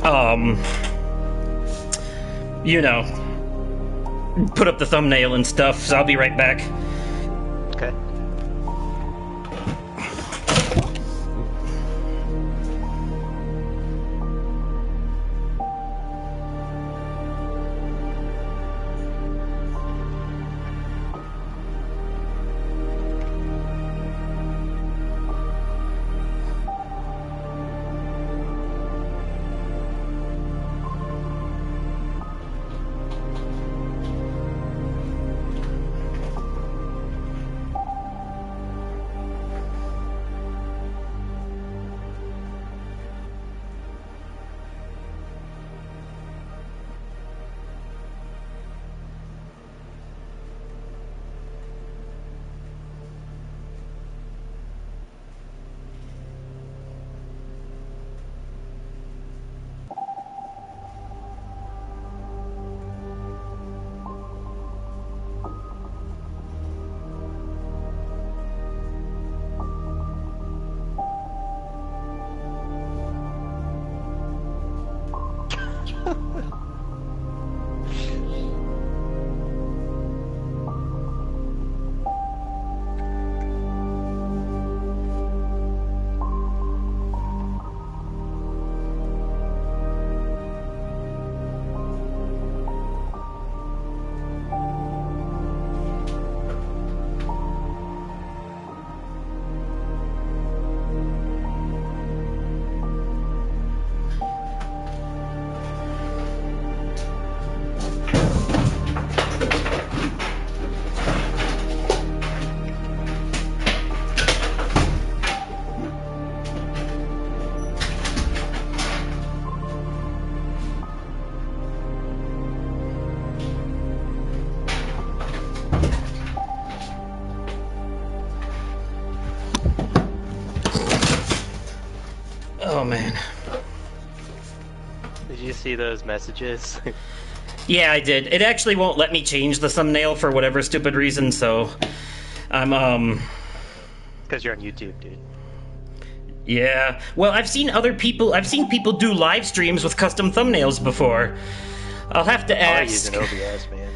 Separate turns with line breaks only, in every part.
um, you know, put up the thumbnail and stuff, so I'll be right back.
Okay.
Oh man.
Did you see those messages?
Yeah, I did. It actually won't let me change the thumbnail for whatever stupid reason, so I'm
Because you're on YouTube, dude.
yeah. Well, I've seen people do live streams with custom thumbnails before. I'll have to
I'm
ask.
using OBS, man.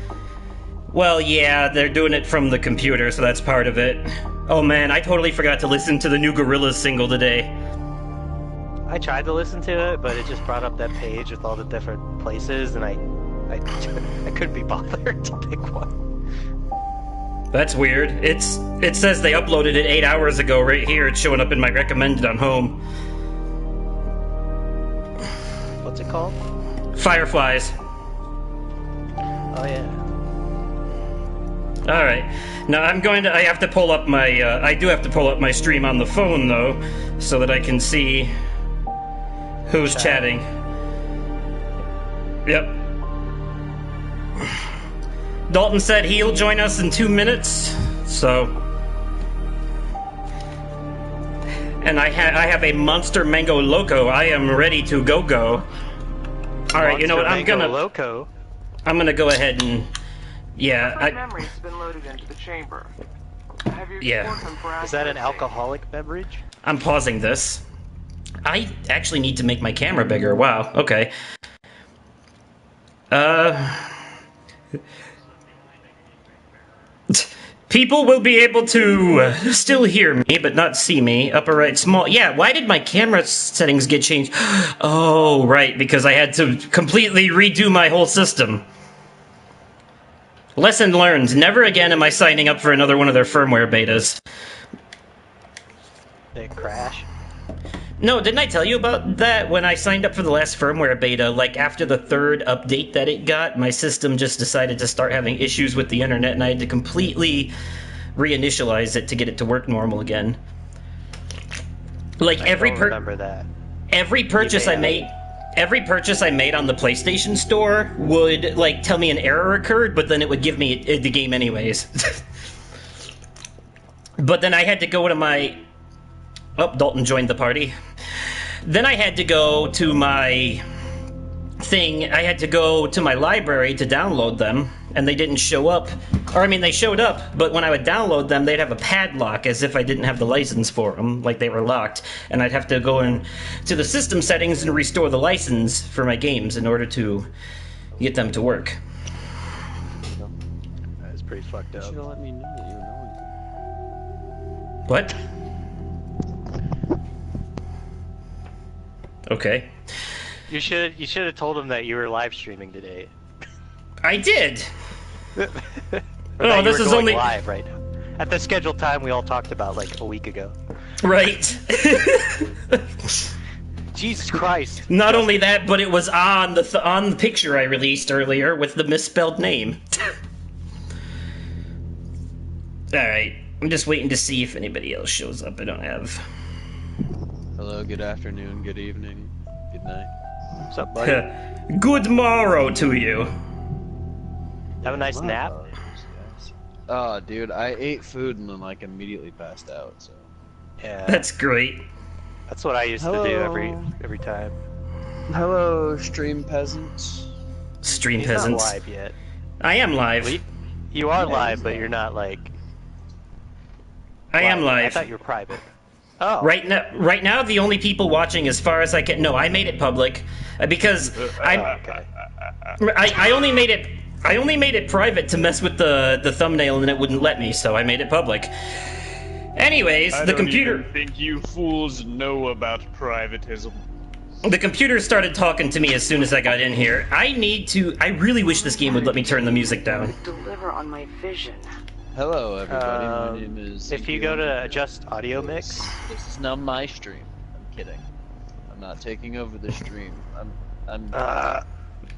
Well, yeah, they're doing it from the computer, so that's part of it. Oh man, I totally forgot to listen to the new Gorillaz single today.
I tried to listen to it, but it just brought up that page with all the different places, and I couldn't be bothered to pick one.
That's weird. It says they uploaded it 8 hours ago right here. It's showing up in my recommended on home.
What's it called?
Fireflies.
Oh yeah.
Alright. Now I have to pull up my, I do have to pull up my stream on the phone though, so that I can see who's chatting. Yep. Dalton said he'll join us in 2 minutes, so... And I have a Monster Mango Loco. I am ready to go. Alright, you know what, I'm gonna go ahead and... Yeah,
memory's been loaded into the chamber. Have you
Is that an alcoholic beverage?
I'm pausing this. I actually need to make my camera bigger. Wow, okay. People will be able to still hear me, but not see me. Upper right, small. Yeah, why did my camera settings get changed? Oh, right, because I had to completely redo my whole system. Lesson learned. Never again am I signing up for another one of their firmware betas.
Did it crash?
No, didn't I tell you about that? When I signed up for the last firmware beta, like after the 3rd update that it got, my system just decided to start having issues with the internet, and I had to completely reinitialize it to get it to work normal again. Like every
remember that.
Every purchase I made on the PlayStation Store would like tell me an error occurred, but then it would give me the game anyways. But then I had to go to my... Oh, Dalton joined the party. Then I had to go to my thing, I had to go to my library to download them, and they didn't show up. Or, I mean, they showed up, but when I would download them, they'd have a padlock as if I didn't have the license for them, like they were locked. And I'd have to go in to the system settings and restore the license for my games in order to get them to work.
That's pretty fucked up.
You should have let me know that you were going
What? Okay.
You should have told him that you were live streaming today.
I did!
Or
Oh,
that you
this
were
is
going
only...
live right now. At the scheduled time we all talked about like a week ago.
Right.
Jesus Christ.
Not only that, but it was on the picture I released earlier with the misspelled name. Alright, I'm just waiting to see if anybody else shows up. I don't have...
Hello, good afternoon, good evening, good night.
What's up, buddy?
Good morrow to you.
Have a nice nap.
Oh, dude, I ate food and then like immediately passed out. So
Yeah.
That's great.
That's what I used to do every time.
hello, stream peasants.
Stream
He's
peasants.
not live yet.
I am live.
Well, you are live, but you're not like.
I am
I
live.
thought you were private. Oh.
Right now, the only people watching, as far as I can... No, I made it public. Because
Okay.
I only made it private to mess with the thumbnail, and it wouldn't let me, so I made it public. Anyways,
I
the
don't
computer...
even think you fools know about privatism.
The computer started talking to me as soon as I got in here. I really wish this game would let me turn the music down.
Deliver on my vision.
Hello, everybody. My name is.
If you go to adjust audio mix,
This is now my stream. I'm kidding. I'm not taking over the stream. I'm.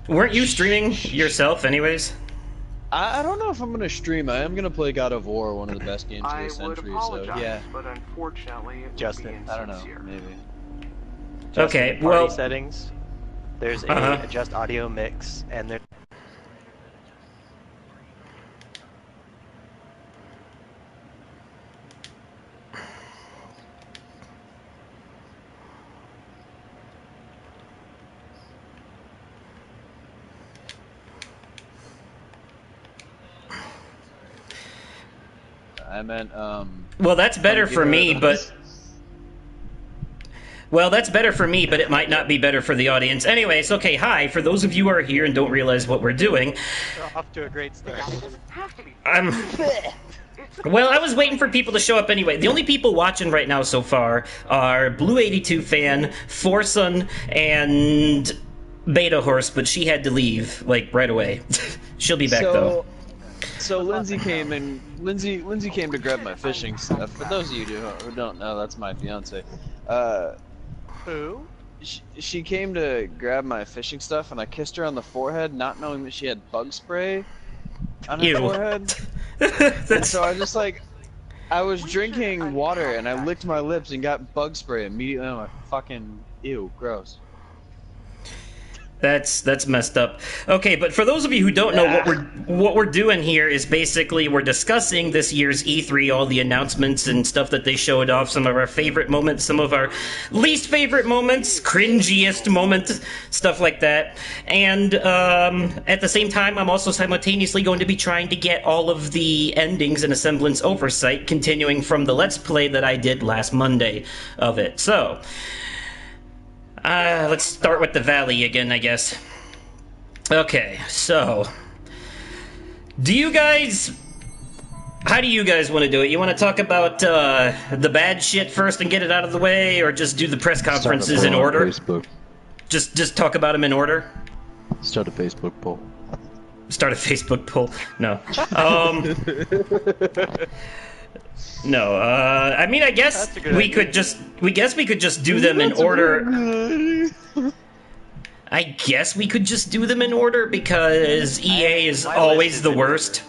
Weren't you streaming yourself, anyways?
I don't know if I'm gonna stream. I am gonna play God of War, one of the best games of
I
the
would
century.
apologize,
So yeah,
but unfortunately, it would
Justin,
be
I don't know.
insincere.
Maybe.
Okay,
party
well...
settings. There's a
Uh-huh.
adjust audio mix, and there.
I meant
Well, that's better for me, but... Well, that's better for me, but it might not be better for the audience. Anyways, okay, hi. For those of you who are here and don't realize what we're doing,
Off to a great start.
Have to be.
I'm... Well, I was waiting for people to show up anyway. The only people watching right now so far are Blue82 Fan, Forsun, and Beta Horse, but she had to leave, like, right away. She'll be back, though.
So Lindsay came and Lindsay came to grab my fishing stuff. For those of you who don't know, that's my fiance.
Who?
She came to grab my fishing stuff, and I kissed her on the forehead, not knowing that she had bug spray on her
Ew.
forehead. And so I just I was drinking water, and I licked my lips and got bug spray immediately on my fucking ew, gross.
That's messed up. Okay, but for those of you who don't know, what we're doing here is basically we're discussing this year's E3, all the announcements and stuff that they showed off, some of our favorite moments, some of our least favorite moments, cringiest moments, stuff like that. And at the same time, I'm also simultaneously going to be trying to get all of the endings in Asemblance Oversight, continuing from the Let's Play that I did last Monday of it. So... let's start with the Valley again, I guess. Okay, so... How do you guys want to do it? You want to talk about the bad shit first and get it out of the way, or just do the press conferences in order?
Facebook.
Just talk about them in order?
Start a Facebook poll.
Start a Facebook poll? No. No, I mean, I guess we could just do them in order. I guess we could just do them in order because EA is always the worst.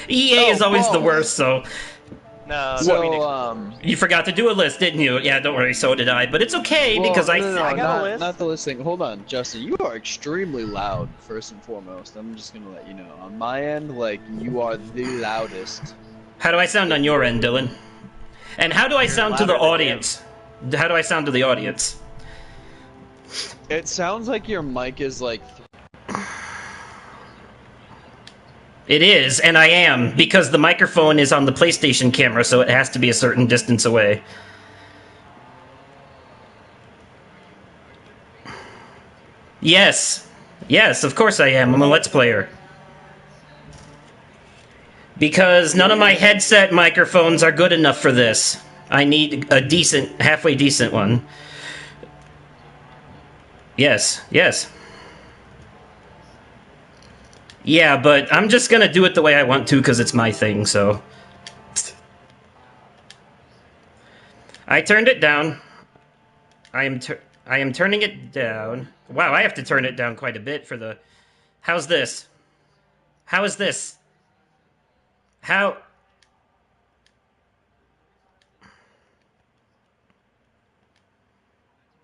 EA is always the worst, so...
No,
So,
You forgot to do a list, didn't you? Yeah, don't worry, so did I. But it's okay, because
I got a
not-
list. Not the listing. Hold on, Justin. You are extremely loud, first and foremost. I'm just gonna let you know. On my end, like, you are the loudest.
How do I sound on your end, Dylan? And how do I sound to the
louder than
audience? How do I sound to the audience?
It sounds like your mic is like.
It is, and I am, because the microphone is on the PlayStation camera, so it has to be a certain distance away. Yes. Yes, of course I am. I'm a Let's Player. Because none of my headset microphones are good enough for this. I need a decent, halfway decent one. Yes, yes. Yeah, but I'm just gonna do it the way I want to because it's my thing, so... I turned it down. I am turning it down. Wow, I have to turn it down quite a bit for the... How's this? How is this? How...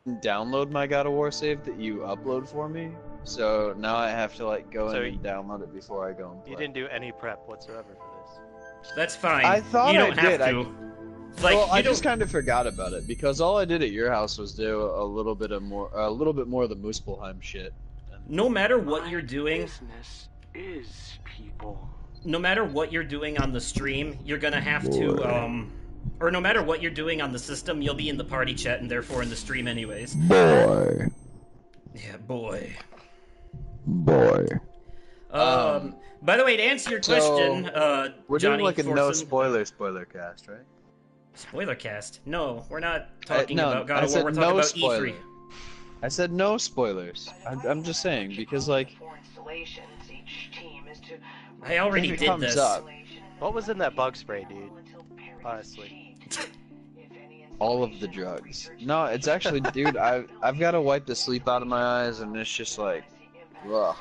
Download my God of War save that you upload for me. So now I have to like go in and download it before I go and play.
You didn't do any prep whatsoever for this.
That's fine.
I thought
you don't
I did.
have to. Like,
Well, I just kind of forgot about it because all I did at your house was do a little bit more of the Muspelheim shit.
No matter what you're doing,
Business is people.
no matter what you're doing on the stream, you're gonna have to, or no matter what you're doing on the system, you'll be in the party chat and therefore in the stream anyways.
Boy.
Yeah, boy.
Boy.
By the way, to answer your question,
We're
Johnny
doing like a no
Forson-
spoiler cast, right?
Spoiler cast? No, we're not talking
no,
about God
I
of War,
said
we're
no
talking about
spoiler.
E3.
I said no spoilers. I'm just saying because like
I already
if it
did
comes
this.
up,
What was in that bug spray, dude? Honestly.
all of the drugs. No, it's actually, dude. I've got to wipe the sleep out of my eyes, and it's just like, ugh.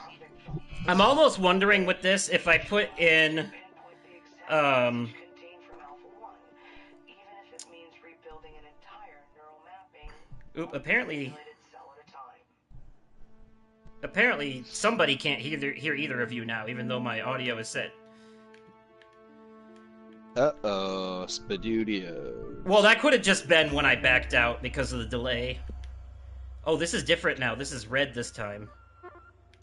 I'm almost wondering with this if I put in, Oop, apparently somebody can't hear either of you now, even though my audio is set.
Uh-oh, Spadudio.
Well, that could have just been when I backed out because of the delay. Oh, this is different now. This is red this time.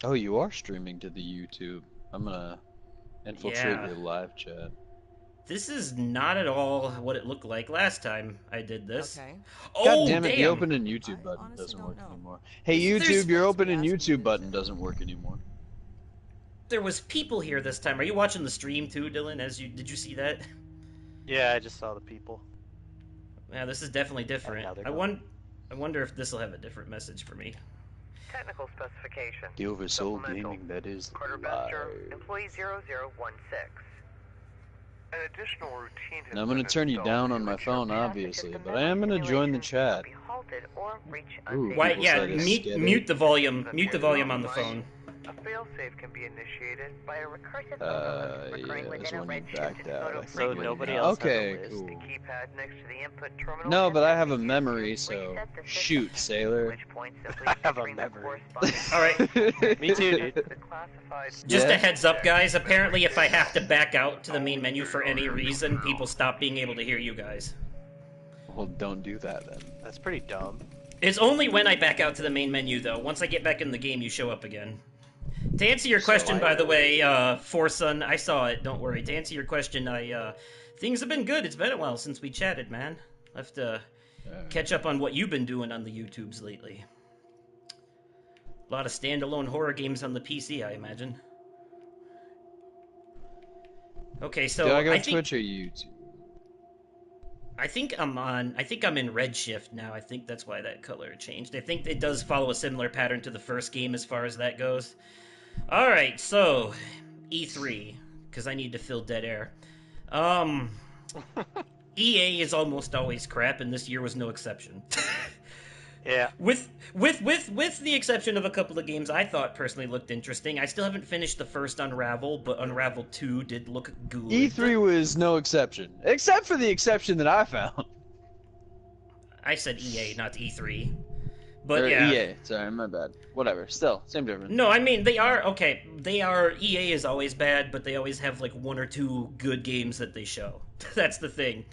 Oh, you are streaming to the YouTube. I'm gonna infiltrate
Yeah.
your live chat.
This is not at all what it looked like last time I did this.
Okay.
Oh,
God damn it, the
damn.
open in YouTube
I
button
honestly
doesn't
don't
work
know.
anymore. Hey
There's-
YouTube, your open
Supposed
in
to be asking
YouTube
me
button
this.
doesn't work anymore.
There was people here this time. Are you watching the stream too, Dylan? Did you see that?
Yeah, I just saw the people.
Yeah, this is definitely different.
now they're
I
gone.
wonder if this will have a different message for me.
Technical specification.
The Oversoul
Supplemental.
Gaming, that is
Quartermaster,
live.
employee 0016. An additional routine has
Now I'm gonna
been
turn you
installed
down
to
on my
ensure
phone,
passage
obviously,
of the
but I am gonna join the
simulations
chat.
will be halted or reach
Ooh,
unsafe
Why?
People
Yeah,
said it's sketchy.
mute the volume. Mute the volume on the phone.
A failsafe can be initiated by a recursive
Yeah,
recurring
that's
within a
when you
redshift
backed out. I
photo
think
So
when you-
nobody else
Okay,
has a list.
cool.
The keypad next to the input terminal.
No,
can
but I
then
have a
be used
memory,
to
so
reset the system,
shoot, sailor.
which point simply
I have a
entering the
memory.
corresponding
All right.
Me too, dude.
the classified
Just
Yeah.
a heads up, guys. Apparently, if I have to back out to the main menu for any reason, people stop being able to hear you guys.
Well, don't do that then.
That's pretty dumb.
It's only when I back out to the main menu, though. Once I get back in the game, you show up again. To answer your question, by the way, Forsun, I saw it. Don't worry. To answer your question, things have been good. It's been a while since we chatted, man. I have to catch up on what you've been doing on the YouTubes lately. A lot of standalone horror games on the PC, I imagine. Okay, so
Do I go
I think
Twitch or YouTube?
I think I'm in Redshift now. I think that's why that color changed. I think it does follow a similar pattern to the first game as far as that goes. Alright, so E3, because I need to fill dead air. EA is almost always crap, and this year was no exception.
Yeah.
With the exception of a couple of games I thought personally looked interesting. I still haven't finished the first Unravel, but Unravel 2 did look good.
E3 was no exception, except for the exception that I found.
I said EA, not E3. But
Or
yeah.
EA, sorry, my bad. Whatever, still, same difference.
No, I mean, they are, okay, EA is always bad, but they always have, like, one or two good games that they show. That's the thing.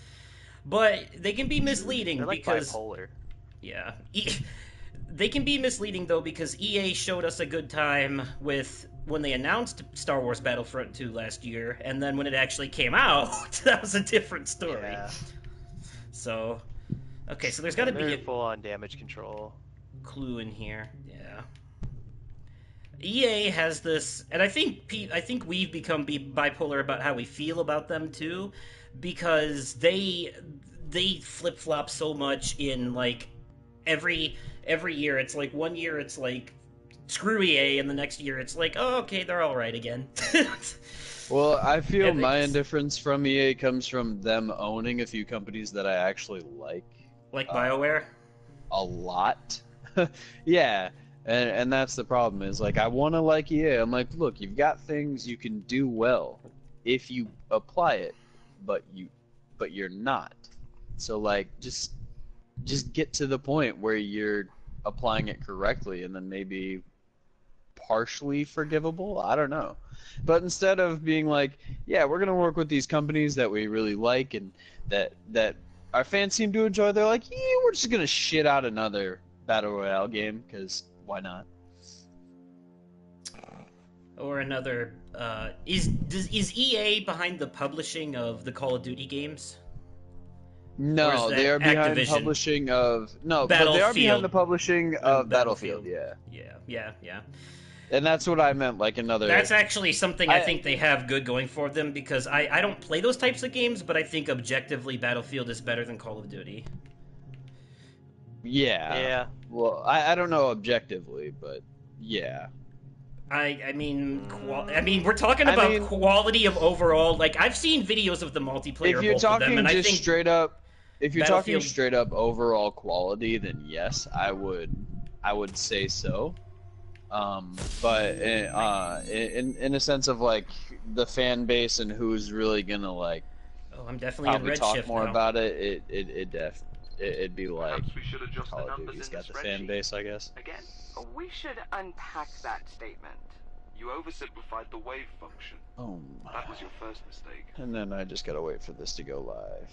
But they can be misleading
They're like
because...
bipolar.
Yeah. they can be misleading though, because EA showed us a good time with when they announced Star Wars Battlefront 2 last year, and then when it actually came out, that was a different story.
Yeah.
So, okay, so there's got to be a
full-on damage control.
clue in here. Yeah. EA has this, and I think we've become bipolar about how we feel about them too, because they flip flop so much in like every year. It's like one year it's like screw EA, and the next year it's like, oh, okay, they're all right again.
Well, I feel my indifference from EA comes from them owning a few companies that I actually like.
Like BioWare?
A lot. Yeah. And that's the problem, is like I want to like EA. I'm like, look, you've got things you can do well if you apply it, but you're not. So like just get to the point where you're applying it correctly, and then maybe partially forgivable. I don't know. But instead of being like, yeah, we're gonna work with these companies that we really like and that our fans seem to enjoy, they're like, yeah, we're just gonna shit out another battle royale game because why not?
Or another, is EA behind the publishing of the Call of Duty games?
No, they are behind
Activision?
publishing of but they are behind the publishing of Battlefield.
Yeah.
And that's what I meant, like another.
That's actually something I think they have good going for them, because I don't play those types of games, but I think objectively Battlefield is better than Call of Duty.
Yeah. Well, I don't know objectively, but yeah.
I mean, we're talking about quality of overall. Like, I've seen videos of the multiplayer.
If you're
both of them,
talking
and
just
I think
straight up, if you're talking
Battlefield-
straight up overall quality, then yes, I would say so. But in a sense of like the fan base and who's really gonna like.
Oh, I'm definitely in
Redshift
talk
more
now.
about it. It'd be like
Perhaps we should adjust
Call
the
of
numbers
Duty's
in
got
the
the fan
spreadsheet.
base, I guess.
Again,
We should unpack that statement.
you oversimplified the wave function.
Oh.
That was your first mistake.
And then I just gotta wait for this to go live.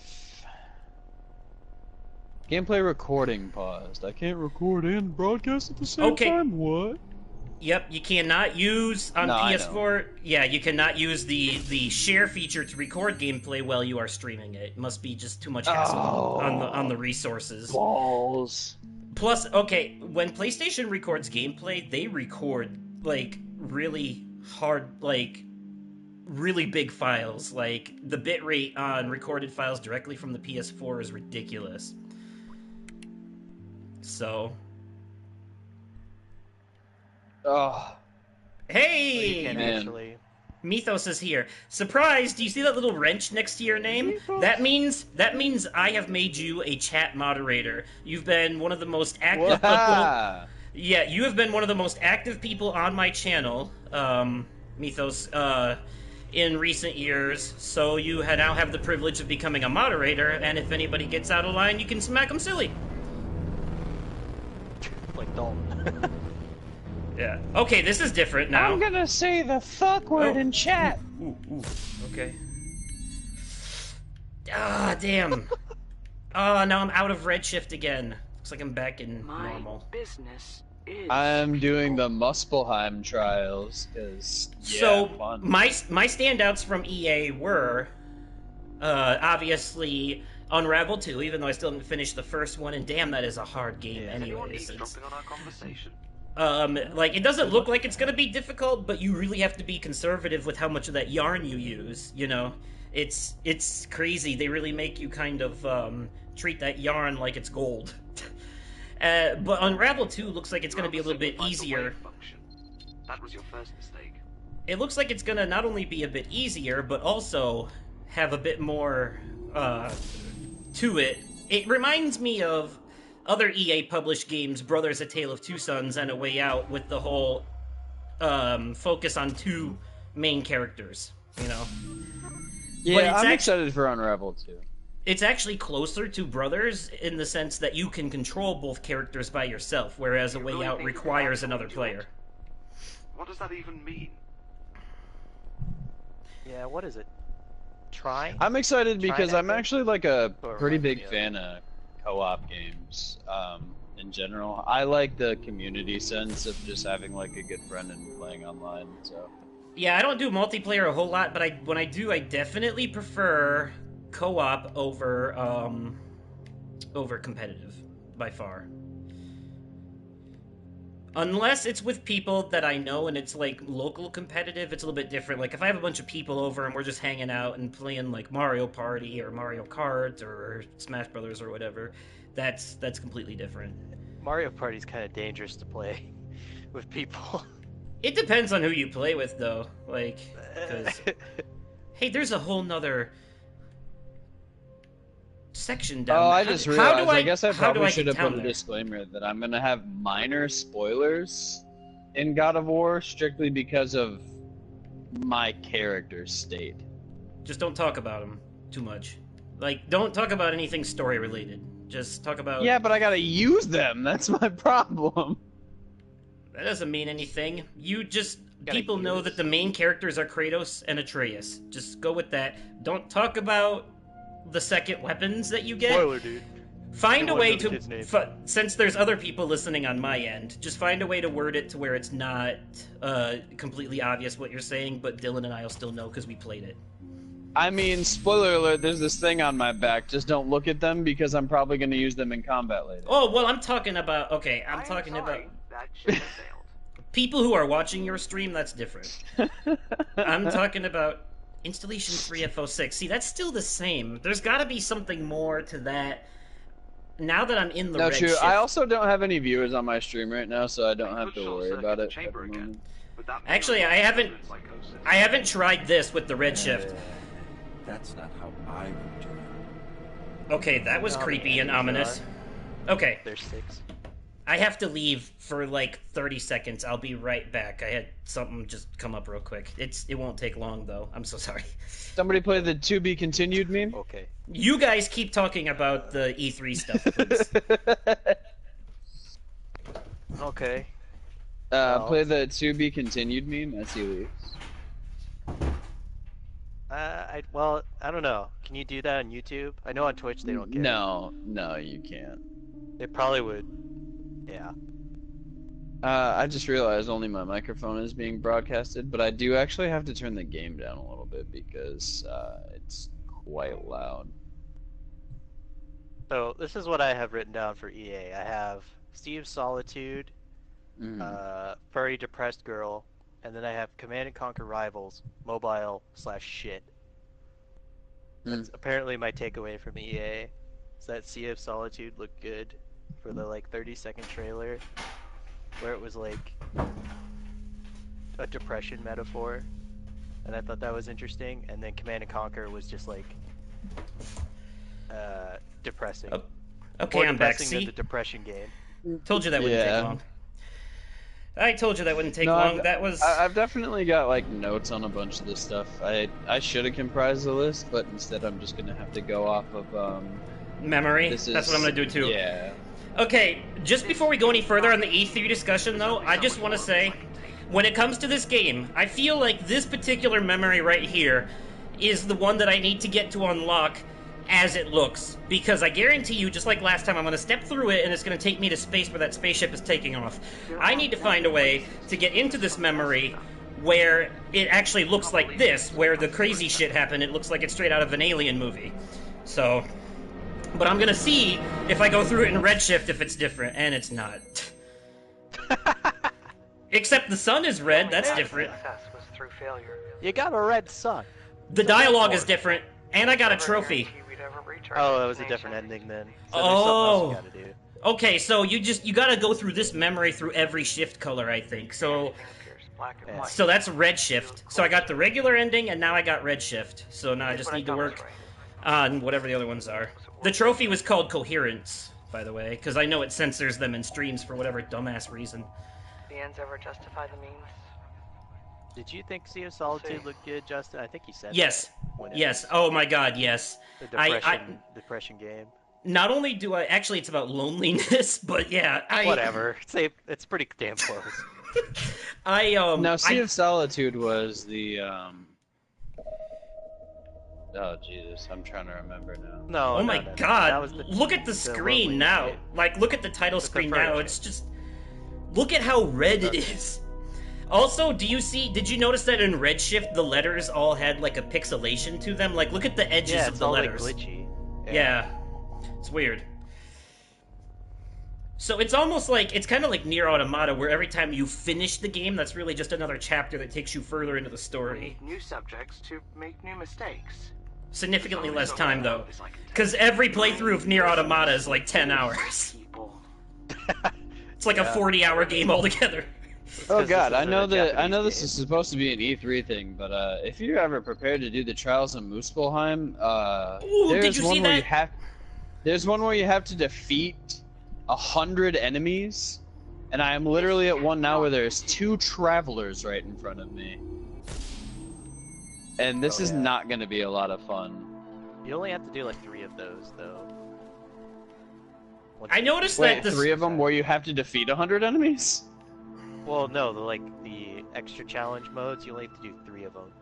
Gameplay recording paused. I can't record and broadcast at the same time. What?
Yep, you cannot use on
No, I
PS4. Yeah, you cannot use the share feature to record gameplay while you are streaming it. It must be just too much hassle on the resources.
Balls.
Plus, okay, when PlayStation records gameplay, they record like really hard, like really big files. Like the bitrate on recorded files directly from the PS4 is ridiculous. So.
Oh.
Hey!
You can actually.
Mythos is here. Surprise! Do you see that little wrench next to your name? That means I have made you a chat moderator. You've been one of the most active people. Yeah, you have been one of the most active people on my channel, Mythos, in recent years. So you now have the privilege of becoming a moderator, and if anybody gets out of line, you can smack them silly.
Like Dalton.
Yeah. Okay, this is different now.
I'm gonna say the fuck word in chat.
Ooh. Okay. Ah, damn. Oh, now I'm out of Redshift again. Looks like I'm back in normal.
Business is.
I'm doing the Muspelheim trials because
So
fun.
my standouts from EA were obviously Unravel 2, even though I still didn't finish the first one, and damn, that is a hard game
Anyone
anyways.
eavesdropping on our conversation?
Like, it doesn't look like it's gonna be difficult, but you really have to be conservative with how much of that yarn you use, you know? It's crazy. They really make you kind of, treat that yarn like it's gold. But Unravel 2 looks like it's gonna be a little bit easier.
That was your first mistake.
It looks like it's gonna not only be a bit easier, but also have a bit more, to it. It reminds me of other EA published games, Brothers: A Tale of Two Sons and A Way Out, with the whole focus on two main characters, you know?
Yeah, I'm excited for Unravel 2.
It's actually closer to Brothers in the sense that you can control both characters by yourself, whereas A Way Out requires another player.
What does that even mean?
Yeah, what is it? Try?
I'm excited because I'm actually like a pretty big
yeah.
fan of co-op games. in general. I like the community sense of just having like a good friend and playing online. So
Yeah, I don't do multiplayer a whole lot, but when I do, I definitely prefer co-op over competitive by far. Unless it's with people that I know and it's like local competitive, it's a little bit different. Like if I have a bunch of people over and we're just hanging out and playing like Mario Party or Mario Kart or Smash Brothers or whatever, that's completely different.
Mario Party's kind of dangerous to play with people.
It depends on who you play with, though. Like, because hey, there's a whole nother section down there.
I just realized. I guess I probably should have put a
there?
disclaimer that I'm gonna have minor spoilers in God of War strictly because of my character's state.
Just don't talk about them too much. Like, don't talk about anything story related. Just talk about.
Yeah, but I gotta use them. That's my problem.
That doesn't mean anything. You just
Gotta
people know
use.
that the main characters are Kratos and Atreus. Just go with that. Don't talk about the second weapons that you get.
Spoiler, dude.
Find a
Everyone
way
knows the kid's name.
to, since there's other people listening on my end, just find a way to word it to where it's not completely obvious what you're saying, but Dylan and I will still know because we played it.
I mean, spoiler alert, there's this thing on my back. Just don't look at them because I'm probably going to use them in combat later.
Oh, well, I'm talking about, okay, I'm
I am
talking about
sorry. That ship has sailed.
people who are watching your stream, that's different. I'm talking about installation 3F06. See, that's still the same. There's got to be something more to that. Now that I'm in the
No,
red
true.
shift,
I also don't have any viewers on my stream right now, so I don't have to
Could
worry
short
about
circuit
it.
the chamber
at the
again.
moment.
But that
Actually,
may
I haven't-
psychosis.
I haven't tried this with the red shift.
That's not how I would do it.
Okay, that was
Oh,
creepy
yeah,
and
these
ominous. Okay,
There's 6.
I have to leave for like 30 seconds. I'll be right back. I had something just come up real quick. It won't take long though. I'm so sorry.
Somebody play the to be continued meme?
Okay.
You guys keep talking about the E3 stuff, please.
Okay.
Play the to be continued meme as he leaves.
I don't know. Can you do that on YouTube? I know on Twitch they don't get it.
No, you can't.
They probably would. Yeah.
I just realized only my microphone is being broadcasted, but I do actually have to turn the game down a little bit because it's quite loud.
So this is what I have written down for EA. I have Steve's Solitude, Furry Depressed Girl, and then I have Command and Conquer Rivals, mobile/shit. That's apparently my takeaway from EA. Is that Sea of Solitude looked good for the like 30-second trailer, where it was like a depression metaphor, and I thought that was interesting. And then Command and Conquer was just like depressing.
Oh,
More
okay, I'm back.
depressing than
See,
the depression game.
told you that wouldn't
Yeah.
take long. I told you that wouldn't take
No,
long. That was.
I've definitely got like notes on a bunch of this stuff. I should have comprised the list, but instead I'm just gonna have to go off of
memory.
This
That's what I'm gonna do too.
Yeah.
Okay, just before we go any further on the E3 discussion, though, I just want to say, when it comes to this game, I feel like this particular memory right here is the one that I need to get to unlock as it looks. Because I guarantee you, just like last time, I'm going to step through it and it's going to take me to space where that spaceship is taking off. I need to find a way to get into this memory where it actually looks like this, where the crazy shit happened. It looks like it's straight out of an alien movie. So... But I'm gonna see if I go through it in Redshift if it's different, and it's not. Except the sun is red, that's different.
Success was through failure.
You got a red sun.
The dialogue is different, and I got a trophy.
Oh, that was a different ending then. So
Oh.
there's something else you gotta do.
Okay, so you gotta go through this memory through every shift color, I think. So
Yeah.
so that's Redshift. So I got the regular ending, and now I got Redshift. So now I just need to work on whatever the other ones are. The trophy was called Coherence, by the way, because I know it censors them in streams for whatever dumbass reason.
The ends ever justify the means.
Did you think Sea of Solitude looked good, Justin? I think you said
Yes.
that when it
Yes.
was
Oh my god, yes.
the
I-
depression game.
Not only do I... Actually, it's about loneliness, but yeah,
Whatever. It's pretty damn close.
I
Now, Sea of Solitude was the Oh Jesus, I'm trying to remember now.
No.
Oh
no,
my
no, no.
god!
That was
Look at the screen
lovely
now.
shit.
Like, look at the title
With the
screen
fur
now.
chick.
It's just. Look at how red it is. Also, did you notice that in Redshift the letters all had like a pixelation to them? Like, look at the edges
Yeah,
of
it's
the
all
letters.
like glitchy.
Yeah. It's weird. So it's almost like, it's kind of like Nier Automata, where every time you finish the game, that's really just another chapter that takes you further into the story.
New subjects to make new mistakes.
Significantly less time, though. Because every playthrough of Nier Automata is like 10 hours. It's like a 40-hour game altogether.
Oh god, I know this is supposed to be an E3 thing, but if you're ever prepared to do the Trials of Muspelheim,
Ooh, did
there's
you
one
see
where
that?
there's one where you have to defeat 100 enemies, and I am literally at one now where there's 2 travelers right in front of me. And this is not gonna be a lot of fun.
You only have to do like 3 of those, though.
I noticed
Wait,
that
3 of them where you have to defeat 100 enemies?
Well, no, the extra challenge modes, you only have to do 3 of them,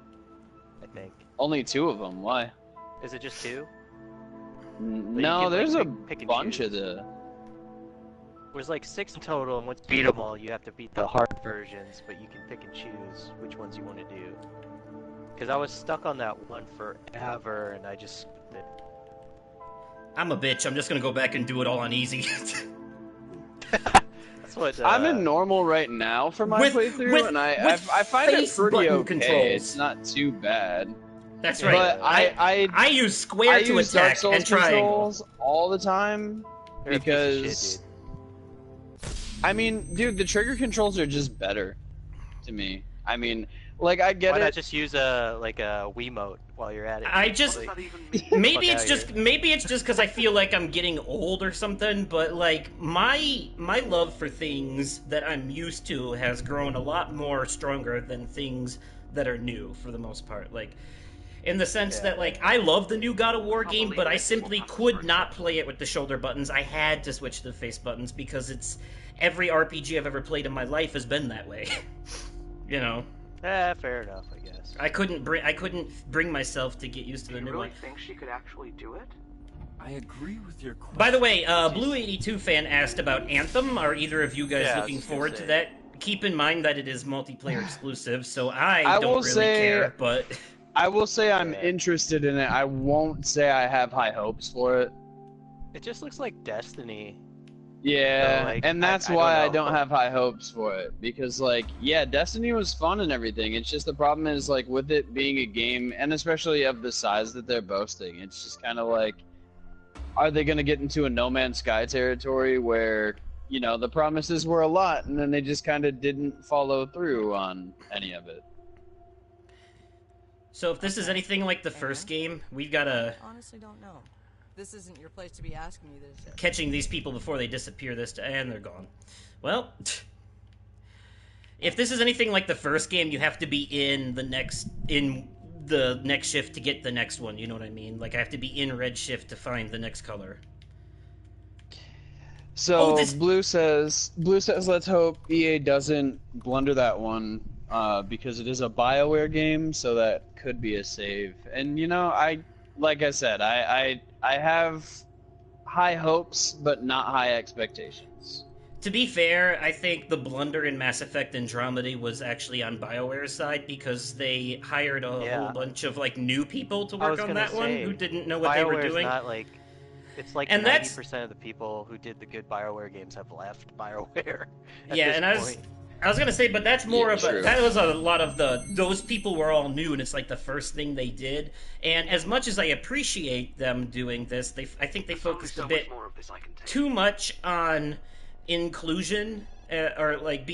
I think.
Only 2 of them, why?
Is it just 2?
No,
can,
there's
like,
a
pick and
bunch
choose.
of the...
There's like 6 in total, and once you beat them all, you have to beat the hard versions, but you can pick and choose which ones you want to do. Because I was stuck on that one forever, and I just skipped it.
I'm a bitch. I'm just gonna go back and do it all on easy.
That's what,
I'm in normal right now for my playthrough, and I find it
face
pretty
button
okay.
controls.
It's not too bad.
That's right.
But
I use square to
use Dark
attack
Souls
and triangle.
controls all the time
You're a piece of
because
shit,
I mean, dude, the trigger controls are just better to me. I mean, like I get
Why
it.
not just use a Wiimote while you're at it?
I just maybe it's just because I feel like I'm getting old or something. But like my love for things that I'm used to has grown a lot more stronger than things that are new for the most part. Like in the sense that like I love the new God of War game, but I simply could not play it with the shoulder buttons. I had to switch to the face buttons because it's every RPG I've ever played in my life has been that way. You know.
Fair enough, I guess.
I couldn't bring myself to get used to the new one.
Do you really think she could actually do it?
I agree with your question.
By the way, Blue82 fan asked about Anthem. Are either of you guys looking forward to that? Keep in mind that it is multiplayer exclusive, so I don't really care, but...
I will say I'm interested in it. I won't say I have high hopes for it.
It just looks like Destiny.
Yeah,
So, like,
and that's
I
why I
don't know.
don't have high hopes for it. Because, like, yeah, Destiny was fun and everything. It's just the problem is, like, with it being a game, and especially of the size that they're boasting, it's just kind of like, are they going to get into a No Man's Sky territory where, you know, the promises were a lot, and then they just kind of didn't follow through on any of it?
So if this is anything like the first game, we've got to...
Honestly don't know. This isn't your place to be asking me this.
Catching these people before they disappear and they're gone. Well, if this is anything like the first game, you have to be in the next shift to get the next one, you know what I mean? Like I have to be in red shift to find the next color.
So Blue says let's hope EA doesn't blunder that one because it is a BioWare game, so that could be a save. And you know, like I said, I have high hopes, but not high expectations.
To be fair, I think the blunder in Mass Effect Andromeda was actually on BioWare's side because they hired a whole bunch of like new people to work on that one who didn't know what they were doing.
Not like, it's like
and
90% of the people who did the good BioWare games have left BioWare.
I was gonna say, but that's more that was a lot of those people were all new, and it's like the first thing they did. And as much as I appreciate them doing this, I think they focused a bit too much on inclusion, or like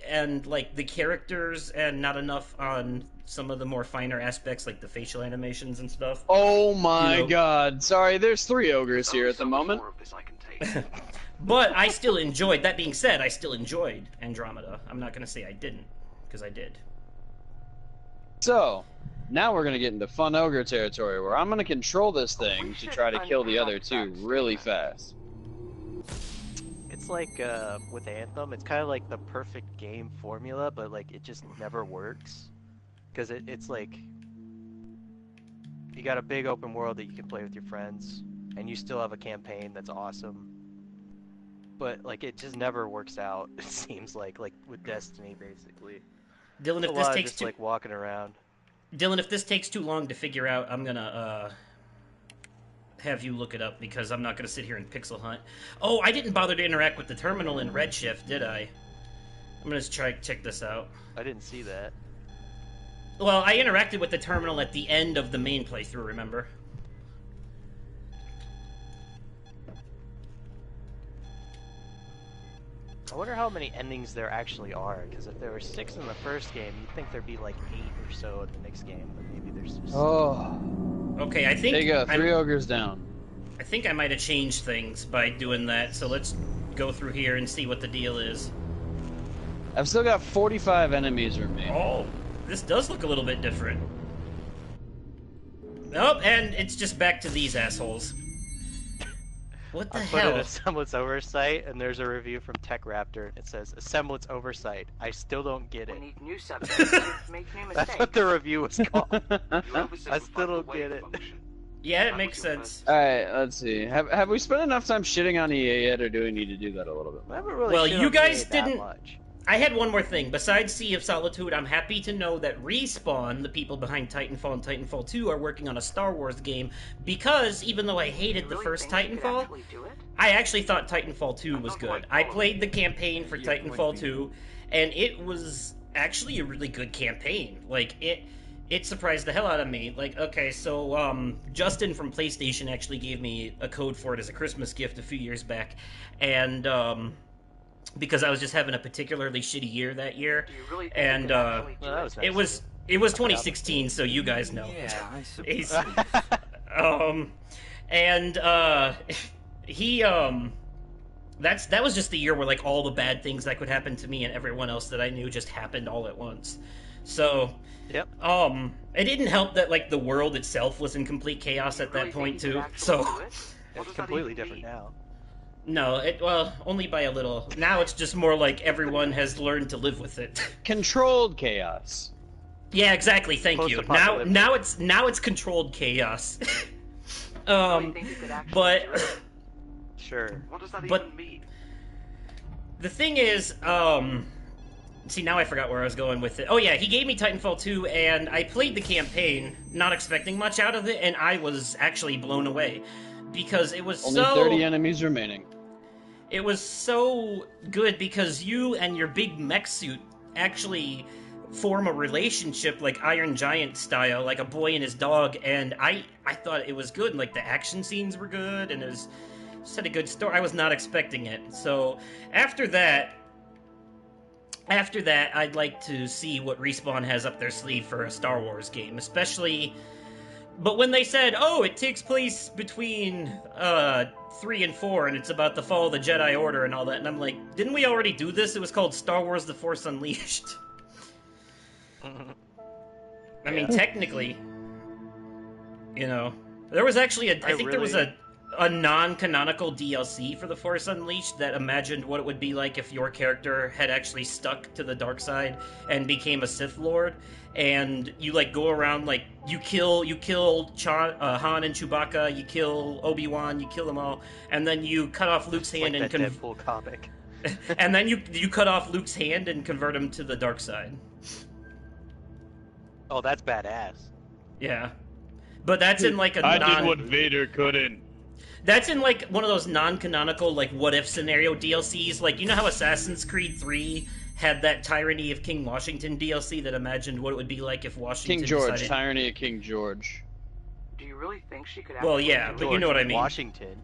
and like the characters, and not enough on some of the more finer aspects like the facial animations and stuff.
Oh my god! Sorry, there's 3 ogres here at the moment.
But I still enjoyed. That being said, I still enjoyed Andromeda. I'm not gonna say I didn't, because I did.
So, now we're gonna get into fun ogre territory, where I'm gonna control this thing to try to kill the other 2 really fast.
It's like with Anthem, it's kind of like the perfect game formula, but like it just never works, because it's like You got a big open world that you can play with your friends, and you still have a campaign that's awesome. But like, it just never works out. It seems like with Destiny, basically.
Dylan,
A
if this
lot of
takes
just like walking around.
Dylan, if this takes too long to figure out, I'm gonna have you look it up because I'm not gonna sit here and pixel hunt. Oh, I didn't bother to interact with the terminal in Redshift, did I? I'm gonna check this out.
I didn't see that.
Well, I interacted with the terminal at the end of the main playthrough, remember?
I wonder how many endings there actually are, because if there were 6 in the first game, you'd think there'd be like 8 or so in the next game, but maybe there's just...
Oh.
Okay, I think...
There you go, 3 ogres down.
I think I might have changed things by doing that, so let's go through here and see what the deal is.
I've still got 45 enemies remaining.
Oh, this does look a little bit different. Nope, and it's just back to these assholes. What the
I
hell?
put in Asemblance Oversight, and there's a review from Tech Raptor. It says, Asemblance Oversight. I still don't get it.
We need new subjects to make new mistakes.
That's what the review was called.
You
I still don't get it.
Yeah, it makes sense.
Alright, let's see. Have we spent enough time shitting on EA yet, or do we need to do that a little bit
I
more?
haven't really
Well,
shit
you
on
guys
EA that
didn't-
much.
I had one more thing. Besides Sea of Solitude, I'm happy to know that Respawn, the people behind Titanfall and Titanfall 2, are working on a Star Wars game, because even though I hated the first Titanfall, I actually thought Titanfall 2 was good. I played the campaign for Titanfall 2, and it was actually a really good campaign. Like, it surprised the hell out of me. Like, okay, so, Justin from PlayStation actually gave me a code for it as a Christmas gift a few years back, and, because I was just having a particularly shitty year that year, and
Well, that was nice.
it was 2016, so you guys know.
Yeah, I
He's-
suppose.
And he that was just the year where like all the bad things that could happen to me and everyone else that I knew just happened all at once. So
Yep.
it didn't help that like the world itself was in complete chaos at that point too. So
It's completely different now.
no, well, only by a little. Now it's just more like everyone has learned to live with it.
Controlled chaos.
Yeah, exactly. Thank you.
Post-apocalyptic.
Now it's controlled chaos. But
Sure.
What does that
But-
even mean?
the thing is, see, now I forgot where I was going with it. Oh yeah, he gave me Titanfall 2, and I played the campaign, not expecting much out of it, and I was actually blown away because it was
Only 30 enemies remaining.
It was so good because you and your big mech suit actually form a relationship like Iron Giant style, like a boy and his dog, and I thought it was good. Like the action scenes were good, and it was just had a good story. I was not expecting it. So after that, I'd like to see what Respawn has up their sleeve for a Star Wars game, especially. But when they said, "Oh, it takes place between 3 and 4, and it's about the fall of the Jedi Order and all that," and I'm like, "Didn't we already do this? It was called Star Wars: The Force Unleashed." I mean, technically, you know, there was actually I think there was a non-canonical DLC for The Force Unleashed that imagined what it would be like if your character had actually stuck to the dark side and became a Sith Lord, and you like go around like you kill Han and Chewbacca, you kill Obi-Wan, you kill them all, and then you cut off Luke's hand
Like
and
that Deadpool comic.
and then you cut off Luke's hand and convert him to the dark side.
Oh, that's badass.
Yeah, but that's in like a
I did what Vader couldn't.
That's in like one of those non-canonical like what if scenario DLCs. Like, you know how Assassin's Creed 3 had that Tyranny of King Washington DLC that imagined what it would be like if Washington
King George,
decided...
Tyranny of King George.
Do you really think she could
Well,
actually
yeah,
do
but
it?
you know what I mean.
Washington.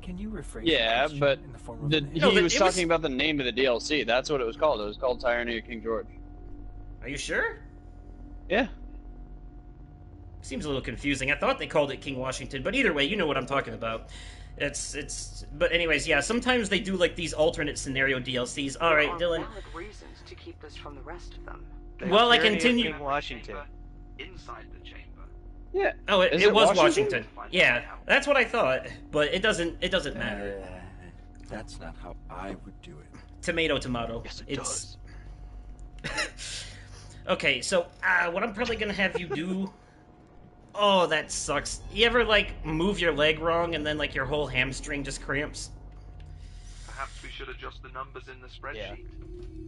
Can you rephrase
Yeah,
the question
but
in the form of
he
No,
was
it
talking
was-
about the name of the DLC. That's what it was called. It was called Tyranny of King George.
Are you sure?
Yeah.
Seems a little confusing. I thought they called it King Washington, but either way, you know what I'm talking about. But anyways, yeah, sometimes they do like these alternate scenario DLCs. All right,
There are
Dylan.
valid reasons to keep this from the rest of them.
Well, I
Tyranny of
continue-
King Washington.
Inside the chamber.
Yeah.
Oh,
Is
it was
Washington?
Washington. Yeah, that's what I thought, but it doesn't matter.
That's not how I would do it.
Tomato, tomato.
Yes, it
It's
does.
okay. So what I'm probably gonna have you do. Oh, that sucks. You ever, like, move your leg wrong and then, like, your whole hamstring just cramps?
Perhaps we should adjust the numbers in the spreadsheet.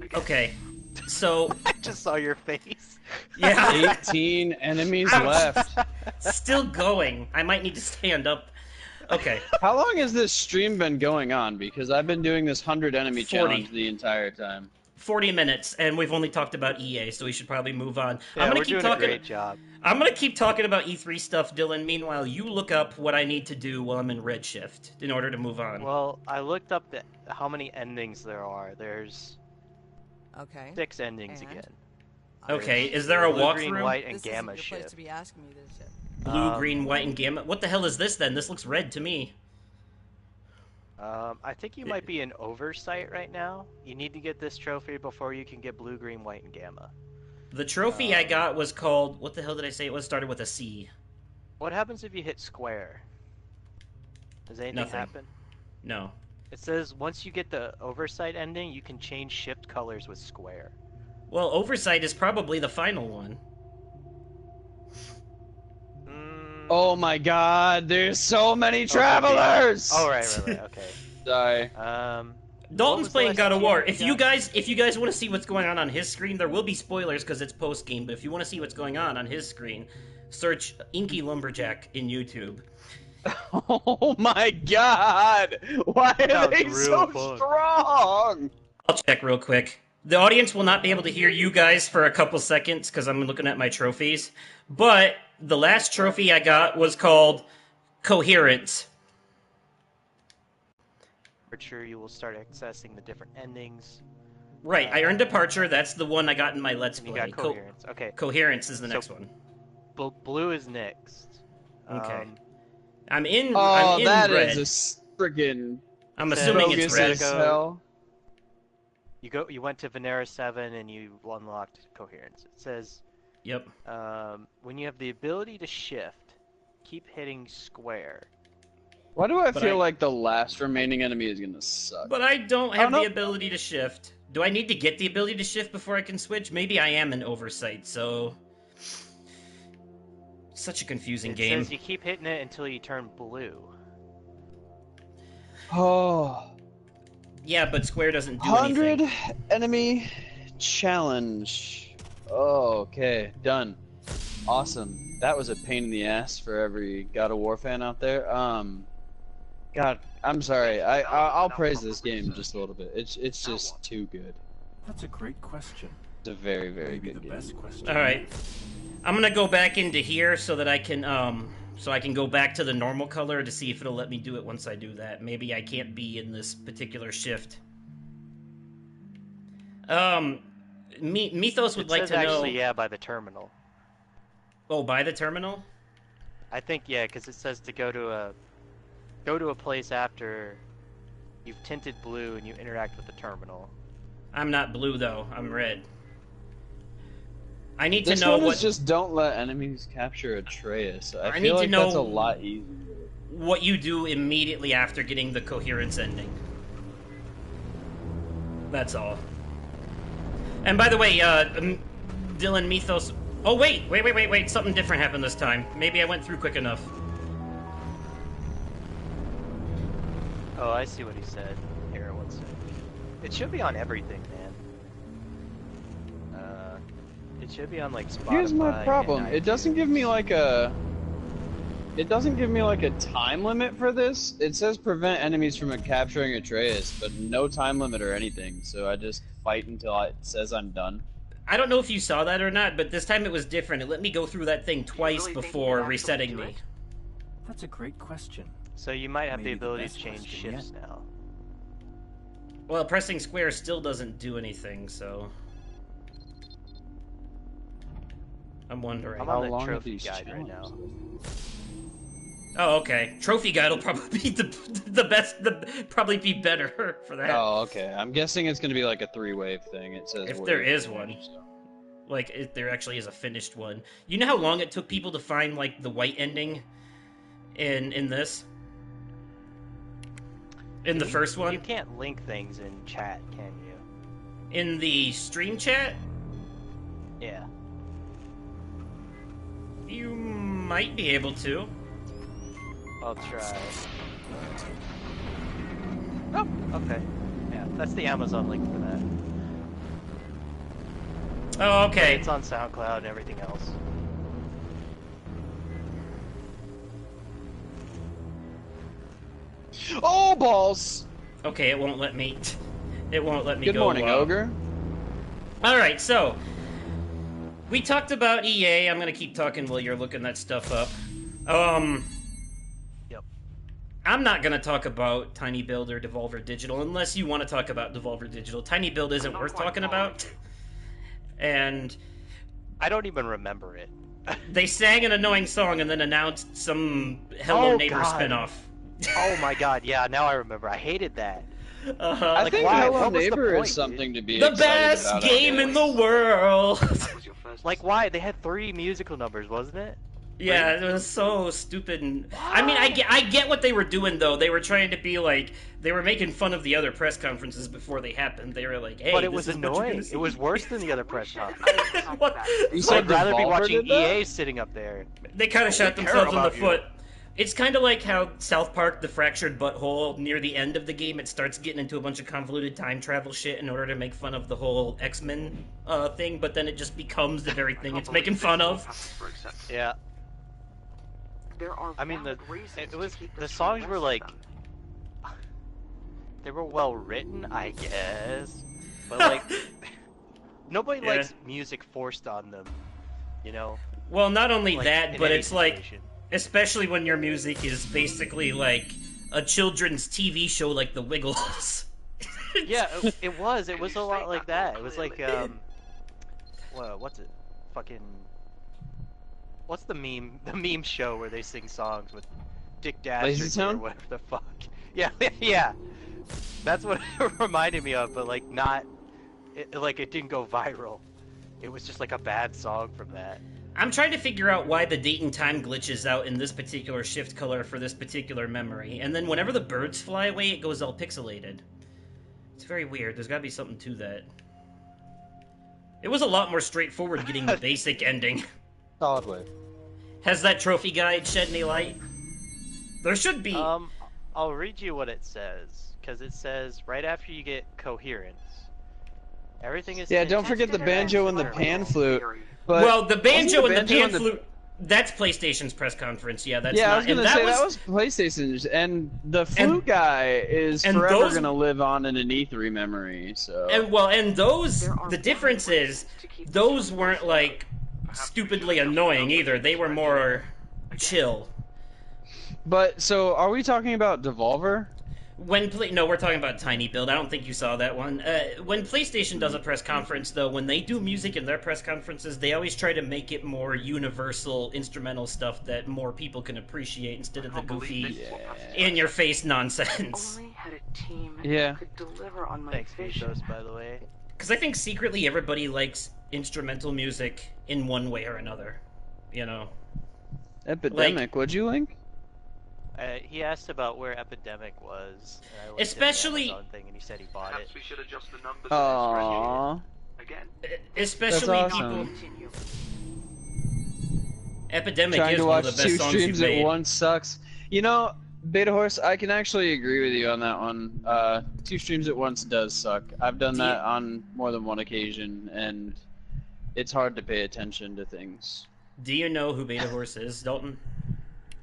Again.
Okay, so...
I just saw your face.
Yeah.
18 enemies
Ouch.
left.
Still going. I might need to stand up. Okay.
How long has this stream been going on? Because I've been doing this 100 enemy
40.
challenge the entire time.
40 minutes, and we've only talked about EA, so we should probably move on.
Yeah,
I'm gonna
we're
keep
doing
talking.
a great job.
I'm gonna keep talking about E3 stuff, Dylan. Meanwhile, you look up what I need to do while I'm in Redshift in order to move on.
Well, I looked up how many endings there are. There's
Okay.
6 endings
And?
again.
Okay, is there a
Blue, green,
walkthrough?
white, and
This
gamma
isn't your place
shift.
to be asking me this shit.
Blue, green, white, and gamma. What the hell is this then? This looks red to me.
I think you might be in Oversight right now. You need to get this trophy before you can get blue, green, white, and gamma.
The trophy I got was called... What the hell did I say it was? Started with a C.
What happens if you hit square? Does anything
Nothing.
happen?
No.
It says once you get the Oversight ending, you can change shift colors with square.
Well, Oversight is probably the final one.
Oh my god, there's so many travelers!
Oh, right, okay.
Sorry.
Dalton's
was the
playing
last
God of
game
War.
you
If you guys want to see what's going on his screen, there will be spoilers because it's post game. But if you want to see what's going on his screen, search Inky Lumberjack in YouTube.
Oh my god! Why are they so strong?
I'll check real quick. The audience will not be able to hear you guys for a couple seconds because I'm looking at my trophies. But the last trophy I got was called Coherence.
Departure, you will start accessing the different endings.
Right, I earned Departure. That's the one I got in my Let's
And you
Play.
got Coherence. Okay.
Coherence is the next one.
Blue is next.
Okay. I'm in
that
red.
is a friggin'
I'm assuming it's
bogus
red.
as hell.
You went to Venera 7 and you unlocked Coherence. It says,
Yep.
when you have the ability to shift, keep hitting square.
Why do I feel like the last remaining enemy is gonna suck?
But I don't have the ability to shift. Do I need to get the ability to shift before I can switch? Maybe I am in Oversight, so... Such a confusing game.
It says you keep hitting it until you turn blue.
Oh.
Yeah, but Square doesn't do
100
anything.
enemy challenge. Oh, okay, done. Awesome. That was a pain in the ass for every God of War fan out there. God, I'm sorry. I'll praise this game just a little bit. It's just too good.
That's a great question.
It's a very, very
Maybe
good
the
game.
best question.
All right, I'm gonna go back into here so that I can go back to the normal color to see if it'll let me do it once I do that. Maybe I can't be in this particular shift. Mythos would like to know.
Actually, yeah, by the terminal.
Oh, by the terminal?
I think yeah, because it says to go to a place after you've tinted blue and you interact with the terminal.
I'm not blue though. I'm red. I need
This
to know
one
what.
is just don't let enemies capture Atreus. I
need
feel
to
like
know
that's a lot easier.
What you do immediately after getting the Coherence ending. That's all. And by the way, Dylan Mythos. Oh wait! Something different happened this time. Maybe I went through quick enough.
Oh, I see what he said. Here, one second. It should be on everything, man. It should be on like Spotify.
Here's my problem.
and
It doesn't give me like a. It doesn't give me like a time limit for this. It says prevent enemies from capturing Atreus, but no time limit or anything. So I just fight until it says I'm done.
I don't know if you saw that or not, but this time it was different. It let me go through that thing twice before resetting me.
That's a great question.
So you might have
Maybe
the
the
ability
best
to change
question
shifts now.
Well, pressing square still doesn't do anything, so... I'm wondering.
I'm
How
on the
long are
trophy
these
guide right now.
challenges?
Oh, okay. Trophy guide will probably be the best, probably be better for that.
Oh, okay. I'm guessing it's gonna be like a 3-wave thing. It says.
If there
wave,
is one.
so.
Like, if there actually is a finished one. You know how long it took people to find, like, the white ending in this? In the first one?
You can't link things in chat, can you?
In the stream chat?
Yeah.
You might be able to.
I'll try. Oh, okay. Yeah, that's the Amazon link for that.
Oh, okay.
It's on SoundCloud and everything else.
Oh, balls!
Okay, it won't let me. It won't let me
Good
go.
morning, Ogre.
All right, so we talked about EA. I'm gonna keep talking while you're looking that stuff up.
Yep.
I'm not gonna talk about Tiny Build or Devolver Digital unless you want to talk about Devolver Digital. Tiny Build isn't worth talking about, and
I don't even remember it.
they sang an annoying song and then announced some Hello
Oh,
Neighbor
God.
spinoff.
Oh my god, yeah, now I remember. I hated that.
I
Like,
think
why?
Hello
What was the
Neighbor
point,
is something to be
The
excited
best
about.
game in the world.
That was your first
Like, why? They had 3 musical numbers, wasn't it?
Yeah, it was so stupid. And I mean, I get what they were doing though. They were trying to be like, they were making fun of the other press conferences before they happened. They were like, "Hey,
But it
this
was
is what you're gonna
annoying.
see."
It was worse than the other press conference.
What?
You
I'd
said
rather be
Devolver
watching
did that?
EA sitting up there.
They kind of shot
care
themselves in the
about you.
foot. It's kind of like how South Park: The Fractured Butthole, near the end of the game, it starts getting into a bunch of convoluted time travel shit in order to make fun of the whole X-Men thing, but then it just becomes the very thing it's making fun of.
Yeah.
There are
I mean,
valid reasons
it
to
was
keep
the
this
songs
from
were like,
them.
they were well written, I guess, but like, nobody
Yeah.
likes music forced on them, you know.
Well, not only
Like,
that,
in
but
any
it's like,
situation.
especially when your music is basically like a children's TV show like The Wiggles.
Yeah, it was. It was a lot like that. It was like, what's it? Fucking. What's the meme? The meme show where they sing songs with Dick
Lazy
Dastardly or
Town?
whatever the fuck. Yeah, yeah. That's what it reminded me of, but like not. Like it didn't go viral. It was just like a bad song from that.
I'm trying to figure out why the date and time glitches out in this particular shift color for this particular memory, and then whenever the birds fly away, it goes all pixelated. It's very weird. There's gotta be something to that. It was a lot more straightforward getting the basic ending.
Solid way.
Has that trophy guide shed any light? There should be.
I'll read you what it says, because it says right after you get Coherence, everything is.
Yeah, don't forget the banjo and the pan flute. But
well, the banjo and the pan
and the-
flute. That's PlayStation's press conference. Yeah, that's
yeah,
not.
I was gonna
and
say that was PlayStation's, and the flute guy is
and
forever
those-
gonna live on in an E3 memory. So.
And those. The difference is, those weren't like stupidly annoying either. They were more chill.
But so, are we talking about Devolver?
No, we're talking about Tiny Build. I don't think you saw that one. When PlayStation does a press conference, though, when they do music in their press conferences, they always try to make it more universal instrumental stuff that more people can appreciate instead of the goofy, in-your-face nonsense.
Only had a team
Yeah.
who could deliver on my
Thanks,
vision.
Bezos, by the way.
Because I think secretly everybody likes instrumental music in one way or another. You know?
Epidemic, would you link?
He asked about where Epidemic was. And I looked
Especially-
at the Amazon thing, and he said he bought it.
Perhaps we should adjust the numbers
Aww.
in the spreadsheet. Again.
Especially
That's awesome.
people...
Continue.
Epidemic
Trying
is
to
one
watch
of the best
two
songs
streams
you've
at
made.
once sucks. You know, Beta Horse, I can actually agree with you on that one. 2 streams at once does suck. I've done
Do you-
that on more than one occasion, and it's hard to pay attention to things.
Do you know who Beta Horse is, Dalton?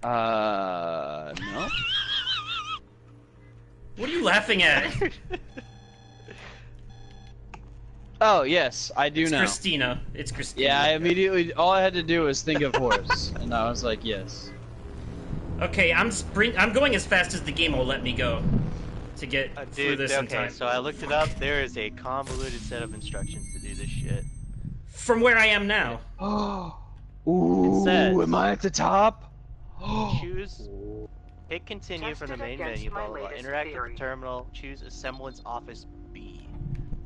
No?
What are you laughing at?
Oh, yes, I do
It's
know.
Christina. It's Christina.
Yeah, I immediately, all I had to do was think of horse, and I was like, yes.
Okay, I'm going as fast as the game will let me go to get through
Dude,
this in
okay,
time.
so I looked it up. There is a convoluted set of instructions to do this shit.
From where I am now.
Ooh,
says-
am I at the top?
Choose. Hit continue from the
Tested
main
against
menu,
my
blah, blah, blah.
latest
Interact with
theory.
the terminal. Choose Asemblance Office B.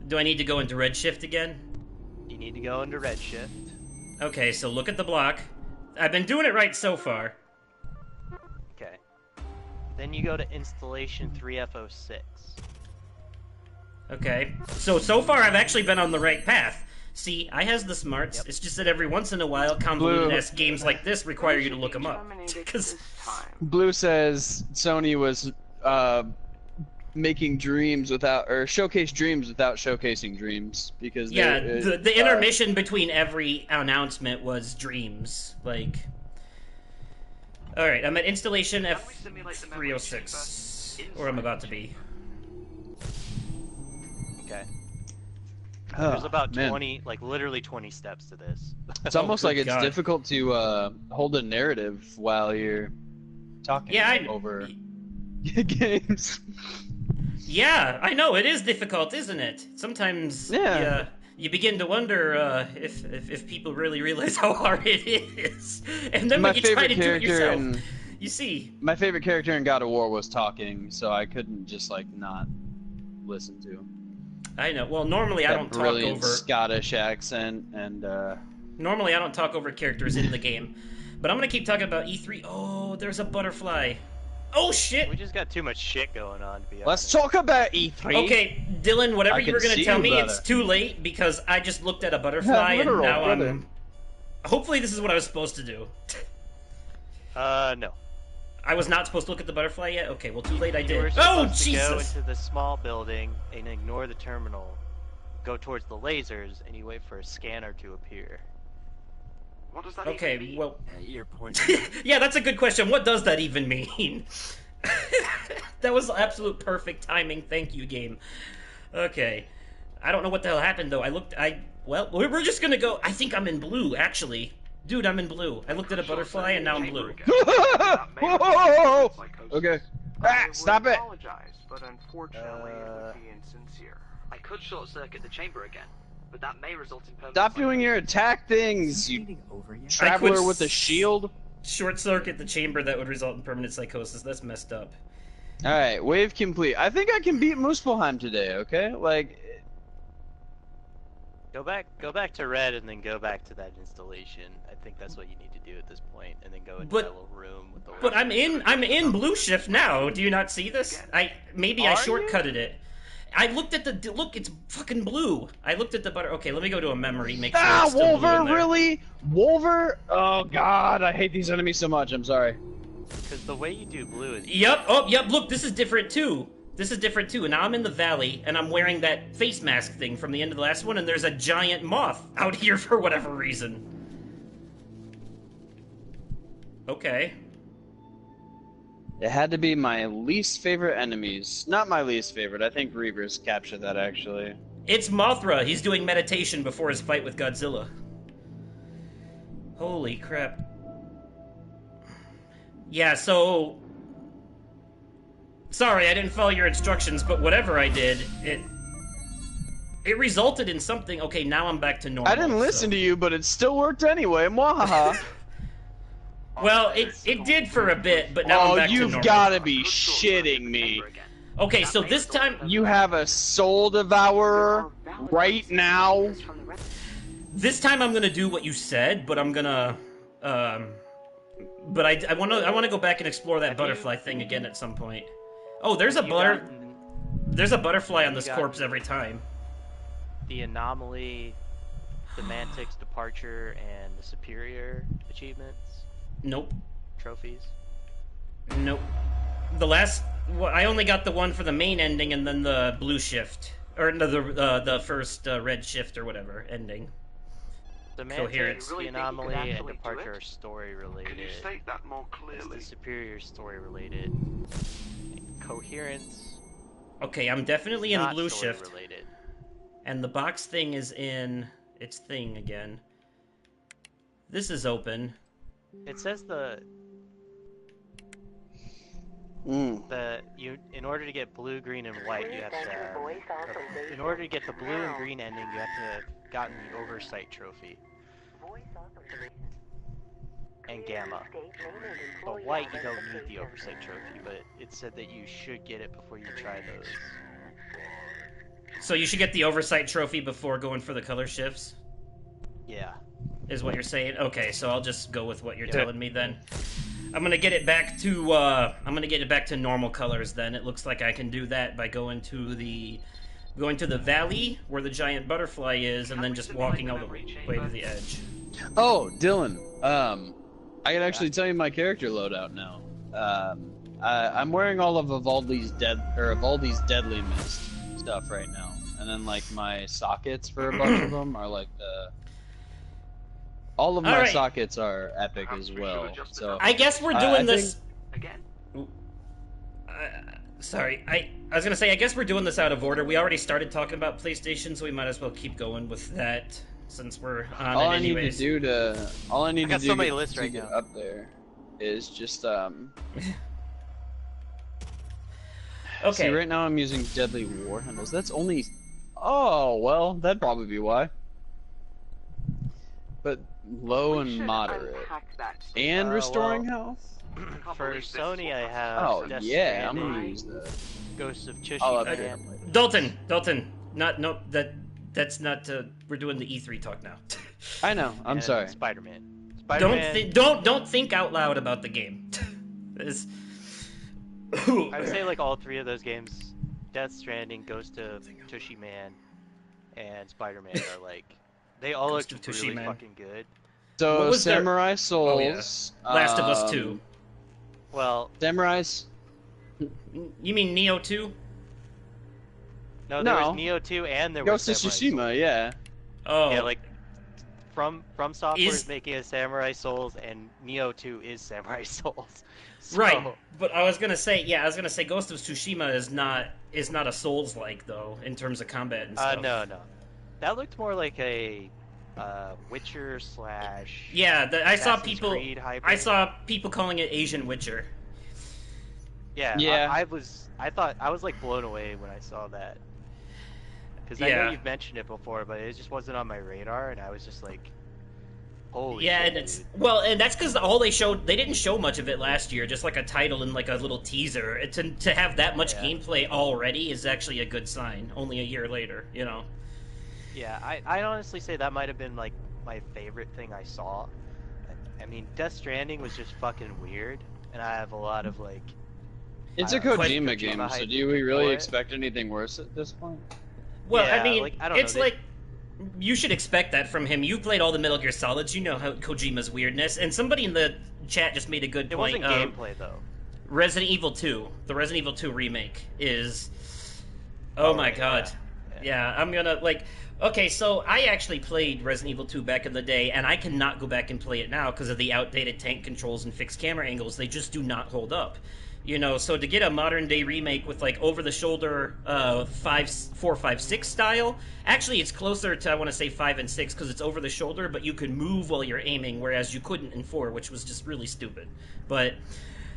Do I need to go into Redshift again?
You need to go into Redshift.
Okay, so look at the block. I've been doing it right so far.
Okay. Then you go to Installation 3F06.
Okay, so far I've actually been on the right path. See, I has the smarts. It's just that every once in a while, convoluted-ass games like this require you to look them up. Because
Blue says Sony was making dreams without, or showcase dreams without showcasing dreams, because
yeah, the intermission between every announcement was dreams. Like, all right, I'm at installation F306, or I'm about to be.
Okay.
Oh,
There's about
man.
20, like literally 20 steps to this.
It's almost like it's
God.
difficult to hold a narrative while you're talking over games.
Yeah, I know, it is difficult, isn't it? Sometimes you begin to wonder if people really realize how hard it is. And then when you try to do it yourself, you see.
My favorite character in God of War was talking, so I couldn't just, like, not listen to him.
I know. Well, normally I don't talk
brilliant
over
Scottish accent, and
normally I don't talk over characters in the game. But I'm gonna keep talking about E3. Oh, there's a butterfly. Oh shit!
We just got too much shit going on, to be honest.
let's talk about E3.
Okay, Dylan, whatever
I
you
can
were gonna
see
tell
you,
me,
brother.
it's too late because I just looked at a butterfly and
literal,
now
brother.
I'm. Hopefully, this is what I was supposed to do.
No.
I was not supposed to look at the butterfly yet. Okay, well, too late. I
You were
did. Oh
supposed to go
Jesus!
into the small building and ignore the terminal, go towards the lasers, and you wait for a scanner to appear.
What does that
Okay,
even mean?
well,
You're pointing.
yeah, that's a good question. What does that even mean? That was absolute perfect timing. Thank you, game. Okay. I don't know what the hell happened, though. Well, we're just gonna go. I think I'm in blue, actually. Dude, I'm in blue. I looked at a butterfly, and now I'm blue.
Whoa! Okay. Ah, stop it!
Apologize, but unfortunately, it would be insincere.
I could short circuit the chamber again, but that may result in permanent.
Stop doing your attack things, you traveler with a shield.
Short circuit the chamber, that would result in permanent psychosis. That's messed up.
Alright, wave complete. I think I can beat Muspelheim today, okay? Like,
Go back to red, and then go back to that installation. I think that's what you need to do at this point, and then go into that little room with the.
But I'm in blue shift now. Do you not see this? Maybe I shortcutted it. I looked at the look. It's fucking blue. I looked at the butter. Okay, let me go to a memory. Make sure it's still blue in
Wolver,
there.
really? Wolver? Oh god, I hate these enemies so much. I'm sorry.
Because the way you do blue is.
Yep. Oh, yep. Look, this is different too. This is different too. And now I'm in the valley, and I'm wearing that face mask thing from the end of the last one, and there's a giant moth out here for whatever reason. Okay.
It had to be my least favorite enemies. Not my least favorite. I think Reavers captured that, actually.
It's Mothra. He's doing meditation before his fight with Godzilla. Holy crap. Yeah, so... Sorry, I didn't follow your instructions, but whatever I did, it resulted in something. Okay, now I'm back to normal.
I didn't listen to you, but it still worked anyway. Mwahaha.
Well, it did for a bit, but now I'm back to normal.
You've gotta be shitting me.
Okay, so this time...
You have a soul devourer right now?
This time I'm gonna do what you said, but I'm gonna... But I wanna go back and explore that butterfly thing again at some point. Oh, there's a butterfly on this corpse every time.
The anomaly, semantics, departure, and the superior achievements.
Nope.
Trophies.
Nope. The last... I only got the one for the main ending and then the blue shift. Or no, the first red shift or whatever ending. Coherence.
The anomaly and departure are story related.
Can you state that more clearly?
The superior is story related. Coherence.
Okay, I'm definitely in blue
story
shift.
related.
And the box thing is in its thing again. This is open.
It says in order to get blue, green, and white, you have to. In order to get the blue and green ending, you have to have gotten the Oversight trophy. And Gamma. But white, you don't need the Oversight trophy, but it said that you should get it before you try those.
So you should get the Oversight trophy before going for the color shifts?
Yeah.
Is what you're saying? Okay, so I'll just go with what you're telling me then. I'm gonna get it back to normal colors then. It looks like I can do that by going to the going to the valley where the giant butterfly is, and then just walking all the way to the edge.
Oh, Dylan. I can actually tell you my character loadout now. I'm wearing all of Evaldi's Deadly Mist stuff right now, and then like my sockets for a bunch of them are like the. All of my sockets are epic as well. So
I guess we're doing this
again.
Sorry, I was gonna say I guess we're doing this out of order. We already started talking about PlayStation, so we might as well keep going with that since we're on
all
it
I need
anyways.
to do to all I need to do
so many
to
lists right
get
now.
up there is just
Okay.
See, right now I'm using Deadly War Handles. That's only. Oh well, that'd probably be why. But low and moderate, and restoring health.
For Sony, I have.
Oh
Death
yeah, I'm
Stranding,
gonna use that.
Ghost of
I'll upgrade
Tsushima.
them later.
Dalton, that's not. We're doing the E3 talk now.
I know. I'm
and
sorry.
Spider-Man.
Don't think out loud about the game.
I would say like all three of those games, Death Stranding, Ghost of Tsushima, and Spider-Man are like, they all look
Ghost of
really
Tsushima.
fucking good.
What
So
was their-
Samurai Souls.
Last of Us 2.
Well,
Samurais.
You mean Neo 2?
no, there
No.
was Neo 2 and there
Ghost of
was Samurai
Tsushima. Yeah.
Oh.
Yeah, like from Software
Is-
is making a Samurai Souls, and Neo 2 is Samurai Souls. So,
Right, but I was gonna say Ghost of Tsushima is not a Souls-like though in terms of combat and stuff.
no, that looked more like a Witcher slash.
Yeah, I saw
Assassin's
people.
Creed hybrid.
I saw people calling it Asian Witcher.
Yeah,
Yeah.
I thought I was like blown away when I saw that. Because I
Yeah.
know you've mentioned it before, but it just wasn't on my radar, and I was just like, holy
Yeah,
shit,
and it's
dude.
and that's because they didn't show much of it last year, just like a title and like a little teaser. To have that much gameplay already is actually a good sign. Only a year later, you know.
Yeah, I honestly say that might have been like my favorite thing I saw. I mean, Death Stranding was just fucking weird, and I have a lot of like.
It's a
I don't know,
Kojima game, so
hype
do we really
for it.
expect anything worse at this point?
Well,
Yeah,
I mean,
like, I don't know,
it's
they-
like you should expect that from him. You played all the Metal Gear Solids, you know how Kojima's weirdness. And somebody in the chat just made a good
It
point.
wasn't gameplay though.
Resident Evil 2, the Resident Evil 2 remake is. Oh my god. Yeah, I'm gonna like. Okay, so I actually played Resident Evil 2 back in the day, and I cannot go back and play it now because of the outdated tank controls and fixed camera angles. They just do not hold up. You know, so to get a modern day remake with like over the shoulder 4, 5, 6 style, actually it's closer to I want to say 5 and 6 because it's over the shoulder, but you can move while you're aiming, whereas you couldn't in 4, which was just really stupid. But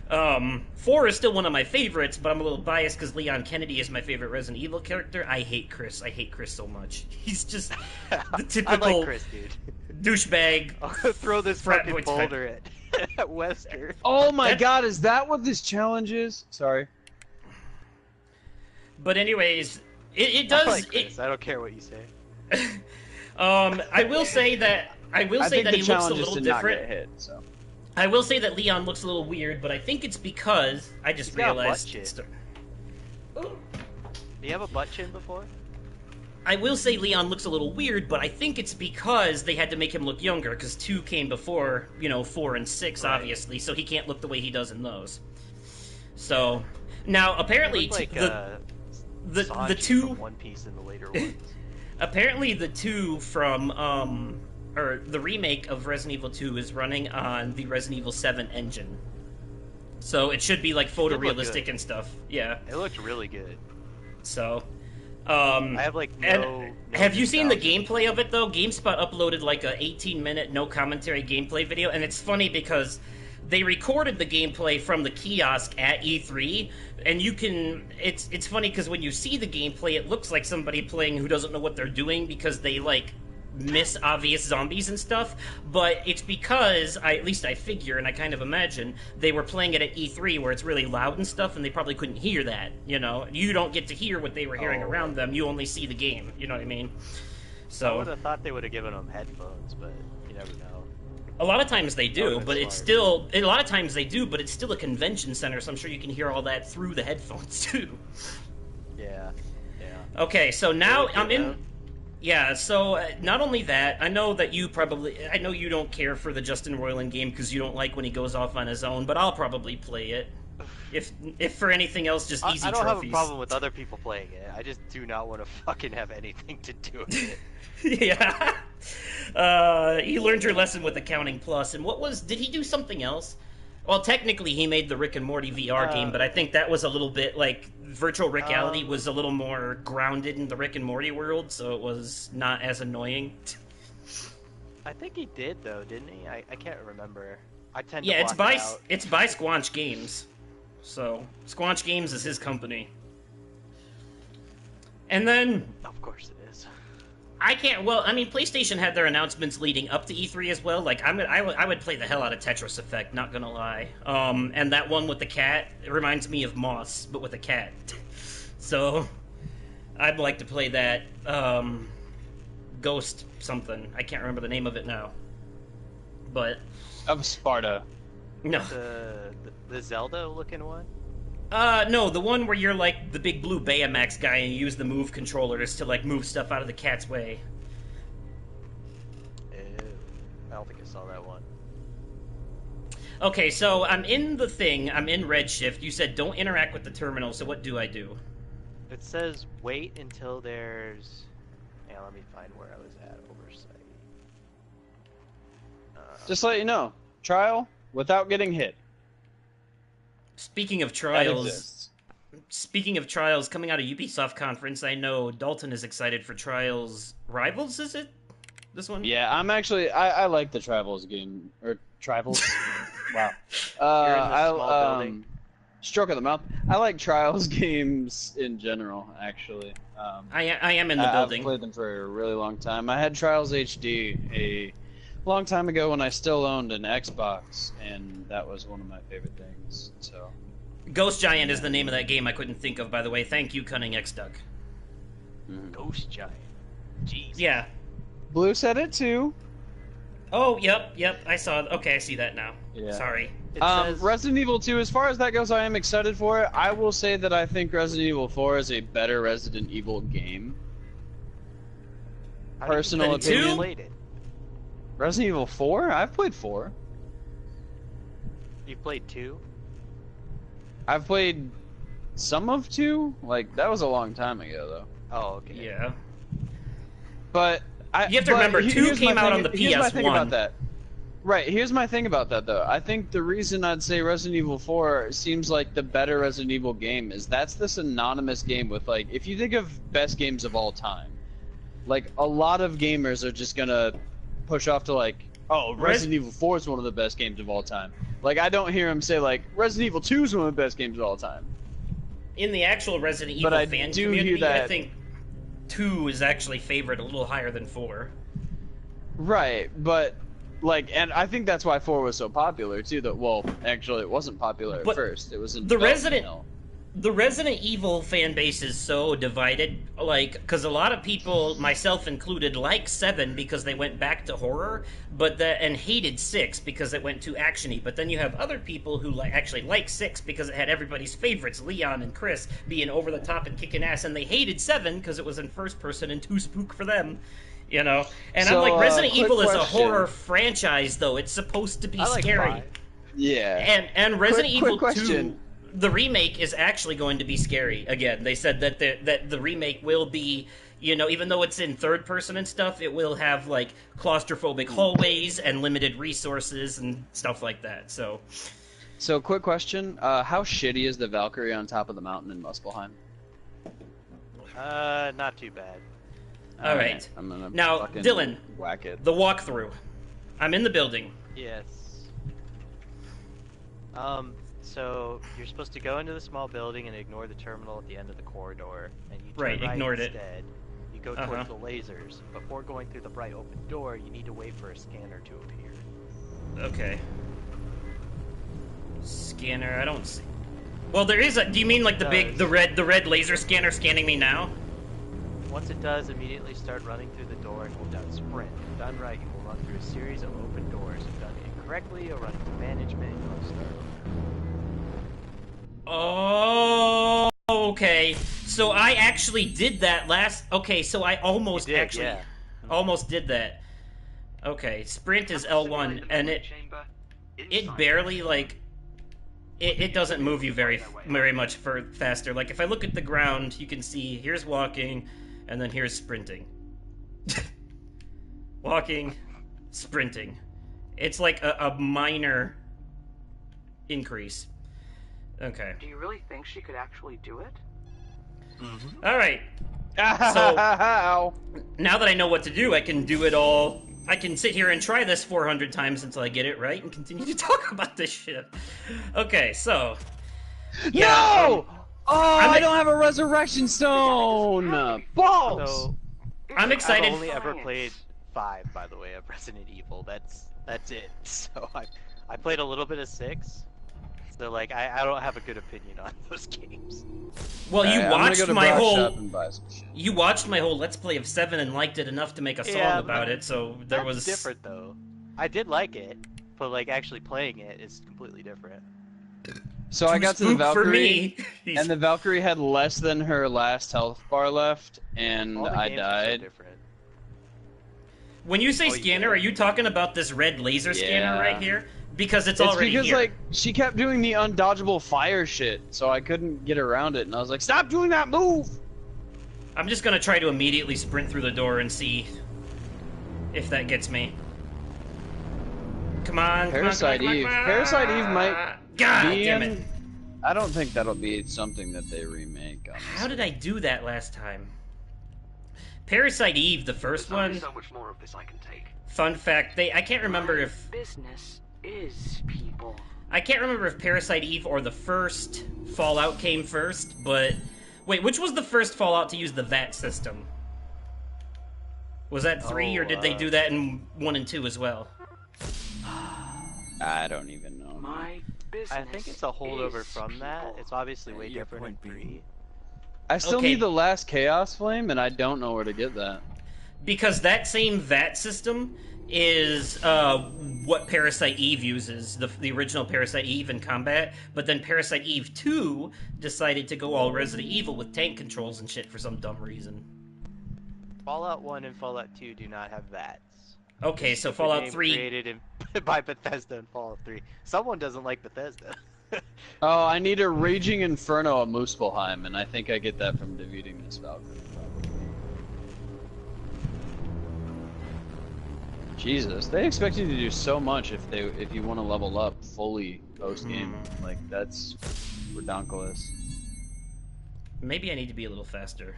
4 is still one of my favorites, but I'm a little biased because Leon Kennedy is my favorite Resident Evil character. I hate Chris. I hate Chris so much. He's just the typical
I like Chris, dude.
douchebag.
I'll go throw this
frat
fucking
boy type.
boulder at Wester.
Oh my god, is that what this challenge is? Sorry.
But anyways, it
I
does.
like Chris. I don't care what you say.
I will say that
I
he
think
looks
the
a
challenge is
little
to not
different.
get hit. So.
I will say that Leon looks a little weird, but I think it's because I just
He's got a butt
realized.
chin. Do you have a butt chin before?
I will say Leon looks a little weird, but I think it's because they had to make him look younger, because 2 came before, 4 and 6,
Right.
obviously, so he can't look the way he does in those. So, now, apparently,
You look like,
the
Sanji
2...
from One Piece in the later ones.
Apparently the 2 from, or the remake of Resident Evil 2 is running on the Resident Evil 7 engine. So it should be, like,
look
photorealistic
good.
and stuff. Yeah,
It looked really good.
so...
I have like no.
have you seen the
nostalgia.
gameplay of it though? GameSpot uploaded like a 18-minute no commentary gameplay video, and it's funny because they recorded the gameplay from the kiosk at E3, and you can. It's funny because when you see the gameplay, it looks like somebody playing who doesn't know what they're doing because they like miss obvious zombies and stuff, but it's because at least I figure and I kind of imagine they were playing it at E3 where it's really loud and stuff, and they probably couldn't hear that. You don't get to hear what they were hearing around them. You only see the game. You know what I mean?
I
So
would have thought they would have given them headphones, but you never know.
a lot of times they do,
Oh,
but
that's
it's
smart.
still a lot of times they do, but it's still a convention center, so I'm sure you can hear all that through the headphones too.
Yeah, yeah.
Okay, so now I'm in.
note.
Yeah, so not only that, I know that I know you don't care for the Justin Roiland game because you don't like when he goes off on his own, but I'll probably play it. If for anything else, just easy
I don't
trophies.
have a problem with other people playing it. I just do not want to fucking have anything to do with it.
Yeah. You learned your lesson with Accounting Plus, and did he do something else? Well, technically he made the Rick and Morty VR game, but I think that was a little bit, like, virtual reality was a little more grounded in the Rick and Morty world, so it was not as annoying.
I think he did, though, didn't he? I can't remember. I tend to
Yeah,
block it out.
it's by Squanch Games. So, Squanch Games is his company. And then...
Of course it is.
PlayStation had their announcements leading up to E3 as well. Like, I would play the hell out of Tetris Effect, not gonna lie. And that one with the cat, it reminds me of Moss, but with a cat. So, I'd like to play that, Ghost something. I can't remember the name of it now. But...
Of Sparta.
No.
The Zelda-looking one?
No, the one where you're like the big blue Bayamax guy and you use the move controllers to like move stuff out of the cat's way.
Ew. I don't think I saw that one.
Okay, so I'm in the thing, I'm in Redshift. You said don't interact with the terminal, so what do I do?
It says wait until there's... Yeah, let me find where I was at. Oversight.
Just to let you know, trial without getting hit.
Speaking of
That
trials,
exists.
Coming out of Ubisoft conference, I know Dalton is excited for Trials Rivals, is it? This one?
Yeah, I like the Trials game, or Trials. Wow.
You're in the small building.
Stroke of the mouth. I like Trials games in general, actually.
I am in the building.
I've played them for a really long time. I had Trials HD a long time ago when I still owned an Xbox, and that was one of my favorite things. So,
Ghost Giant is the name of that game I couldn't think of, by the way. Thank you, Cunning X Duck.
Ghost Giant. Jeez.
Yeah.
Blue said it too.
Oh, yep. I saw. Okay, I see that now.
Yeah.
Sorry.
It says...
Resident Evil 2, as far as that goes, I am excited for it. I will say that I think Resident Evil 4 is a better Resident Evil game. Personal
How do you
opinion.
played it?
Resident Evil 4? I've played 4.
You played 2?
I've played some of 2. Like, that was a long time ago, though.
Oh, okay.
Yeah.
But
You have to remember, 2 came out on the
Here's my thing about
PS1.
that. Right, here's my thing about that, though. I think the reason I'd say Resident Evil 4 seems like the better Resident Evil game is that's the synonymous game with, like, if you think of best games of all time, like, a lot of gamers are just gonna push off to, like, oh, Resident Evil 4 is one of the best games of all time. Like, I don't hear them say, like, Resident Evil 2 is one of the best games of all time.
In the actual Resident Evil
But I
fan
do
community,
hear that...
I think 2 is actually favored a little higher than 4.
Right, but... Like, and I think that's why 4 was so popular, too, that, well, actually, it wasn't popular at first. It was in
the Resident Evil fan base is so divided, like, because a lot of people, myself included, like 7 because they went back to horror, and hated 6 because it went too actiony. But then you have other people who actually like 6 because it had everybody's favorites, Leon and Chris, being over the top and kicking ass, and they hated 7 because it was in first person and too spook for them. You know, and
So,
I'm like, Resident Evil is a
question.
horror franchise, though. It's supposed to be scary.
5.
Yeah.
And Resident Evil 2,
question.
the remake is actually going to be scary. Again, they said that the remake will be, you know, even though it's in third person and stuff, it will have like claustrophobic hallways and limited resources and stuff like that. So,
quick question: how shitty is the Valkyrie on top of the mountain in Muspelheim?
Not too bad.
all right.
I'm gonna
Now,
fucking
Dylan,
whack it.
the walkthrough. I'm in the building.
Yes. So you're supposed to go into the small building and ignore the terminal at the end of the corridor, and you turn right
ignored it.
instead. You go towards the lasers. Before going through the bright open door, you need to wait for a scanner to appear.
Okay. Scanner, I don't see. Well, there is a. Do you mean like the red laser scanner scanning me now?
Once it does, immediately start running through the door and hold down sprint. If done right, you will run through a series of open doors. If done incorrectly, you'll run into management and you'll start over.
Oh, okay. So I actually did that last... Okay, so I almost almost did that. Okay, sprint is L1, and it barely, like... It doesn't move you very much faster. Like, if I look at the ground, you can see here's walking, and then here's sprinting. Walking, sprinting. It's like a minor increase. Okay.
Do you really think she could actually do it?
Mm-hmm.
All right. So now that I know what to do, I can do it all. I can sit here and try this 400 times until I get it right and continue to talk about this shit. Okay, so... Yeah,
no! I don't have a resurrection stone! Balls!
So,
I'm excited.
I've only ever played 5, by the way, of Resident Evil. That's it. So I played a little bit of 6. So, like, I don't have a good opinion on those games.
Well, you watched my whole...
You
watched my whole Let's Play of 7 and liked it enough to make a song about it, so there was...
That's different, though. I did like it, but, like, actually playing it is completely different.
So I got to the Valkyrie, and the Valkyrie had less than her last health bar left, and I died.
So
when you say scanner, are you talking about this red laser scanner right here? Because it's already
because,
here.
like, she kept doing the undodgeable fire shit, so I couldn't get around it, and I was like, stop doing that move!
I'm just gonna try to immediately sprint through the door and see if that gets me. Come on,
Parasite
come on,
Eve.
come on.
Parasite Eve might
God
be
damn it.
I don't think that'll be something that they remake. Honestly.
How did I do that last time? Parasite Eve, the first one.
There's so much more of this I can take.
Fun fact, I can't remember if...
Business is people.
I can't remember if Parasite Eve or the first Fallout came first, but... Wait, which was the first Fallout to use the VAT system? Was that 3, or did they do that in 1 and 2 as well?
I don't even know.
My business
I think it's a holdover from that. It's obviously way different in 3.
I still need the last Chaos Flame, and I don't know where to get that.
Because that same VAT system is what Parasite Eve uses, the original Parasite Eve in combat, but then Parasite Eve 2 decided to go all Resident Evil with tank controls and shit for some dumb reason.
Fallout 1 and Fallout 2 do not have VATs.
Okay, so Fallout 3...
created by Bethesda and Fallout 3. Someone doesn't like Bethesda.
Oh, I need a Raging Inferno of Muspelheim, and I think I get that from defeating this Valkyrie. Jesus, they expect you to do so much if you want to level up fully post game. Like, that's ridiculous.
Maybe I need to be a little faster.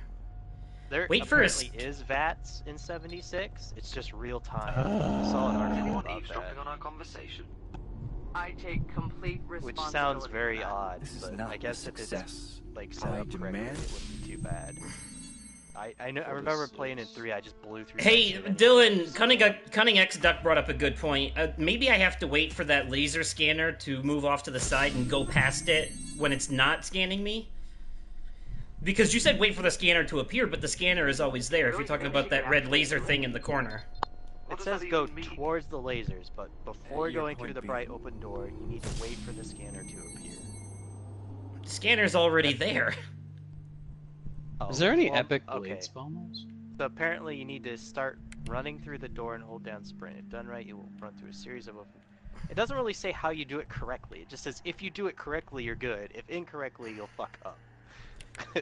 There apparently is VATs in 76. It's just real time. I saw an article about that.
On our conversation.
I take complete responsibility.
Which sounds very odd, but I guess if it's like set up correctly, it wouldn't be too bad. I remember playing in 3. I just blew through.
Hey, Dylan, Cunning X Duck brought up a good point. Maybe I have to wait for that laser scanner to move off to the side and go past it when it's not scanning me. Because you said wait for the scanner to appear, but the scanner is always there. If you're talking about that red laser thing in the corner.
It says go towards the lasers, but before going through the bright open door, you need to wait for the scanner to appear.
The scanner's already there.
Oh,
is there any epic blade spawners?
So apparently you need to start running through the door and hold down sprint. If done right, you will run through a series of... It doesn't really say how you do it correctly. It just says if you do it correctly, you're good. If incorrectly, you'll fuck up.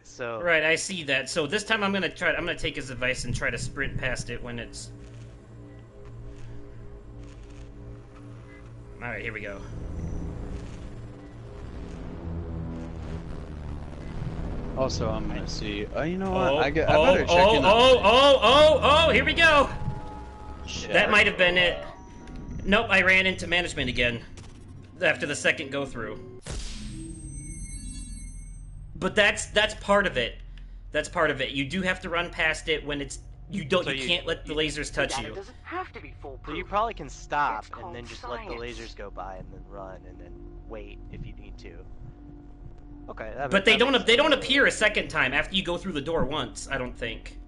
So...
Right, I see that. So this time I'm gonna take his advice and try to sprint past it when it's... Alright, here we go.
Also, I'm gonna see. Oh, you know what?
Oh,
I better check in.
Here we go. Shit. That might have been it. Nope, I ran into management again after the second go through. But that's part of it. That's part of it. You do have to run past it when it's you can't let the lasers touch you.
It doesn't have to be foolproof.
So you probably can stop and then just let the lasers go by and then run and then wait if you need to. Okay.
But they don't appear a second time after you go through the door once, I don't think.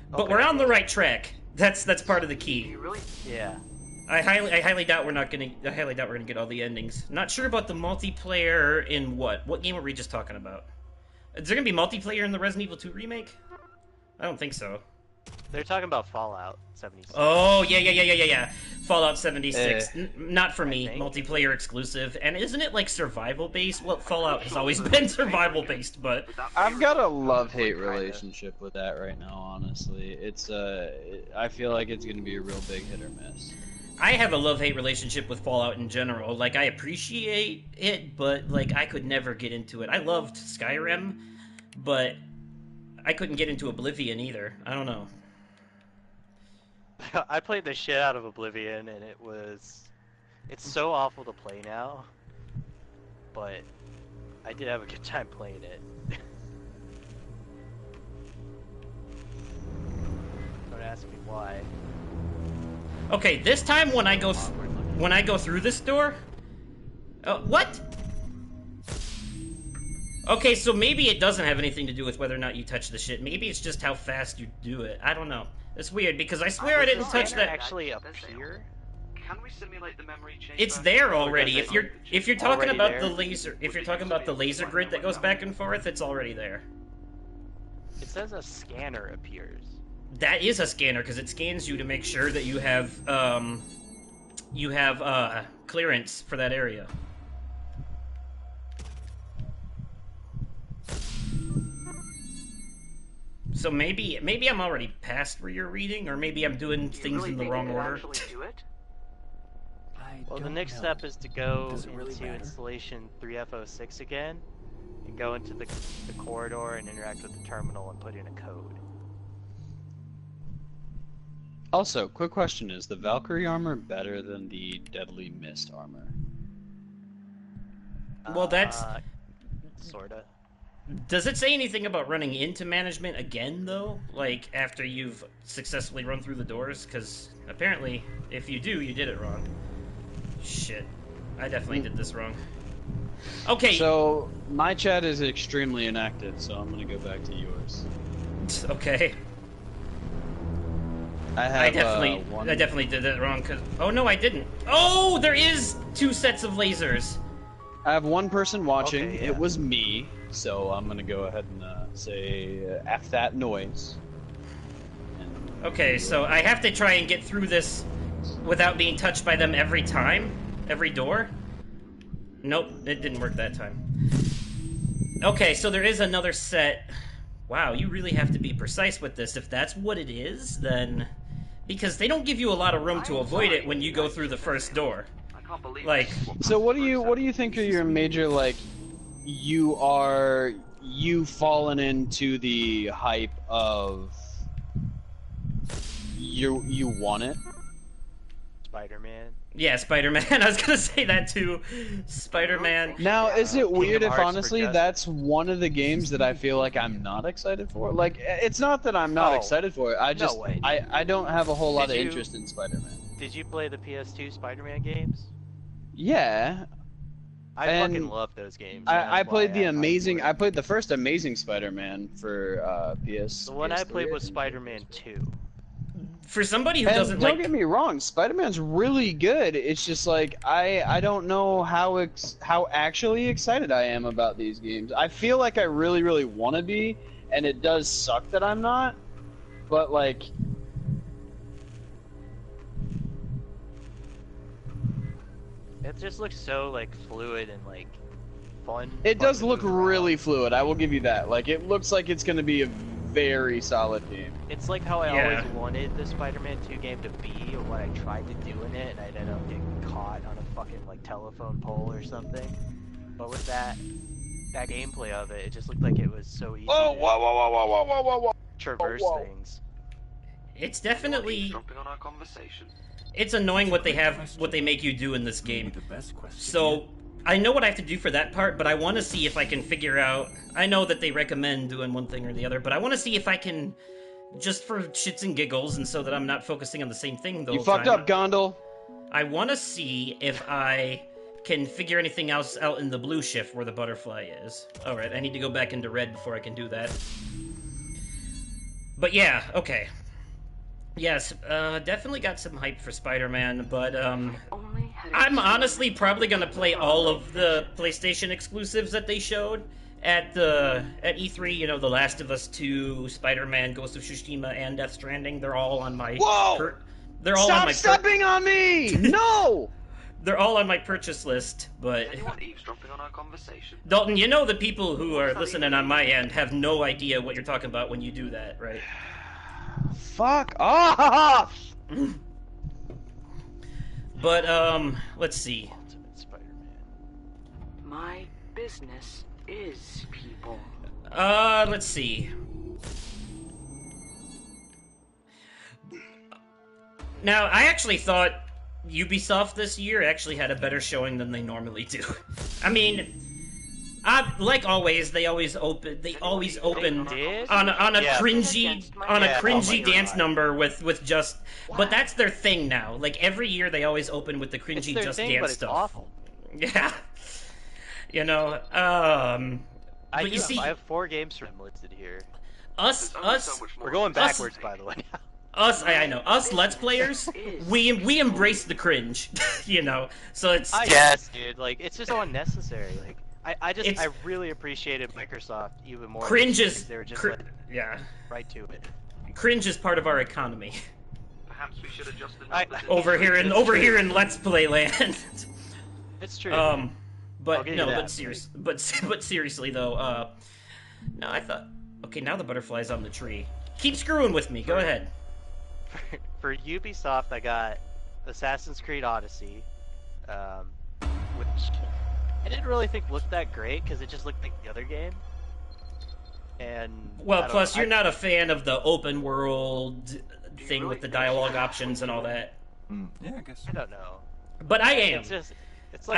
But we're on the right track. That's part of the key.
Yeah.
I highly doubt we're gonna get all the endings. Not sure about the multiplayer in what? What game were we just talking about? Is there gonna be multiplayer in the Resident Evil 2 remake? I don't think so.
They're talking about Fallout 76.
Oh, yeah. Fallout 76. Not for me.
think.
Multiplayer exclusive. And isn't it like survival based? Well, Fallout has always been survival based, but
I've got a love-hate relationship with that right now, honestly. It's I feel like it's gonna be a real big hit or miss.
I have a love-hate relationship with Fallout in general. Like, I appreciate it, but like I could never get into it. I loved Skyrim, but I couldn't get into Oblivion either. I don't know.
I played the shit out of Oblivion, and it's so awful to play now, but I did have a good time playing it. Don't ask me why.
Okay, this time when I go through this door, what? Okay, so maybe it doesn't have anything to do with whether or not you touch the shit. Maybe it's just how fast you do it. I don't know. It's weird because I swear I didn't touch that.
Actually appear?
Can we simulate the memory chamber?
It's there already. If you're talking
Already
about
there?
the laser, if you're talking about the laser grid that goes back and forth, it's already there.
It says a scanner appears.
That is a scanner because it scans you to make sure that you have clearance for that area. So maybe I'm already past where you're reading, or maybe I'm doing things in the wrong order.
Well, the next step is to go into installation 3F06 again, and go into the corridor and interact with the terminal and put in a code.
Also, quick question: is the Valkyrie armor better than the Deadly Mist armor?
Well, that's
sorta.
Does it say anything about running into management again, though? Like, after you've successfully run through the doors? Because, apparently, if you do, you did it wrong. Shit. I definitely did this wrong. Okay.
So, my chat is extremely inactive, so I'm gonna go back to yours.
Okay. I definitely did that wrong, because... Oh, no, I didn't. Oh, there is 2 sets of lasers!
I have one person watching.
Okay, yeah.
It was me, so I'm gonna go ahead and say F that noise.
Okay, so I have to try and get through this without being touched by them every time? Every door? Nope, it didn't work that time. Okay, so there is another set. Wow, you really have to be precise with this. If that's what it is, then... Because they don't give you a lot of room to avoid it when you go through the first door. Like...
So what do you think are your major, like, you've fallen into the hype of you want it?
Spider-Man.
Yeah, Spider-Man. I was gonna say that too. Spider-Man.
Now, is it weird if
Hearts
honestly
for
that's one of the games that I feel like I'm not excited for? Like, it's not that I'm not excited for it. I just
way.
I don't have a whole lot of
Did you-
interest in Spider-Man.
Did you play the PS2 Spider-Man games?
Yeah,
I
And
fucking love those games.
I
That's
played
why
the
I
amazing.
enjoy
I
it.
played the first Amazing Spider-Man for PS.
The one I
PS3,
played was
think.
Spider-Man 2.
For somebody who
And
doesn't
don't
like...
get me wrong, Spider-Man's really good. It's just like I don't know how actually excited I am about these games. I feel like I really want to be, and it does suck that I'm not. But like,
It just looks so like fluid and like fun.
it
fun
does
to
look
move around.
really fluid. I will give you that. Like, it looks like it's going to be a very solid game.
It's like how I
Yeah.
always wanted the Spider-Man 2 game to be, or what I tried to do in it, and I ended up getting caught on a fucking like telephone pole or something. But with that gameplay of it, it just looked like it was so easy to traverse things.
It's definitely...
Jumping on our conversation.
It's annoying what they make you do in this game. So, I know what I have to do for that part, but I want to see if I can figure out... I know that they recommend doing one thing or the other, but I want to see if I can, just for shits and giggles, and so that I'm not focusing on the same thing the
You
whole
fucked
time,
up, Gondel.
I want to see if I can figure anything else out in the blue shift where the butterfly is. Alright, I need to go back into red before I can do that. But yeah, okay. Yes, definitely got some hype for Spider-Man, but, I'm honestly probably gonna play all of the PlayStation exclusives that they showed, at E3, you know, The Last of Us 2, Spider-Man, Ghost of Tsushima, and Death Stranding, they're all on my...
Whoa!
They're all
Stop
on my
stepping on me! No!
They're all on my purchase list, but...
Is anyone eavesdropping on our conversation?
Dalton, you know the people who are listening on my end have no idea what you're talking about when you do that, right?
Fuck off!
But, let's see.
Ultimate Spider-Man.
My business is people.
Let's see. Now, I actually thought Ubisoft this year actually had a better showing than they normally do. I mean, like always, they always open on a cringy dance number with just. But that's their thing now. Like every year, they always open with the cringy just dance
but it's
stuff.
Awful.
Yeah, you know.
I have 4 games from listed here.
Us.
We're going backwards, by the way.
I know. Us Let's Players, we embrace the cringe, you know. So it's
Yes, dude. Like it's just so unnecessary. Like I really appreciated Microsoft even more.
Cringe is
they were just
yeah.
right to it.
Cringe is part of our economy.
Perhaps we should adjust the numbers.
over here in Let's Play land.
It's true.
But no, but seriously though, no, I thought okay, now the butterfly's on the tree. Keep screwing with me. Go ahead.
For Ubisoft, I got Assassin's Creed Odyssey, which I didn't really think looked that great because it just looked like the other game. And
well, plus you're not a fan of the open world thing with the dialogue options and all that.
Yeah, I guess.
I don't know.
But I am.
It's like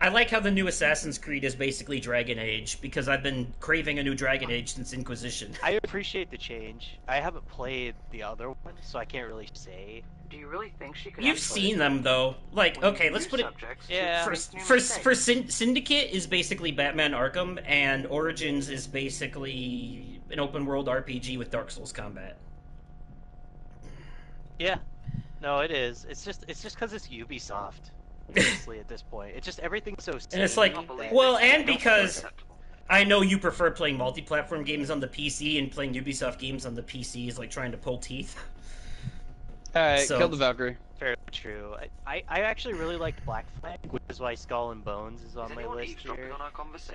I like how the new Assassin's Creed is basically Dragon Age, because I've been craving a new Dragon Age since Inquisition.
I appreciate the change. I haven't played the other one, so I can't really say.
Do you really think she could?
You've seen them though. Like, okay, let's put it.
Yeah.
For Syndicate is basically Batman Arkham, and Origins is basically an open world RPG with Dark Souls combat.
Yeah. No, it is. It's just because it's Ubisoft. Honestly, at this point, it's just everything's so.
And it's like, well, and because I know you prefer playing multi-platform games on the PC, and playing Ubisoft games on the PC is like trying to pull teeth.
Alright, kill the Valkyrie.
Fairly true. I actually really liked Black Flag, which is why Skull and Bones is on my list here.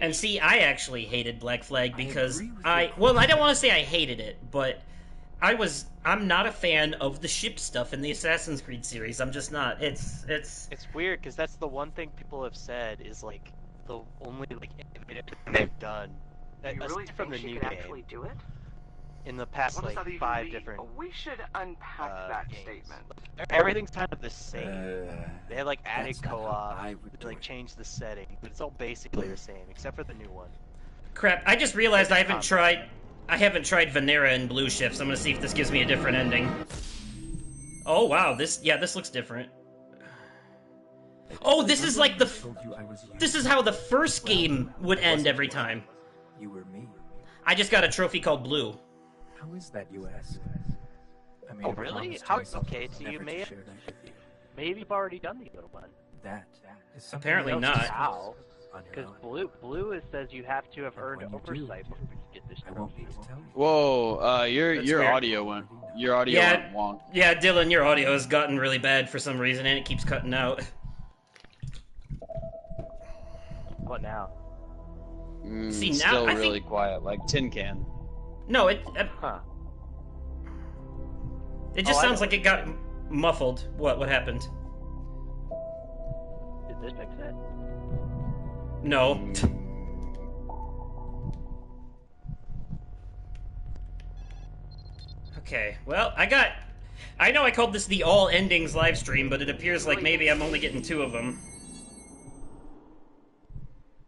And see, I actually hated Black Flag because well, I don't want to say I hated it, but I'm not a fan of the ship stuff in the Assassin's Creed series. I'm just not. It's
weird because that's the one thing people have said is like the only like innovative thing they've done.
You really
from the
think she
new
could
game.
actually do it?
In the past like 5 different.
We should unpack that
games.
statement.
Everything's kind of the same. They had like added
that's not how
co-op,
I would do
like
it.
changed the setting, but it's all basically the same except for the new one.
crap. I just realized I haven't tried Venera in Blue Shifts. I'm gonna see if this gives me a different ending. Oh wow, this looks different. Oh, this is like this is how the first game would end every time.
You were me.
I just got a trophy called Blue.
How is that, you ask? I made
Oh
a
really?
promise to
How?
myself
Okay,
to
so you
never
may have,
share that with you.
maybe you've already done the other one.
That is something
Apparently
else
not.
to
How?
on your
Because
own.
blue says you have to have earned
when you do,
oversight before you get this
I won't
trophy.
need to tell you.
Whoa, your
weird.
audio went. Your audio went wonk.
Yeah, Dylan, your audio has gotten really bad for some reason, and it keeps cutting out.
What now?
See, now
still
I
really
think-
quiet, like tin can.
No, it
Huh?
just
I
sounds
know.
like it got muffled. What happened?
Did this fix it?
No. Okay, well, I know I called this the all endings live stream, but it appears like maybe I'm only getting 2 of them.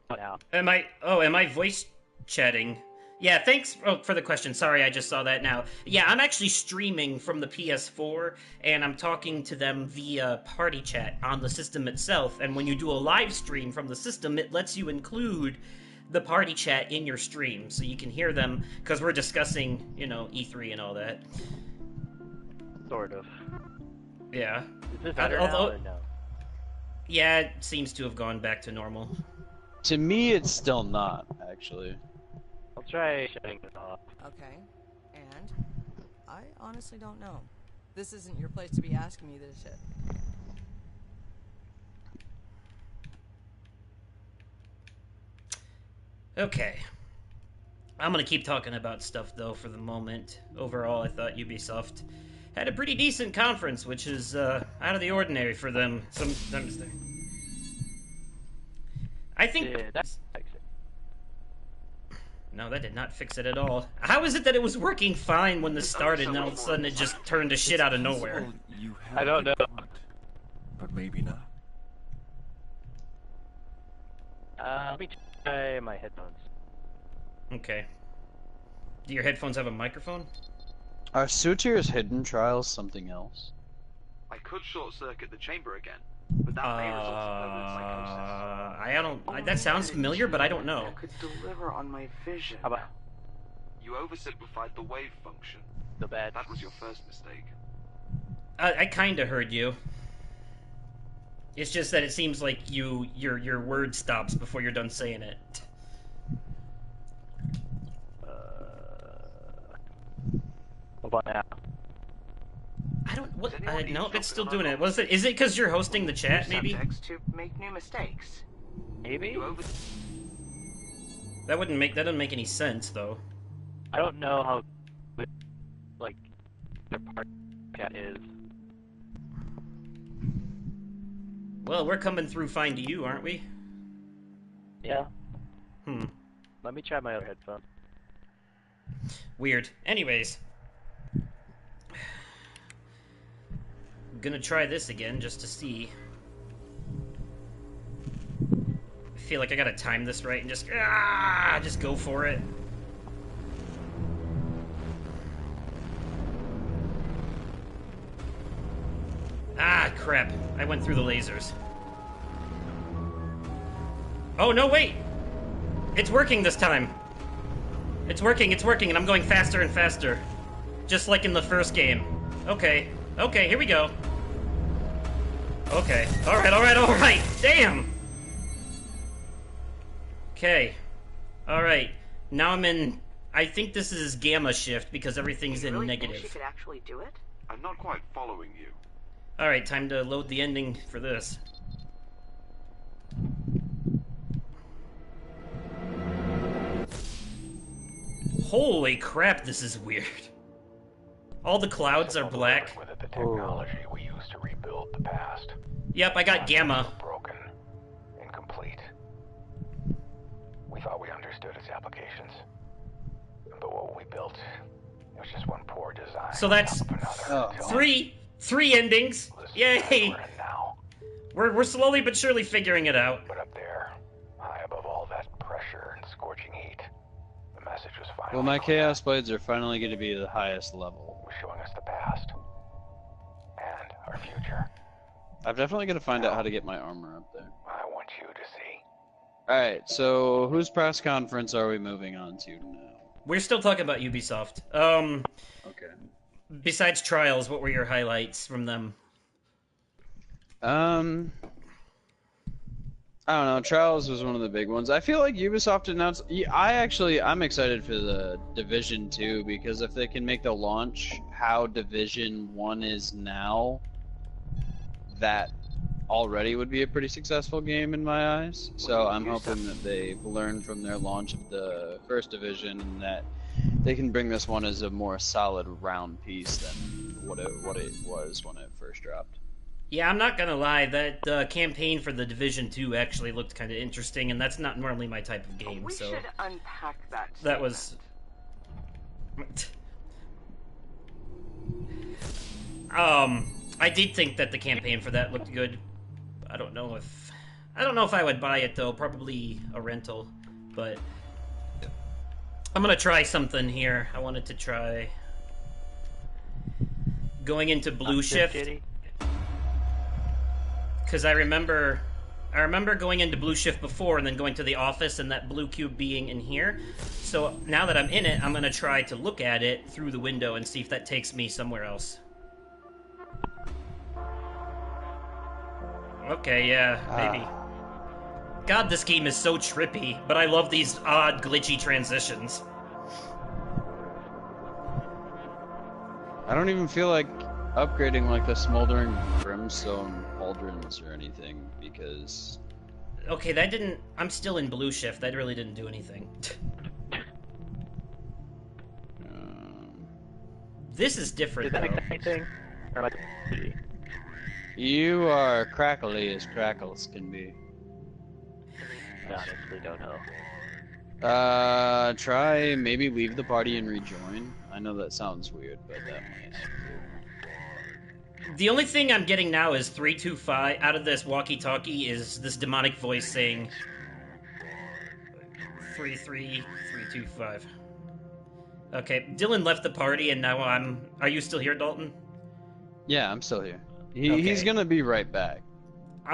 What now?
Am I voice chatting? Yeah, thanks for the question. Sorry, I just saw that now. Yeah, I'm actually streaming from the PS4, and I'm talking to them via party chat on the system itself. And when you do a live stream from the system, it lets you include the party chat in your stream, so you can hear them, because we're discussing, E3 and all that.
Sort of.
Yeah.
Is this better now or no?
Yeah, it seems to have gone back to normal.
To me, it's still not, actually.
I'll try shutting it off.
Okay. And? I honestly don't know. This isn't your place to be asking me this shit.
Okay. I'm gonna keep talking about stuff, though, for the moment. Overall, I thought Ubisoft had a pretty decent conference, which is out of the ordinary for them. Sometimes they... I think...
Yeah, that's fix it.
No, that did not fix it at all. How is it that it was working fine when this started, and all of a sudden it just turned to shit out of nowhere?
You have
I don't know.
equipment, but maybe not.
Let me try my headphones.
Okay. Do your headphones have a microphone?
Are Sutir's hidden trials something else?
I could short circuit the chamber again, but that may result in permanent psychosis.
I don't... that sounds familiar, but I don't know.
Could deliver on my vision.
How about
You oversimplified the wave function.
the bad?
That was your first mistake.
I kinda heard you. It's just that it seems like your word stops before you're done saying it.
What about now?
I don't... What?
Does anyone need
No,
something
it's still
on
doing
our
it. Was it? Is it because you're hosting the chat, maybe?
Subjects to make new mistakes.
Maybe?
You over...
That wouldn't make... That doesn't make any sense, though.
I don't know how good, like, their part chat is.
Well, we're coming through fine to you, aren't we?
Yeah.
Hmm.
Let me try my other headphones.
Weird. Anyways. I'm gonna try this again, just to see. I feel like I gotta time this right and just go for it. Ah, crap. I went through the lasers. Oh, no, wait! It's working this time. It's working, and I'm going faster and faster. Just like in the first game. Okay, here we go. Okay, alright! Damn! Okay. Alright. Now I'm in... I think this is gamma shift because everything's in negative.
Think she could actually do it?
I'm not quite following you.
Alright, time to load the ending for this. Holy crap, this is weird. All the clouds are black.
With it, the technology we used to rebuild the past.
Yep, I got gamma.
Broken. Incomplete. We thought we understood its applications. But what we built, it was just one poor design.
So that's three endings. Yay! We're slowly but surely figuring it out.
But up there, high above all that pressure and scorching heat, the message was finally
Well, my Chaos Blades are finally going to be the highest level.
was showing us the past and our future.
I'm definitely going to find out how to get my armor up there.
I want you to see.
Alright, so whose press conference are we moving on to now?
We're still talking about Ubisoft.
Okay.
Besides Trials, what were your highlights from them?
I don't know. Trials was one of the big ones. I feel like Ubisoft announced. I'm excited for the Division 2 because if they can make the launch how Division 1 is now, that already would be a pretty successful game in my eyes. So I'm hoping that they've learned from their launch of the first Division and that they can bring this one as a more solid round piece than what it was when it first dropped.
Yeah, I'm not gonna lie, that campaign for the Division 2 actually looked kind of interesting, and that's not normally my type of game,
We
so...
should unpack that.
That was... I did think that the campaign for that looked good. I don't know if I would buy it, though. Probably a rental, but... I'm gonna try something here. I wanted to try... going into Blue Shift. Because I remember going into Blue Shift before and then going to the office and that blue cube being in here. So now that I'm in it, I'm going to try to look at it through the window and see if that takes me somewhere else. Okay, yeah, maybe. God, this game is so trippy, but I love these odd, glitchy transitions.
I don't even feel like upgrading like the Smoldering Brimstone Pauldrons or anything, because...
Okay, that didn't... I'm still in Blue Shift. That really didn't do anything. This is different,
Did that
though.
make anything? Or am I...
You are crackly as crackles can be.
Honestly, don't know.
Try maybe leave the party and rejoin. I know that sounds weird, but that might help you.
The only thing I'm getting now is 325. Out of this walkie-talkie is this demonic voice saying 33325. Okay, Dylan left the party and now I'm... Are you still here, Dalton?
Yeah, I'm still here.
Okay.
He's gonna be right back.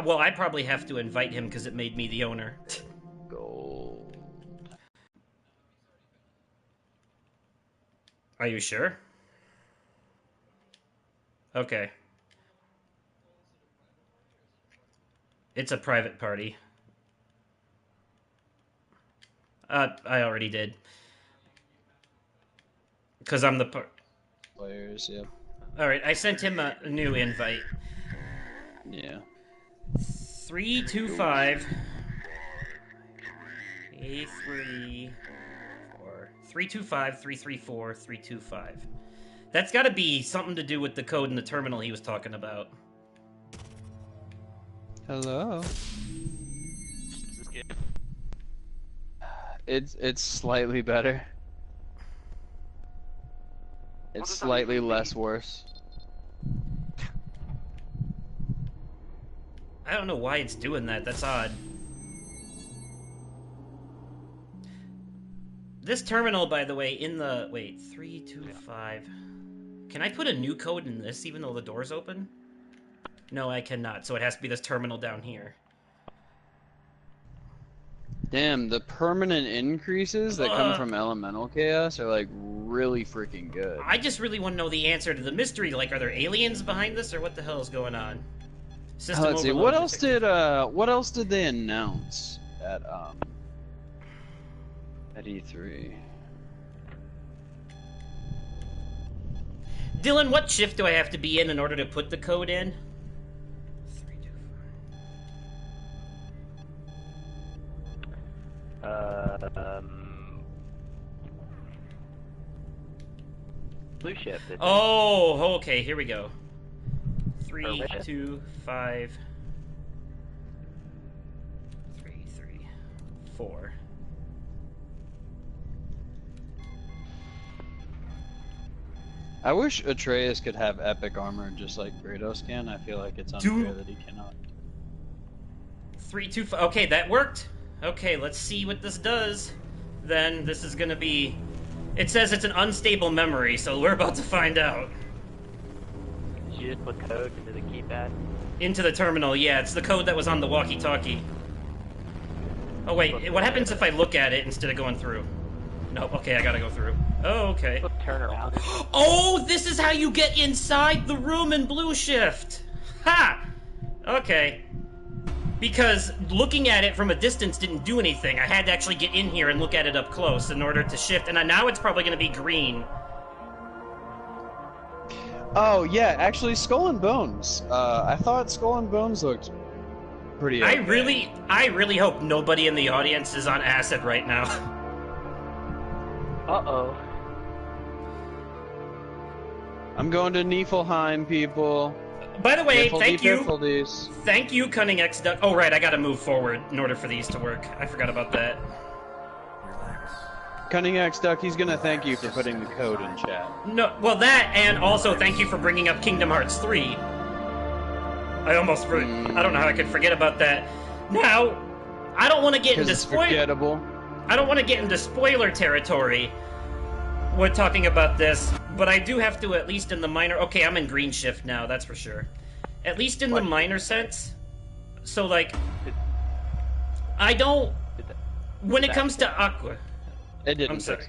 Well, I probably have to invite him because it made me the owner.
Gold.
Are you sure? Okay. It's a private party. I already did. Because I'm the
Players, yep.
Alright, I sent him a new invite.
Yeah.
325 A34 325 334 325. That's got to be something to do with the code in the terminal he was talking about.
Hello. It's slightly better. It's slightly less worse.
I don't know why it's doing that. That's odd. This terminal, by the way, in the... Wait, 325... Can I put a new code in this, even though the door's open? No, I cannot, so it has to be this terminal down here.
Damn, the permanent increases that come from elemental chaos are like really freaking good.
I just really want to know the answer to the mystery. Like, are there aliens behind this, or what the hell is going on? System
Let's see.
overload.
What else did they announce at E3?
Dylan, what shift do I have to be in order to put the code in?
Blue shift.
Oh, okay, here we go. 3, 2, 5, 3, 3, 4.
I wish Atreus could have epic armor just like Kratos can. I feel like it's unfair that he cannot.
3, 2, 5. Okay, that worked. Okay, let's see what this does. Then this is gonna be... It says it's an unstable memory, so we're about to find out.
Did you just put code into the keypad?
Into the terminal, yeah. It's the code that was on the walkie-talkie. Oh, wait. What happens if I look at it instead of going through? Nope. Okay, I gotta go through. Oh, okay.
Turn around.
Oh, this is how you get inside the room in Blue Shift! Ha! Okay. Because looking at it from a distance didn't do anything. I had to actually get in here and look at it up close in order to shift, and now it's probably going to be green.
Oh, yeah, actually, Skull and Bones. I thought Skull and Bones looked pretty okay.
I really hope nobody in the audience is on acid right now.
Uh-oh.
I'm going to Niflheim, people.
By the way, thank you.
Difficulties.
Thank you, Cunning X Duck. Oh, right, I gotta move forward in order for these to work. I forgot about that.
Cunning X Duck, he's gonna thank you for putting the code in chat.
No, well, that, and also thank you for bringing up Kingdom Hearts 3. I almost... I don't know how I could forget about that. Now, I don't want to get into
forgettable.
I don't want to get into spoiler territory when talking about this, but I do have to, at least in the minor... Okay, I'm in green shift now, that's for sure. At least in the minor sense. So, like... I don't... When it comes to Aqua...
It didn't.
I'm sorry.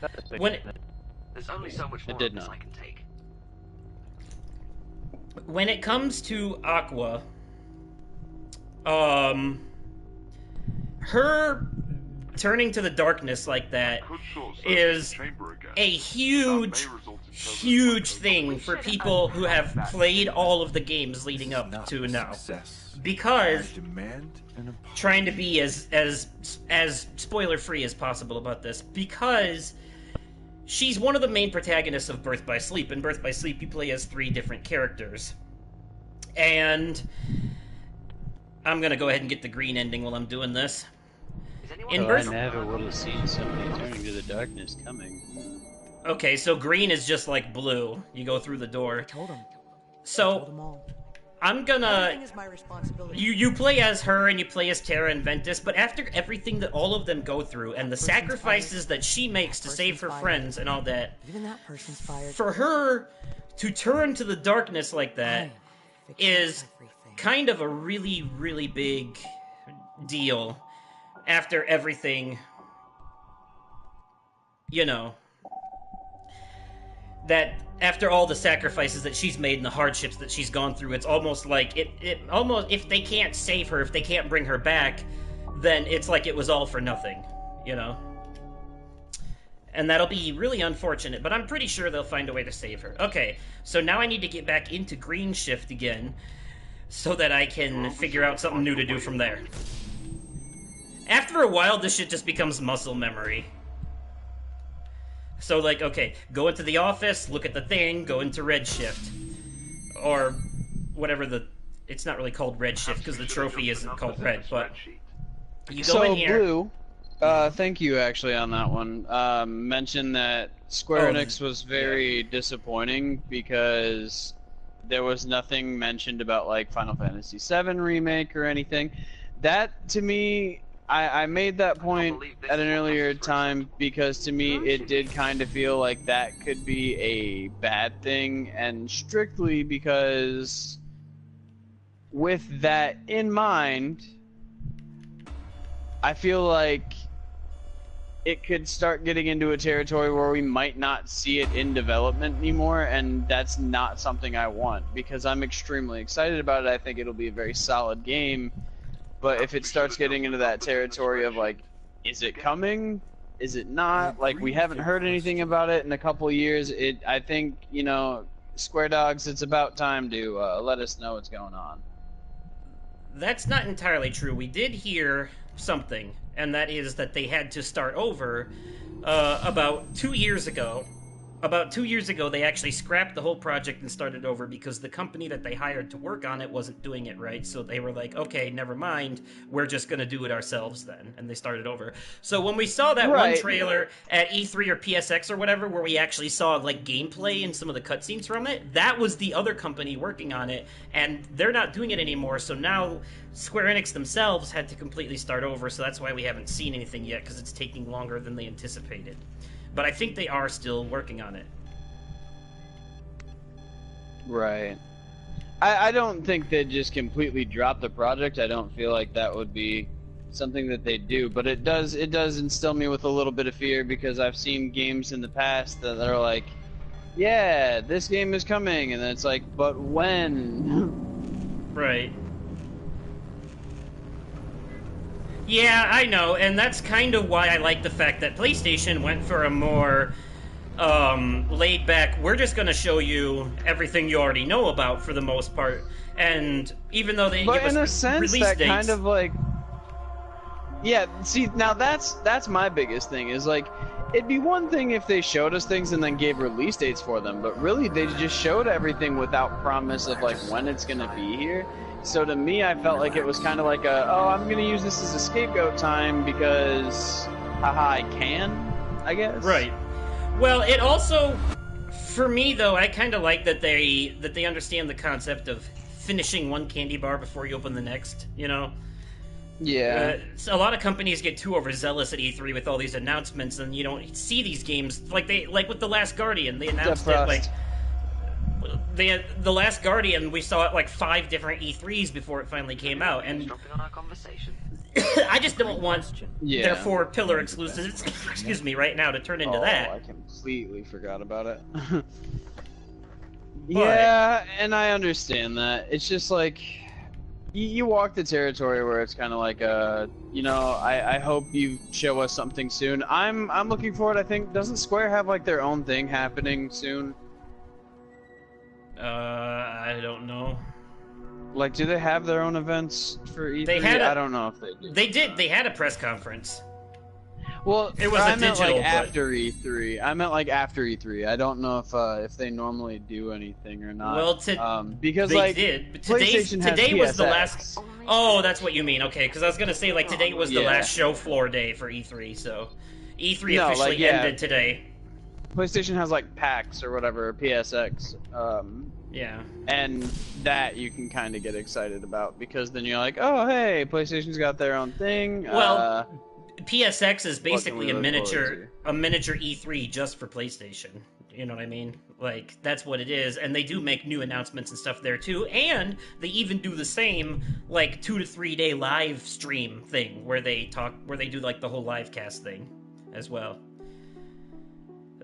There's only so much more
did
of this
not.
I can take.
When it comes to Aqua... her turning to the darkness like that is a huge thing for people who have played all of the games leading up to now. Because, trying to be as spoiler free as possible about this, because she's one of the main protagonists of Birth by Sleep. In Birth by Sleep, you play as 3 different characters. And I'm gonna go ahead and get the green ending while I'm doing this. In
I never would have seen somebody turning to the darkness coming.
Okay, so green is just like blue. You go through the door.
I told him.
So,
I told them all.
I'm gonna...
Everything is my responsibility.
You play as her and you play as Terra and Ventus, but after everything that all of them go through and the sacrifices that she makes to save her friends and all that,
even that person's fired.
For her to turn to the darkness like that is kind of a really, really big deal after everything, you know, that after all the sacrifices that she's made and the hardships that she's gone through, it's almost like it almost, if they can't save her, if they can't bring her back, then it's like it was all for nothing, you know? And that'll be really unfortunate, but I'm pretty sure they'll find a way to save her. Okay, so now I need to get back into green shift again so that I can figure out something new to do from there. After a while, this shit just becomes muscle memory. So, like, okay, go into the office, look at the thing, go into red shift. Or whatever the... It's not really called red shift, because the trophy isn't called red, but... You go in here...
Blue, thank you, actually, on that one. Mentioned that Square Enix was very disappointing, because there was nothing mentioned about, like, Final Fantasy VII Remake or anything. That, to me... I made that point at an earlier time because to me it did kind of feel like that could be a bad thing, and strictly because with that in mind, I feel like it could start getting into a territory where we might not see it in development anymore, and that's not something I want, because I'm extremely excited about it. I think it'll be a very solid game. But if it starts getting into that territory of, like, is it coming? Is it not? Like, we haven't heard anything about it in a couple of years. I think, you know, Square Dogs, it's about time to let us know what's going on.
That's not entirely true. We did hear something, and that is that they had to start over about 2 years ago. About 2 years ago, they actually scrapped the whole project and started over because the company that they hired to work on it wasn't doing it right. So they were like, okay, never mind. We're just going to do it ourselves then. And they started over. So when we saw that one trailer at E3 or PSX or whatever, where we actually saw like gameplay and some of the cutscenes from it, that was the other company working on it. And they're not doing it anymore. So now Square Enix themselves had to completely start over. So that's why we haven't seen anything yet, because it's taking longer than they anticipated. But I think they are still working on it.
Right. I don't think they'd just completely drop the project. I don't feel like that would be something that they do. But it does instill me with a little bit of fear, because I've seen games in the past that are like, yeah, this game is coming. And then it's like, but when?
Right. Yeah, I know, and that's kind of why I like the fact that PlayStation went for a more laid back, we're just going to show you everything you already know about for the most part. And even though they give us
in a sense,
release
that
dates,
kind of like, yeah, see, now that's my biggest thing, is like, it'd be one thing if they showed us things and then gave release dates for them, but really they just showed everything without promise of like when it's going to be here. So to me, I felt like it was kind of like I'm going to use this as a scapegoat time because, haha, I can, I guess.
Right. Well, it also, for me though, I kind of like that they understand the concept of finishing one candy bar before you open the next, you know?
Yeah.
So a lot of companies get too overzealous at E3 with all these announcements, and you don't see these games like with The Last Guardian. They announced it like The Last Guardian. We saw it like 5 different E3s before it finally came out, and
on our conversation.
I just don't want their 4 pillar exclusives, excuse me, right now to turn into that.
I completely forgot about it. Yeah, and I understand that. It's just like, you walk the territory where it's kind of like you know, I hope you show us something soon. I'm looking forward. I think doesn't Square have like their own thing happening soon?
I don't know.
Like, do they have their own events for E3? I don't know if they do.
They did. They had a press conference.
Well,
it was
I
a
meant
digital,
like
but...
after E3. I meant like after E3. I don't know if they normally do anything or not.
Well,
because
they
like
did. But
PlayStation has
today was the
PSX.
last. Oh, that's what you mean. Okay, because I was gonna say like today was the last show floor day for E3, so E3 officially ended today.
PlayStation has like PAX or whatever, PSX.
Yeah.
And that you can kind of get excited about because then you're like, oh hey, PlayStation's got their own thing.
Well, PSX is basically a
look
miniature E3 just for PlayStation. You know what I mean? Like that's what it is, and they do make new announcements and stuff there too. And they even do the same like 2 to 3 day live stream thing where they do like the whole live cast thing as well.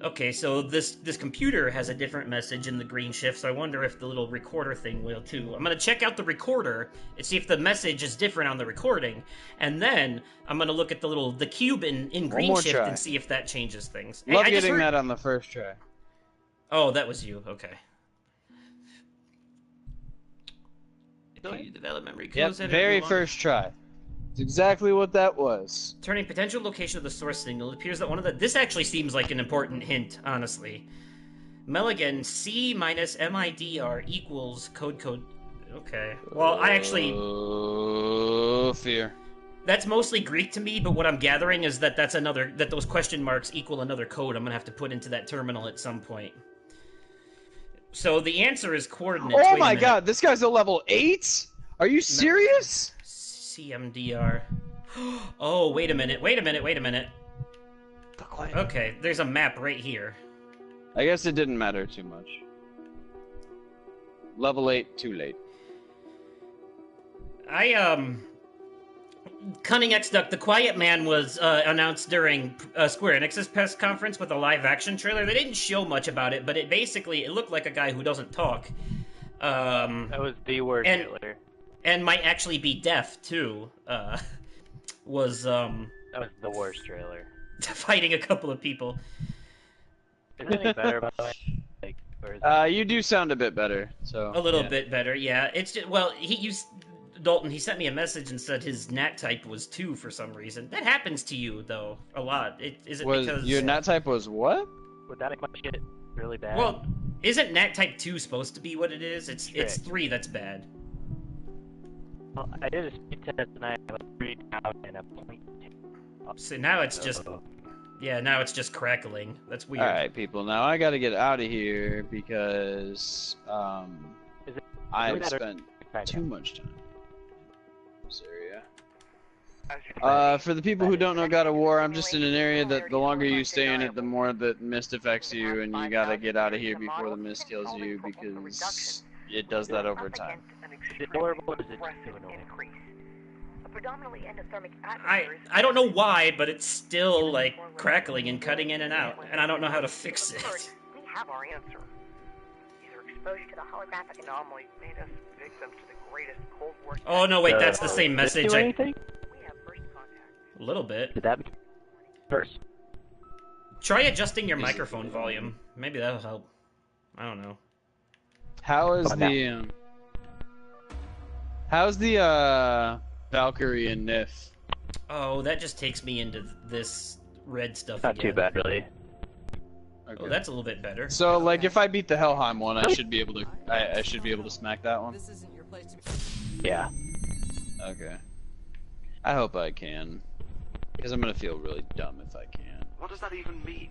Okay, so this computer has a different message in the green shift, so I wonder if the little recorder thing will too. I'm gonna check out the recorder and see if the message is different on the recording, and then I'm gonna look at the cube in green shift and see if that changes things.
Love getting that on the first try.
Oh, that was you. Okay. Development recodes.
Yep, very first try. It's exactly what that was.
Turning potential location of the source signal. It appears that one of the... This actually seems like an important hint, honestly. Mulligan, C minus MIDR equals code... Okay. Well, I actually...
Fear.
That's mostly Greek to me, but what I'm gathering is that that those question marks equal another code I'm gonna have to put into that terminal at some point. So the answer is coordinates.
Oh my god, this guy's a level 8? Are you serious?
CMDR. Oh, wait a minute. Okay, there's a map right here.
I guess it didn't matter too much. Level 8, too late.
Cunning X-Duck, The Quiet Man was announced during Square Enix's press conference with a live-action trailer. They didn't show much about it, but it looked like a guy who doesn't talk.
That was the word trailer.
And might actually be deaf, too.
That was the worst trailer.
Fighting a couple of people.
Is it any better, by the way?
You do sound a bit better, so...
A little bit better, yeah. It's just... Well, Dalton, he sent me a message and said his NAT type was 2 for some reason. That happens to you, though, a lot. Because...
Your NAT type was what?
Would that make my shit really bad?
Well, isn't NAT type 2 supposed to be what it is? It's 3 that's bad.
Well, I did a speed test and I have a 3 down and a 0.2.
So now it's just... Yeah, now it's just crackling. That's weird.
Alright, people, now I gotta get out of here because, I've spent too much time in this area. For the people who don't know God of War, I'm just in an area that the longer you stay in it, the more the mist affects you, and you gotta get out of here before the mist kills you, because it does that over time.
I don't know why, but it's still, like, crackling and cutting in and out, and I don't know how to fix it.
We have our answer. Either exposure to the holographic anomaly made us victims to the greatest Cold War...
Oh, no, wait, that's the same message.
We have
first contact.
A little bit.
Did that first?
Try adjusting your microphone volume. Maybe that'll help. I don't know.
How's the Valkyrie and Nif?
Oh, that just takes me into this red stuff
Not
again.
too bad, really.
Okay.
Oh, that's a little bit better.
So, like, if I beat the Helheim one, I should be able to. I should be able to smack that one.
This isn't your place to be.
Yeah.
Okay. I hope I can, because I'm gonna feel really dumb if I can't.
What does that even mean?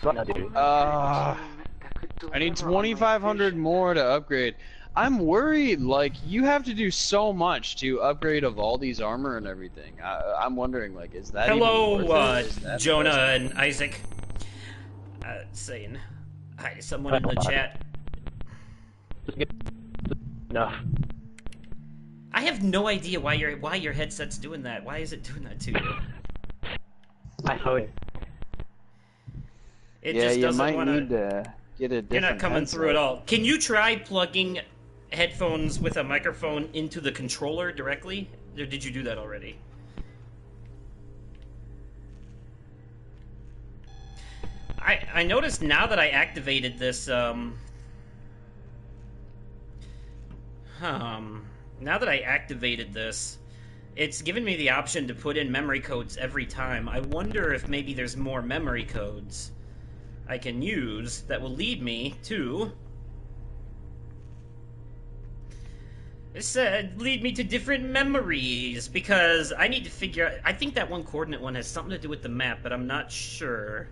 I need 2,500 more to upgrade. I'm worried, like, you have to do so much to upgrade Evaldi's armor and everything. I'm wondering, like, is that
Hello,
even worth it? Is that
Jonah
possible?
and Isaac. Saying hi to someone in the chat.
No.
I have no idea why your headset's doing that. Why is it doing that to you?
I hope.
It just doesn't
might
want
need to get a different
You're not coming
headset.
through at all. Can you try plugging headphones with a microphone into the controller directly? Or did you do that already? I noticed now that I activated this, now that I activated this, it's given me the option to put in memory codes every time. I wonder if maybe there's more memory codes I can use that will lead me to... It said, lead me to different memories, because I need to figure out... I think that one coordinate one has something to do with the map, but I'm not sure.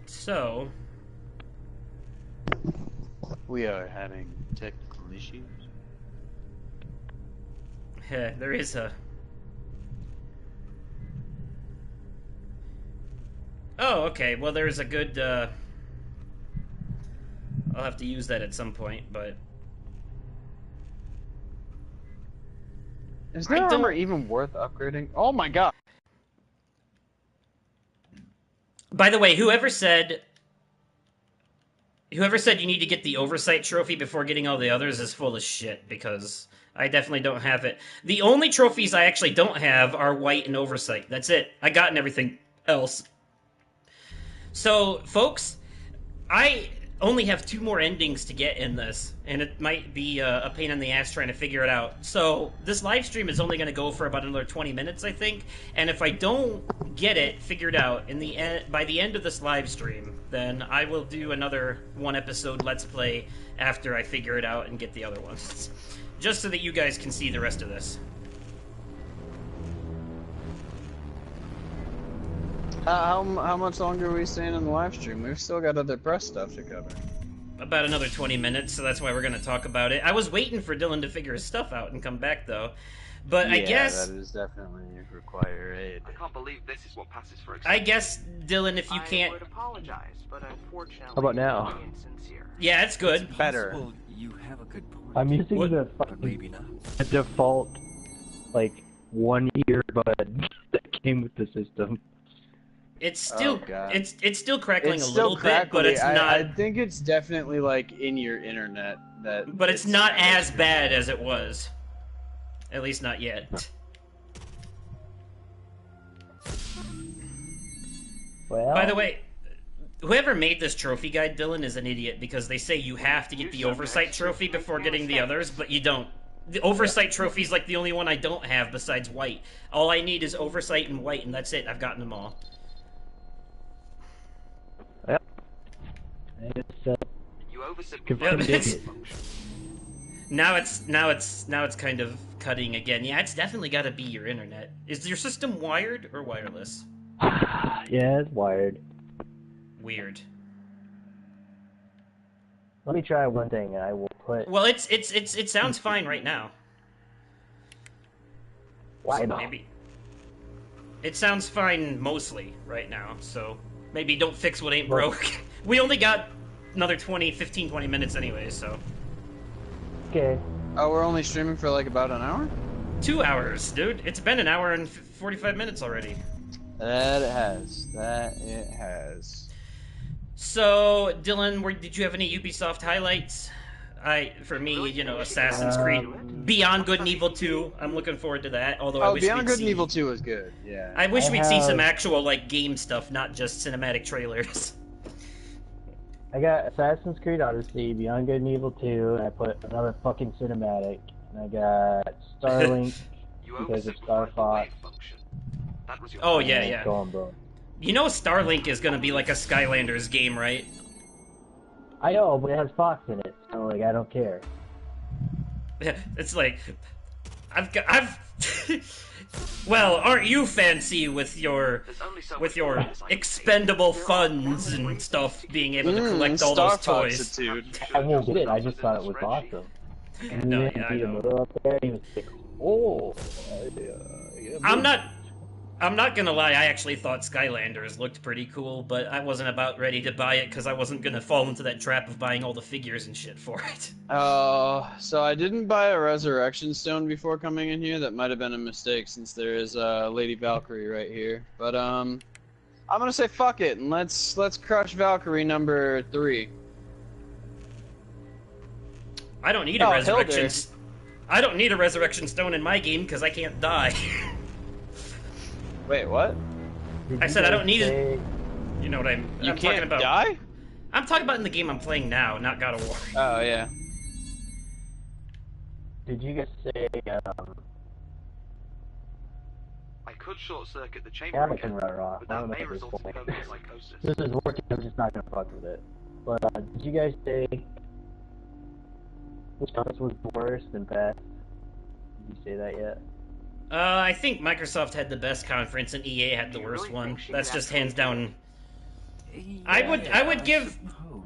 So...
We are having technical issues.
Yeah, there is a... Oh, okay. Well, there's a good, I'll have to use that at some point, but...
Is their armor even worth upgrading? Oh my god!
By the way, whoever said you need to get the Oversight trophy before getting all the others is full of shit, because I definitely don't have it. The only trophies I actually don't have are White and Oversight. That's it. I gotten everything else. So, folks, I only have 2 more endings to get in this, and it might be a pain in the ass trying to figure it out. So, this live stream is only going to go for about another 20 minutes, I think, and if I don't get it figured out in the by the end of this live stream, then I will do another 1 episode Let's Play after I figure it out and get the other ones. Just so that you guys can see the rest of this.
How much longer are we staying in the live stream? We've still got other press stuff to cover.
About another 20 minutes, so that's why we're going to talk about it. I was waiting for Dylan to figure his stuff out and come back, though. But
yeah,
I guess...
that is definitely required.
I can't believe this is what passes for
I guess, Dylan, if you can't...
I would apologize, but unfortunately...
How about now?
I'm insincere.
Yeah, it's good.
Better.
You have a good point.
I'm using
What?
the
But maybe not.
default, like, 1 earbud that came with the system.
It's still
God.
it's still crackling
It's
a
still
little bit, but
crackly.
it's not.
I think it's definitely like in your internet that.
But it's not as bad as it was. At least not yet.
Well,
By the way, whoever made this trophy guide, Dylan, is an idiot, because they say you have to get the Oversight trophy before getting the others, but you don't. The Oversight trophy is like the only one I don't have besides White. All I need is Oversight and White, and that's it. I've gotten them all.
Yep. It's
You
confirmed
Yeah, it's-
idiot.
Now it's kind of cutting again. Yeah, it's definitely got to be your internet. Is your system wired or wireless?
Yeah, it's wired.
Weird.
Let me try one thing, and I will put.
Well, it sounds fine right now.
Why
So
not?
maybe it sounds fine mostly right now. So maybe don't fix what ain't broke. We only got another 15, 20 minutes anyway. So
Okay.
Oh, we're only streaming for like about an hour?
2 hours, dude. It's been an hour and 45 minutes already.
That it has. That it has.
So, Dylan, did you have any Ubisoft highlights? For me, Assassin's Creed Beyond Good and Evil 2. I'm looking forward to that. Although I wish
Beyond
we'd
Good
see...
and Evil 2 is good. Yeah.
I wish
I
we'd see some
have-
actual game stuff, not just cinematic trailers.
I got Assassin's Creed Odyssey, Beyond Good and Evil 2, and I put another fucking cinematic. And I got Starlink because of Star Fox.
Oh yeah.
Going, bro.
You know Starlink is gonna be like a Skylanders game, right?
I know, but it has Fox in it, so like I don't care.
It's like I've well, aren't you fancy with your expendable funds and stuff, being able to collect all those toys?
I won't get it. I just thought it was awesome. And
No,
then
yeah, I
see the
know.
middle up there, he was like, "Oh."
I'm not gonna lie, I actually thought Skylanders looked pretty cool, but I wasn't about ready to buy it because I wasn't gonna fall into that trap of buying all the figures and shit for it.
So I didn't buy a Resurrection Stone before coming in here. That might have been a mistake since there is Lady Valkyrie right here. But I'm gonna say fuck it and let's crush Valkyrie number 3.
I don't need a resurrection. I don't need a resurrection stone in my game because I can't die.
Wait, what?
I said I don't need it. You know what I'm talking about?
Die?
I'm talking about in the game I'm playing now, not God of War.
Oh yeah.
Did you guys say
I could short circuit the chamber
yeah, I
again,
can run it off.
but that may result in permanent psychosis.
This is working, I'm just not gonna fuck with it. But did you guys say which conference was the worst and best? Did you say that yet?
I think Microsoft had the best conference and EA had the worst one. That's just hands down. Yeah, I would give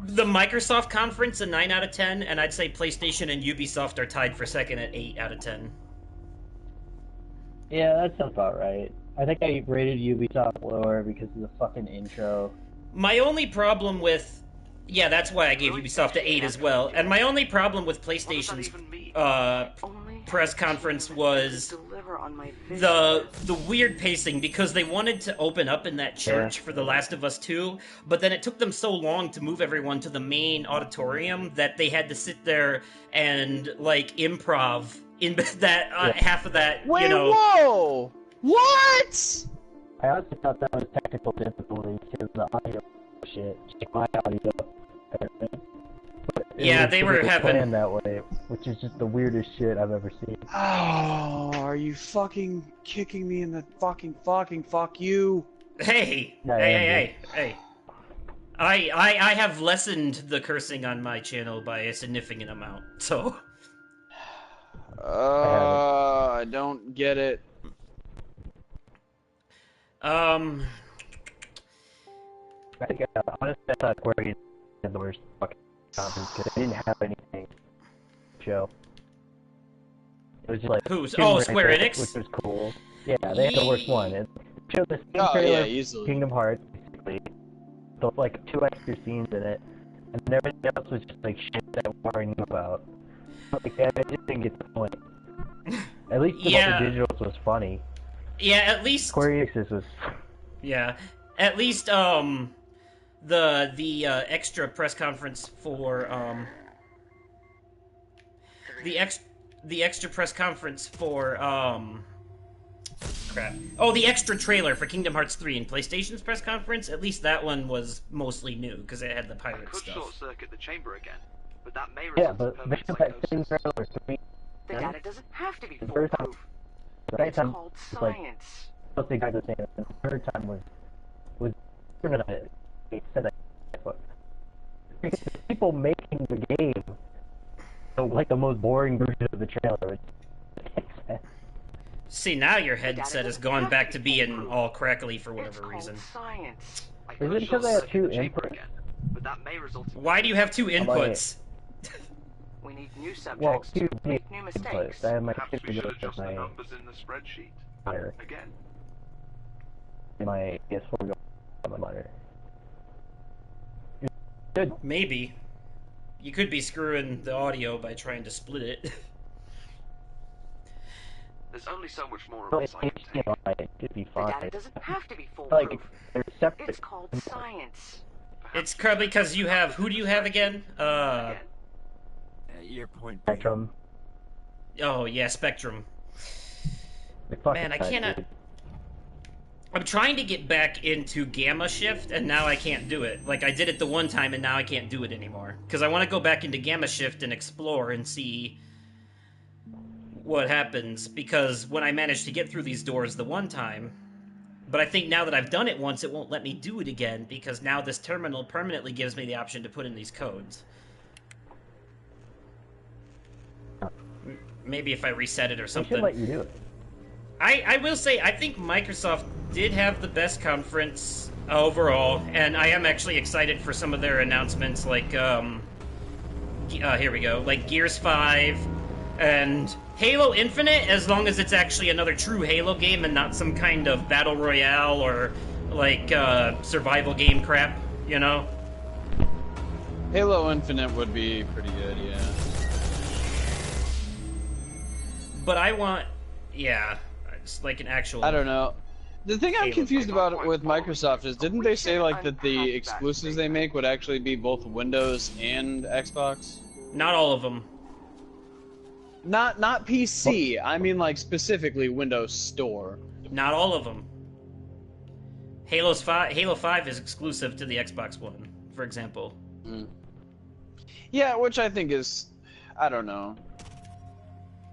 the Microsoft conference a 9 out of 10, and I'd say PlayStation and Ubisoft are tied for second at 8 out of 10.
Yeah, that sounds about right. I think I rated Ubisoft lower because of the fucking intro.
My only problem with... Yeah, that's why I gave Ubisoft an 8 as well. And my only problem with PlayStation's press conference was the weird pacing, because they wanted to open up in that church for The Last of Us 2, but then it took them so long to move everyone to the main auditorium that they had to sit there and, like, improv in that half of that,
Wait,
you know...
whoa! What?!
I also thought that was technical difficulty because the audio shit. Check my audio.
Yeah, they were having
planned that way, which is just the weirdest shit I've ever seen.
Oh, are you fucking kicking me in the fucking fuck you?
Hey! Hey. I have lessened the cursing on my channel by a significant amount, so...
I don't get it.
I think, honestly, I thought Coherence had the worst fucking conference because they didn't have anything to show. It was just like...
Who's? Oh, Square Enix?
Which was cool. Yeah, they had the worst one. It showed the same trailer of Kingdom Hearts, basically, with like 2 extra scenes in it, and then everything else was just like shit that we already knew about. Like, I just didn't get the point. At least the digitals was funny.
Yeah, at least...
Square Enix's was...
Yeah, at least, the extra press conference for, the extra press conference for, crap. Oh, the extra trailer for Kingdom Hearts 3 in PlayStation's press conference, at least that one was mostly new, because it had the pirate
I could
stuff.
short-circuit the chamber again, but that may result
Yeah,
in
but
permanent
they had that same
psychosis.
trailer 3.
The data doesn't have to be
The first time,
foolproof. It's called science.
Like, the guy was saying, the third time was they said that, but people making the game, so like the most boring version of the trailer.
See, now your headset has gone back to being all crackly for whatever reason.
Science.
Is it because I have 2 inputs?
But that may result in
Why do you have 2 inputs?
We need new subjects
Well,
to make new mistakes.
I have my
perhaps we should adjust the numbers in the spreadsheet.
monitor.
Again.
My PS4 on my monitor.
Good. Maybe. You could be screwing the audio by trying to split it.
There's only so much more of
Well,
this I can take.
it could be
The
fine.
data doesn't have to be
Like,
foolproof.
they're separate.
It's called science.
It's probably because you have... Who do you have again?
Your point.
Spectrum.
Oh, yeah, Spectrum. Man, I cannot...
Dude.
I'm trying to get back into Gamma Shift, and now I can't do it. Like, I did it the one time, and now I can't do it anymore. Because I want to go back into Gamma Shift and explore and see what happens. Because when I managed to get through these doors the one time... But I think now that I've done it once, it won't let me do it again, because now this terminal permanently gives me the option to put in these codes. Maybe if I reset it or something.
They should let you do it.
I will say, I think Microsoft did have the best conference overall, and I am actually excited for some of their announcements, like, here we go, like Gears 5, and Halo Infinite, as long as it's actually another true Halo game and not some kind of Battle Royale or, like, survival game crap, you know?
Halo Infinite would be pretty good, yeah.
But I want, yeah, it's like an actual...
I don't know. The thing I'm confused about with Microsoft is, didn't they say like that the exclusives they make would actually be both Windows and Xbox?
Not all of them.
Not PC. I mean like specifically Windows Store.
Not all of them. Halo 5 is exclusive to the Xbox One, for example.
Yeah, which I think is, I don't know.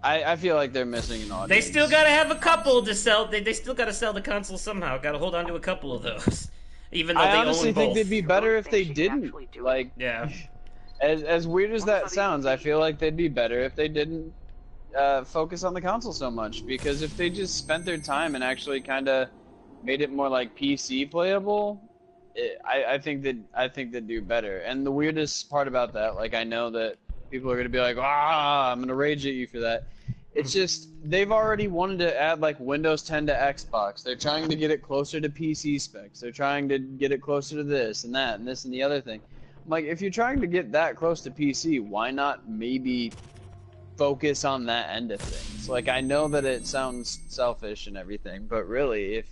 I feel like they're missing an audience.
They still gotta have a couple to sell. They still gotta sell the console somehow. Gotta hold on to a couple of those, even though they own both.
I honestly think they'd be better if they didn't. Like,
yeah.
As weird as that sounds, I feel like they'd be better if they didn't focus on the console so much. Because if they just spent their time and actually kind of made it more like PC playable, I think they'd do better. And the weirdest part about that, like, I know that people are gonna be like, I'm gonna rage at you for that. It's just, they've already wanted to add like Windows 10 to Xbox. They're trying to get it closer to PC specs. They're trying to get it closer to this and that and this and the other thing. Like, if you're trying to get that close to PC, why not maybe focus on that end of things? Like, I know that it sounds selfish and everything, but really,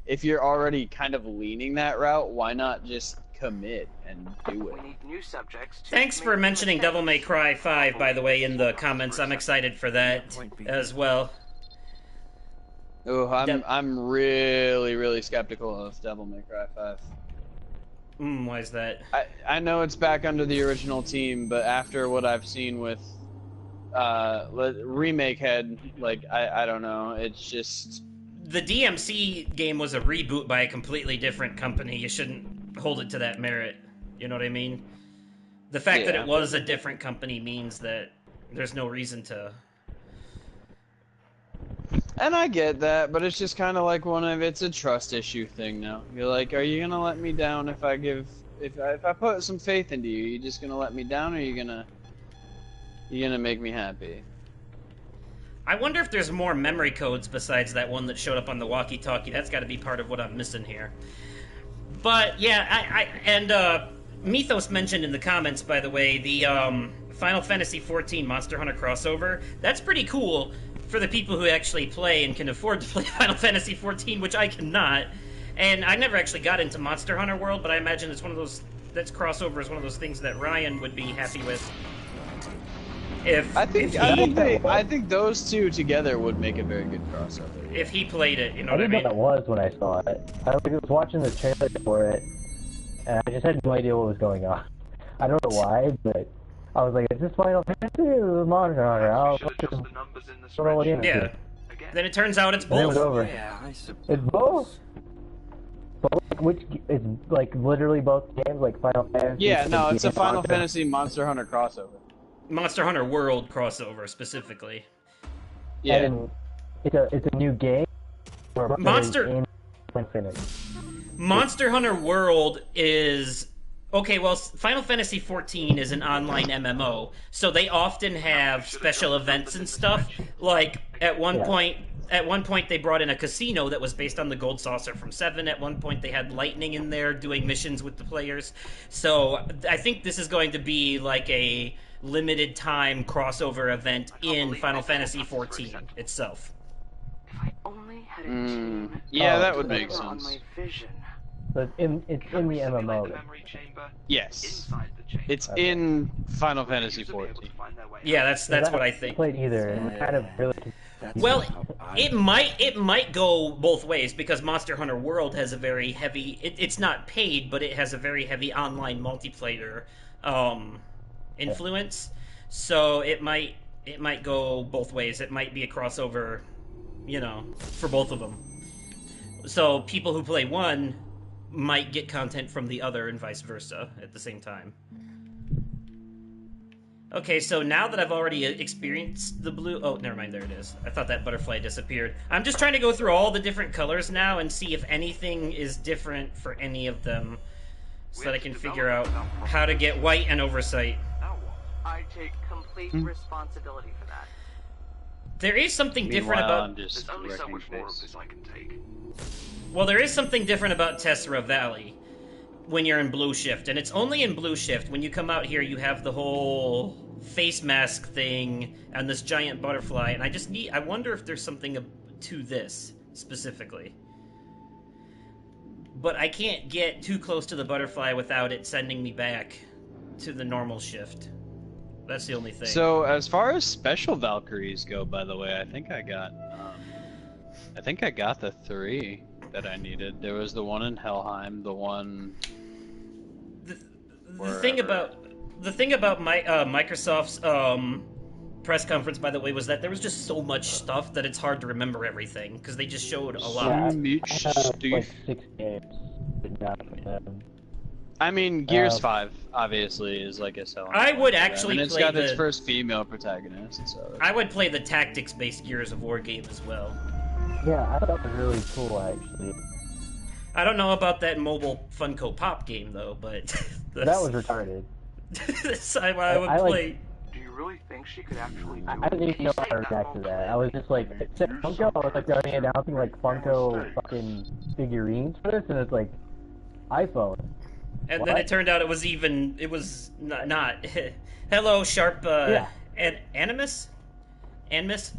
if you're already kind of leaning that route, why not just commit and do it?
We need new subjects.
Thanks for mentioning Devil May Cry 5, by the way, in the comments. I'm excited for that as well.
Oh, I'm really skeptical of Devil May Cry 5.
Why is that?
I know it's back under the original team, but after what I've seen with Remake Head, like, I don't know, it's just...
The DMC game was a reboot by a completely different company. You shouldn't hold it to that merit. You know what I mean? The fact that it was a different company means that there's no reason to...
And I get that, but it's just kind of like it's a trust issue thing now. You're like, are you gonna let me down if I put some faith into you? You just gonna let me down, or you gonna make me happy?
I wonder if there's more memory codes besides that one that showed up on the walkie-talkie. That's got to be part of what I'm missing here. But yeah, Mythos mentioned in the comments, by the way, the Final Fantasy XIV Monster Hunter crossover. That's pretty cool for the people who actually play and can afford to play Final Fantasy XIV, which I cannot. And I never actually got into Monster Hunter World, but I imagine it's one of those, that's crossover is one of those things that Ryan would be happy with.
I think those two together would make a very good crossover.
If he played it, you know what I mean?
I didn't know what it was when I saw it. I was watching the trailer for it, and I just had no idea what was going on. I don't know why, but I was like, is this Final Fantasy or Monster Hunter?
Yeah. Then it turns out it's both.
And it was over. It's both? But it's like literally both games, like Final Fantasy?
Yeah, no, it's a Final Fantasy Monster Hunter crossover.
Monster Hunter World crossover, specifically.
Yeah.
And it's a new game?
Monster Hunter World is... Okay, well, Final Fantasy XIV is an online MMO, so they often have special events and stuff. Like, at one point they brought in a casino that was based on the Gold Saucer from 7. At one point they had Lightning in there doing missions with the players. So I think this is going to be like a limited time crossover event in Final Fantasy XIV itself.
If I only had a tune
that would make sense.
my vision.
So it's in the MMO.
Yes. It's in Final Fantasy XIV.
Yeah, that's what I think.
Played either, and kind of really.
Well, it might go both ways, because Monster Hunter World has a very heavy. It's not paid, but it has a very heavy online multiplayer influence. So it might go both ways. It might be a crossover, for both of them. So people who play one might get content from the other and vice versa at the same time. Okay, so now that I've already experienced the blue... Oh, never mind, there it is. I thought that butterfly disappeared. I'm just trying to go through all the different colors now and see if anything is different for any of them, so that I can figure out how to get white and oversight.
I take complete responsibility for that.
There is something different about...
There's only so much more of this I can take.
Well, there is something different about Tessera Valley when you're in Blue Shift, and it's only in Blue Shift. When you come out here, you have the whole face mask thing and this giant butterfly, and I wonder if there's something to this, specifically. but I can't get too close to the butterfly without it sending me back to the normal shift. That's the only thing.
So as far as special Valkyries go, by the way, I think I got the 3 that I needed. There was the one in Helheim, the one.
The thing about Microsoft's press conference, by the way, was that there was just so much stuff that it's hard to remember everything because they just showed a lot.
Yeah, I have like 6 games.
I mean, Gears 5 obviously is like a selling.
I would actually
and it's
play
got its first female protagonist. So
I would play the tactics-based Gears of War game as well.
Yeah, I thought that was really cool actually.
I don't know about that mobile Funko Pop game though, but
that was retarded.
I would play.
Do you really think she could actually do
I didn't even know how to react to that. I was just like, it said Funko, I was like, are they announcing like Funko fucking figurines for this? And it's like, iPhone.
And then it turned out it was not. Hello, Sharp, Animus? Animus?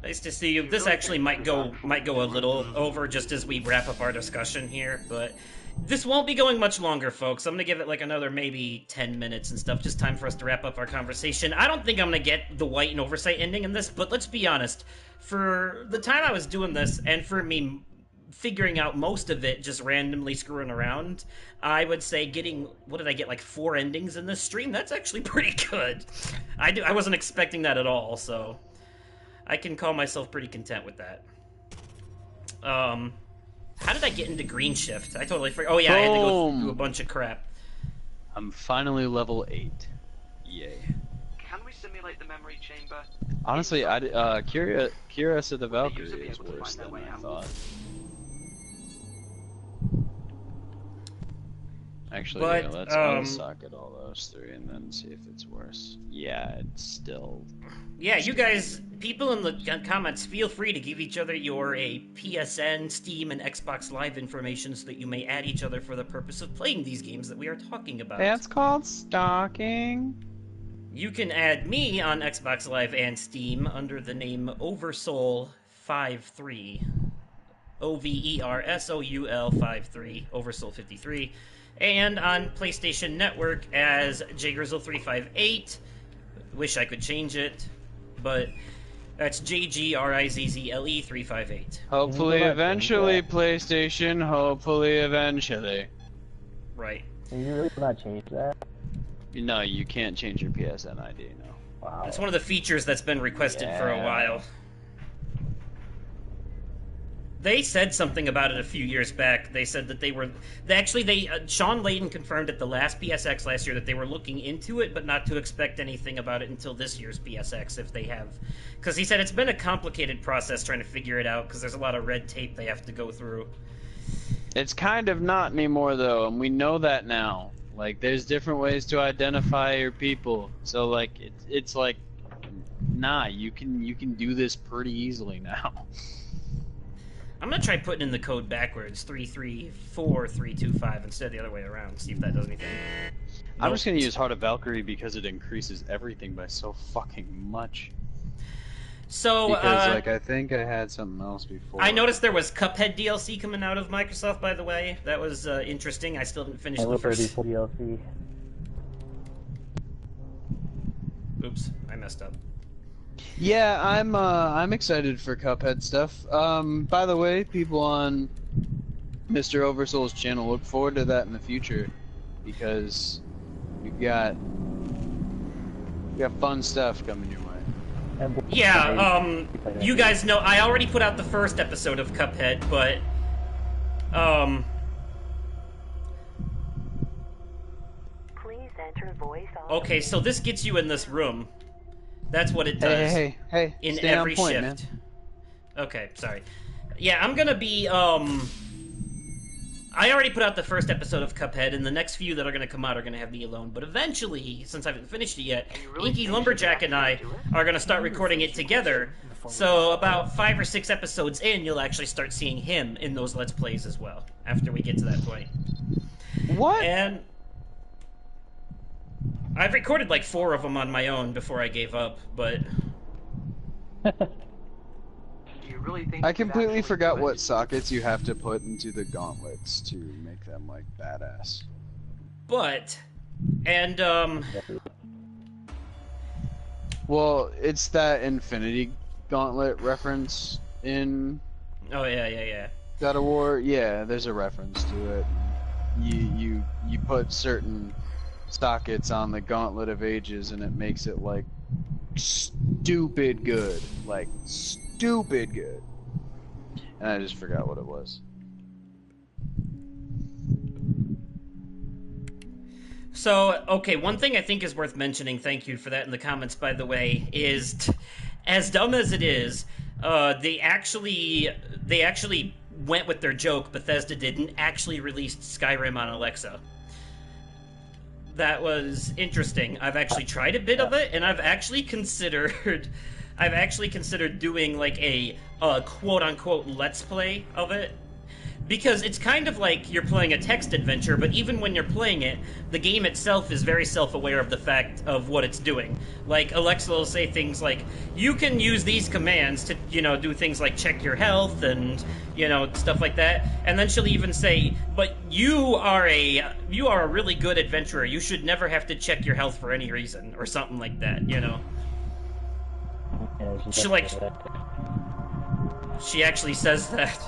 Nice to see you. This actually might go a little over just as we wrap up our discussion here, but this won't be going much longer, folks. I'm gonna give it like another maybe 10 minutes and stuff. Just time for us to wrap up our conversation. I don't think I'm gonna get the White and Oversight ending in this, but let's be honest. For the time I was doing this, and for me figuring out most of it just randomly screwing around, I would say getting, what did I get, like 4 endings in this stream? That's actually pretty good. I wasn't expecting that at all, so I can call myself pretty content with that. How did I get into Green Shift? I totally forgot. Oh yeah, I had to go through a bunch of crap.
I'm finally level 8. Yay.
Can we simulate the memory chamber?
Honestly, Curious of the Valkyrie is worse than I thought. Actually, yeah, let's unsocket all those 3 and then see if it's worse. Yeah, it's still...
Yeah, you guys, people in the comments, feel free to give each other your PSN, Steam, and Xbox Live information so that you may add each other for the purpose of playing these games that we are talking about.
That's called stalking.
You can add me on Xbox Live and Steam under the name Oversoul53. Oversoul 53, Oversoul 53. And on PlayStation Network as JGrizzle358. Wish I could change it, but that's JGRIZZLE 358.
Hopefully eventually, PlayStation. Hopefully eventually.
Right.
Can you really not change that?
No, you can't change your PSN ID, no.
Wow.
It's one of the features that's been requested for a while. They said something about it a few years back. They said that Sean Layden confirmed at the last PSX last year that they were looking into it, but not to expect anything about it until this year's PSX, if they have. Because he said it's been a complicated process trying to figure it out, because there's a lot of red tape they have to go through.
It's kind of not anymore, though, and we know that now. Like, there's different ways to identify your people. So, like, it's like, nah, you can do this pretty easily now.
I'm gonna try putting in the code backwards, 334325 instead of the other way around. See if that does anything.
I'm just gonna use Heart of Valkyrie because it increases everything by so fucking much.
So,
because like I think I had something else before.
I noticed there was Cuphead DLC coming out of Microsoft, by the way. That was interesting. I still didn't finish the first
DLC.
Oops, I messed up.
Yeah, I'm excited for Cuphead stuff. By the way, people on Mr. Oversoul's channel, look forward to that in the future, because we got fun stuff coming your way.
Yeah, you guys know I already put out the first episode of Cuphead, but
Please enter voice on.
Okay, so this gets you in this room. That's what it does.
Hey,
in
stay
every
on point,
shift.
Man.
Okay, sorry. Yeah, I'm gonna be I already put out the first episode of Cuphead, and the next few that are gonna come out are gonna have me alone. But eventually, since I haven't finished it yet, Inky Lumberjack and I are gonna start recording it together. So about 5 or 6 episodes in, you'll actually start seeing him in those Let's Plays as well. After we get to that point.
What?
And I've recorded like 4 of them on my own before I gave up, but...
Do you really think
I completely forgot what sockets you have to put into the gauntlets to make them, like, badass.
But, and,
Well, it's that Infinity Gauntlet reference in...
Oh, yeah.
God of War? Yeah, there's a reference to it. You put certain sockets on the Gauntlet of Ages and it makes it, like, stupid good. Like, stupid good. And I just forgot what it was.
So, okay, one thing I think is worth mentioning, thank you for that in the comments, by the way, is, as dumb as it is, they actually went with their joke. Bethesda didn't actually release Skyrim on Alexa. That was interesting. I've actually tried a bit of it, and I've actually considered doing like a quote-unquote let's play of it. Because it's kind of like you're playing a text adventure, but even when you're playing it, the game itself is very self-aware of the fact of what it's doing. Like, Alexa will say things like, you can use these commands to, do things like check your health and, stuff like that. And then she'll even say, but you are a really good adventurer. You should never have to check your health for any reason, or something like that, She actually says that.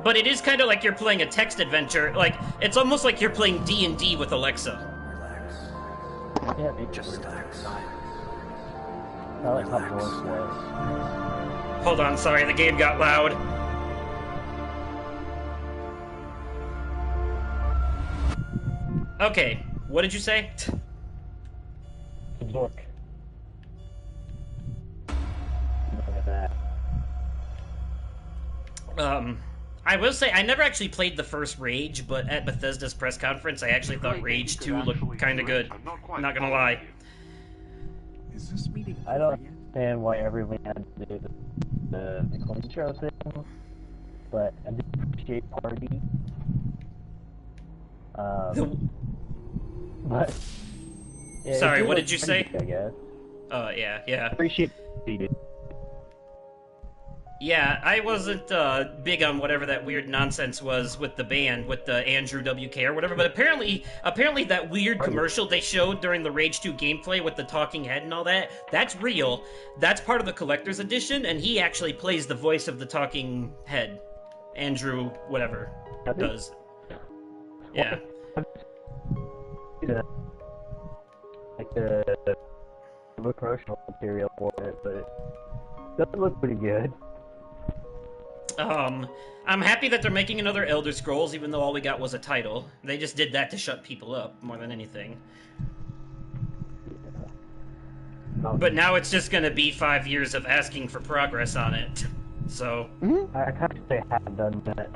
But it is kind of like you're playing a text adventure. Like, it's almost like you're playing D&D with Alexa.
Relax. Yeah, just relax. I like how voice was.
Hold on, sorry, the game got loud. Okay, what did you say?
Look.
I will say, I never actually played the first Rage, but at Bethesda's press conference, I actually thought Rage 2 looked kind of good. I'm not gonna lie.
I don't understand why everyone had to do the intro thing, but I did appreciate Party. But... Yeah,
sorry, what did you say?
I guess.
Oh, yeah.
Appreciate it.
Yeah, I wasn't big on whatever that weird nonsense was with the band, with the Andrew WK or whatever, but apparently that weird commercial they showed during the Rage 2 gameplay with the talking head and all that, that's real. That's part of the collector's edition, and he actually plays the voice of the talking head. Andrew whatever does. Yeah.
Like the promotional material for it, but it doesn't look pretty good.
I'm happy that they're making another Elder Scrolls, even though all we got was a title. They just did that to shut people up, more than anything. Yeah. But now it's just gonna be 5 years of asking for progress on it. So...
I kind of say have done that.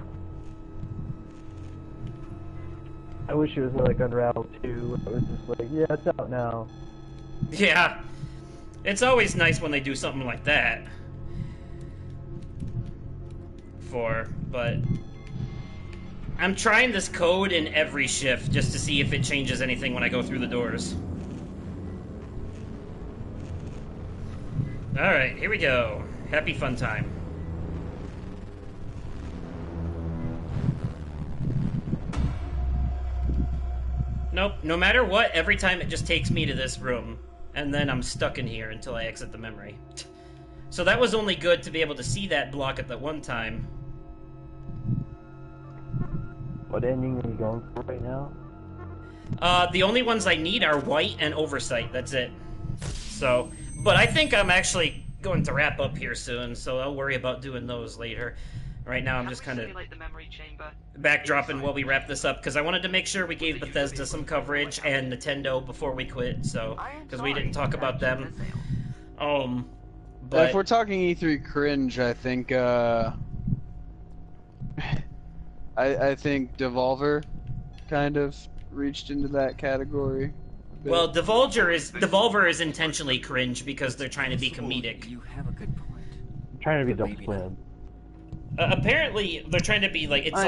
I wish it was like Unravel 2, it was just like, yeah, it's out now.
Yeah. It's always nice when they do something like that. But I'm trying this code in every shift just to see if it changes anything when I go through the doors. Alright, here we go. Happy fun time. Nope, no matter what, every time it just takes me to this room, and then I'm stuck in here until I exit the memory. So that was only good to be able to see that block at that one time.
What ending are you going for right now?
The only ones I need are White and Oversight, that's it. So, but I think I'm actually going to wrap up here soon, so I'll worry about doing those later. Right now I'm just kind of backdropping while we wrap this up, because I wanted to make sure we gave Bethesda some coverage and Nintendo before we quit, so, because we didn't talk about them. But...
if we're talking E3 cringe, I think, I think Devolver kind of reached into that category.
Well, Devolver is intentionally cringe because they're trying to be comedic.
You have a good point.
Trying to be Adult Swim.
Apparently, they're trying to be like it's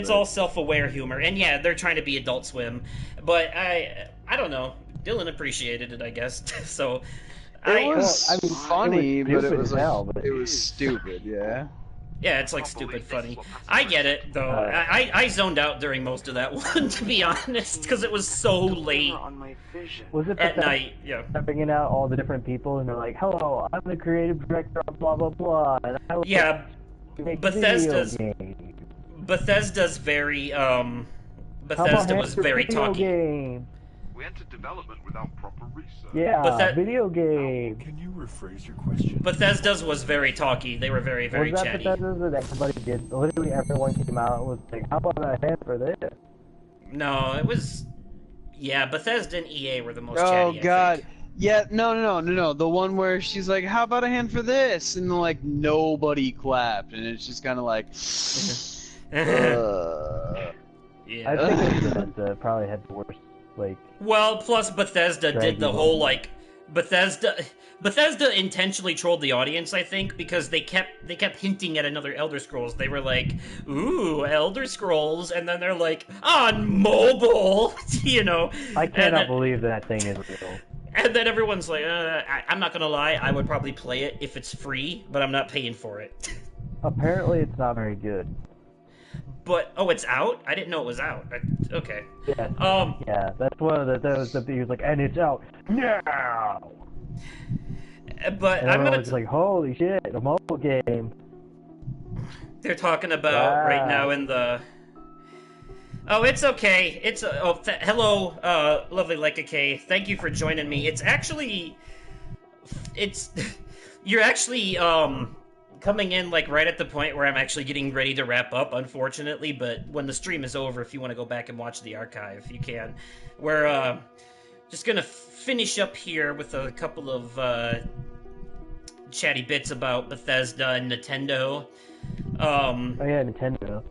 all self-aware humor, and yeah, they're trying to be Adult Swim. But I don't know. Dylan appreciated it, I guess. So
It was funny, but it was
but
it was stupid. Yeah.
Yeah, it's like stupid funny. I get it though. I zoned out during most of that one, to be honest, because it was so late
was it
at night. Yeah.
Bringing out all the different people, and they're like, "Hello, I'm the creative director of blah blah blah." And I
yeah, Bethesda's very Bethesda was very talky.
Game.
We entered development without proper research.
Yeah, video game.
Can you rephrase your question?
Bethesda's was very talky. They were very, very
was
chatty.
That Bethesda's that everybody did? Literally everyone came out and was like, "How about a hand for this?"
No, it was. Yeah, Bethesda and EA were the most chatty.
Oh God. Yeah, no. The one where she's like, "How about a hand for this?" And then, like, nobody clapped, and it's just kind of like.
Yeah.
I think Bethesda probably had the worst.
Well, plus Bethesda did the whole Bethesda intentionally trolled the audience, I think, because they kept hinting at another Elder Scrolls. They were like, "Ooh, Elder Scrolls," and then they're like, "On mobile," you know.
I cannot believe that thing is real.
And then everyone's like, "I'm not gonna lie, I would probably play it if it's free, but I'm not paying for it."
Apparently, it's not very good.
But it's out? I didn't know it was out. Okay.
Yeah. Yeah, that's one of those that he was like, and it's out now.
But
and
I'm gonna
like, holy shit, a mobile game.
They're talking about right now in the. Oh, it's okay. It's hello, lovely Leica K. Thank you for joining me. It's actually, you're actually coming in like right at the point where I'm actually getting ready to wrap up, unfortunately, but when the stream is over, if you want to go back and watch the archive, you can. We're just gonna finish up here with a couple of chatty bits about Bethesda and Nintendo.
Oh yeah, Nintendo.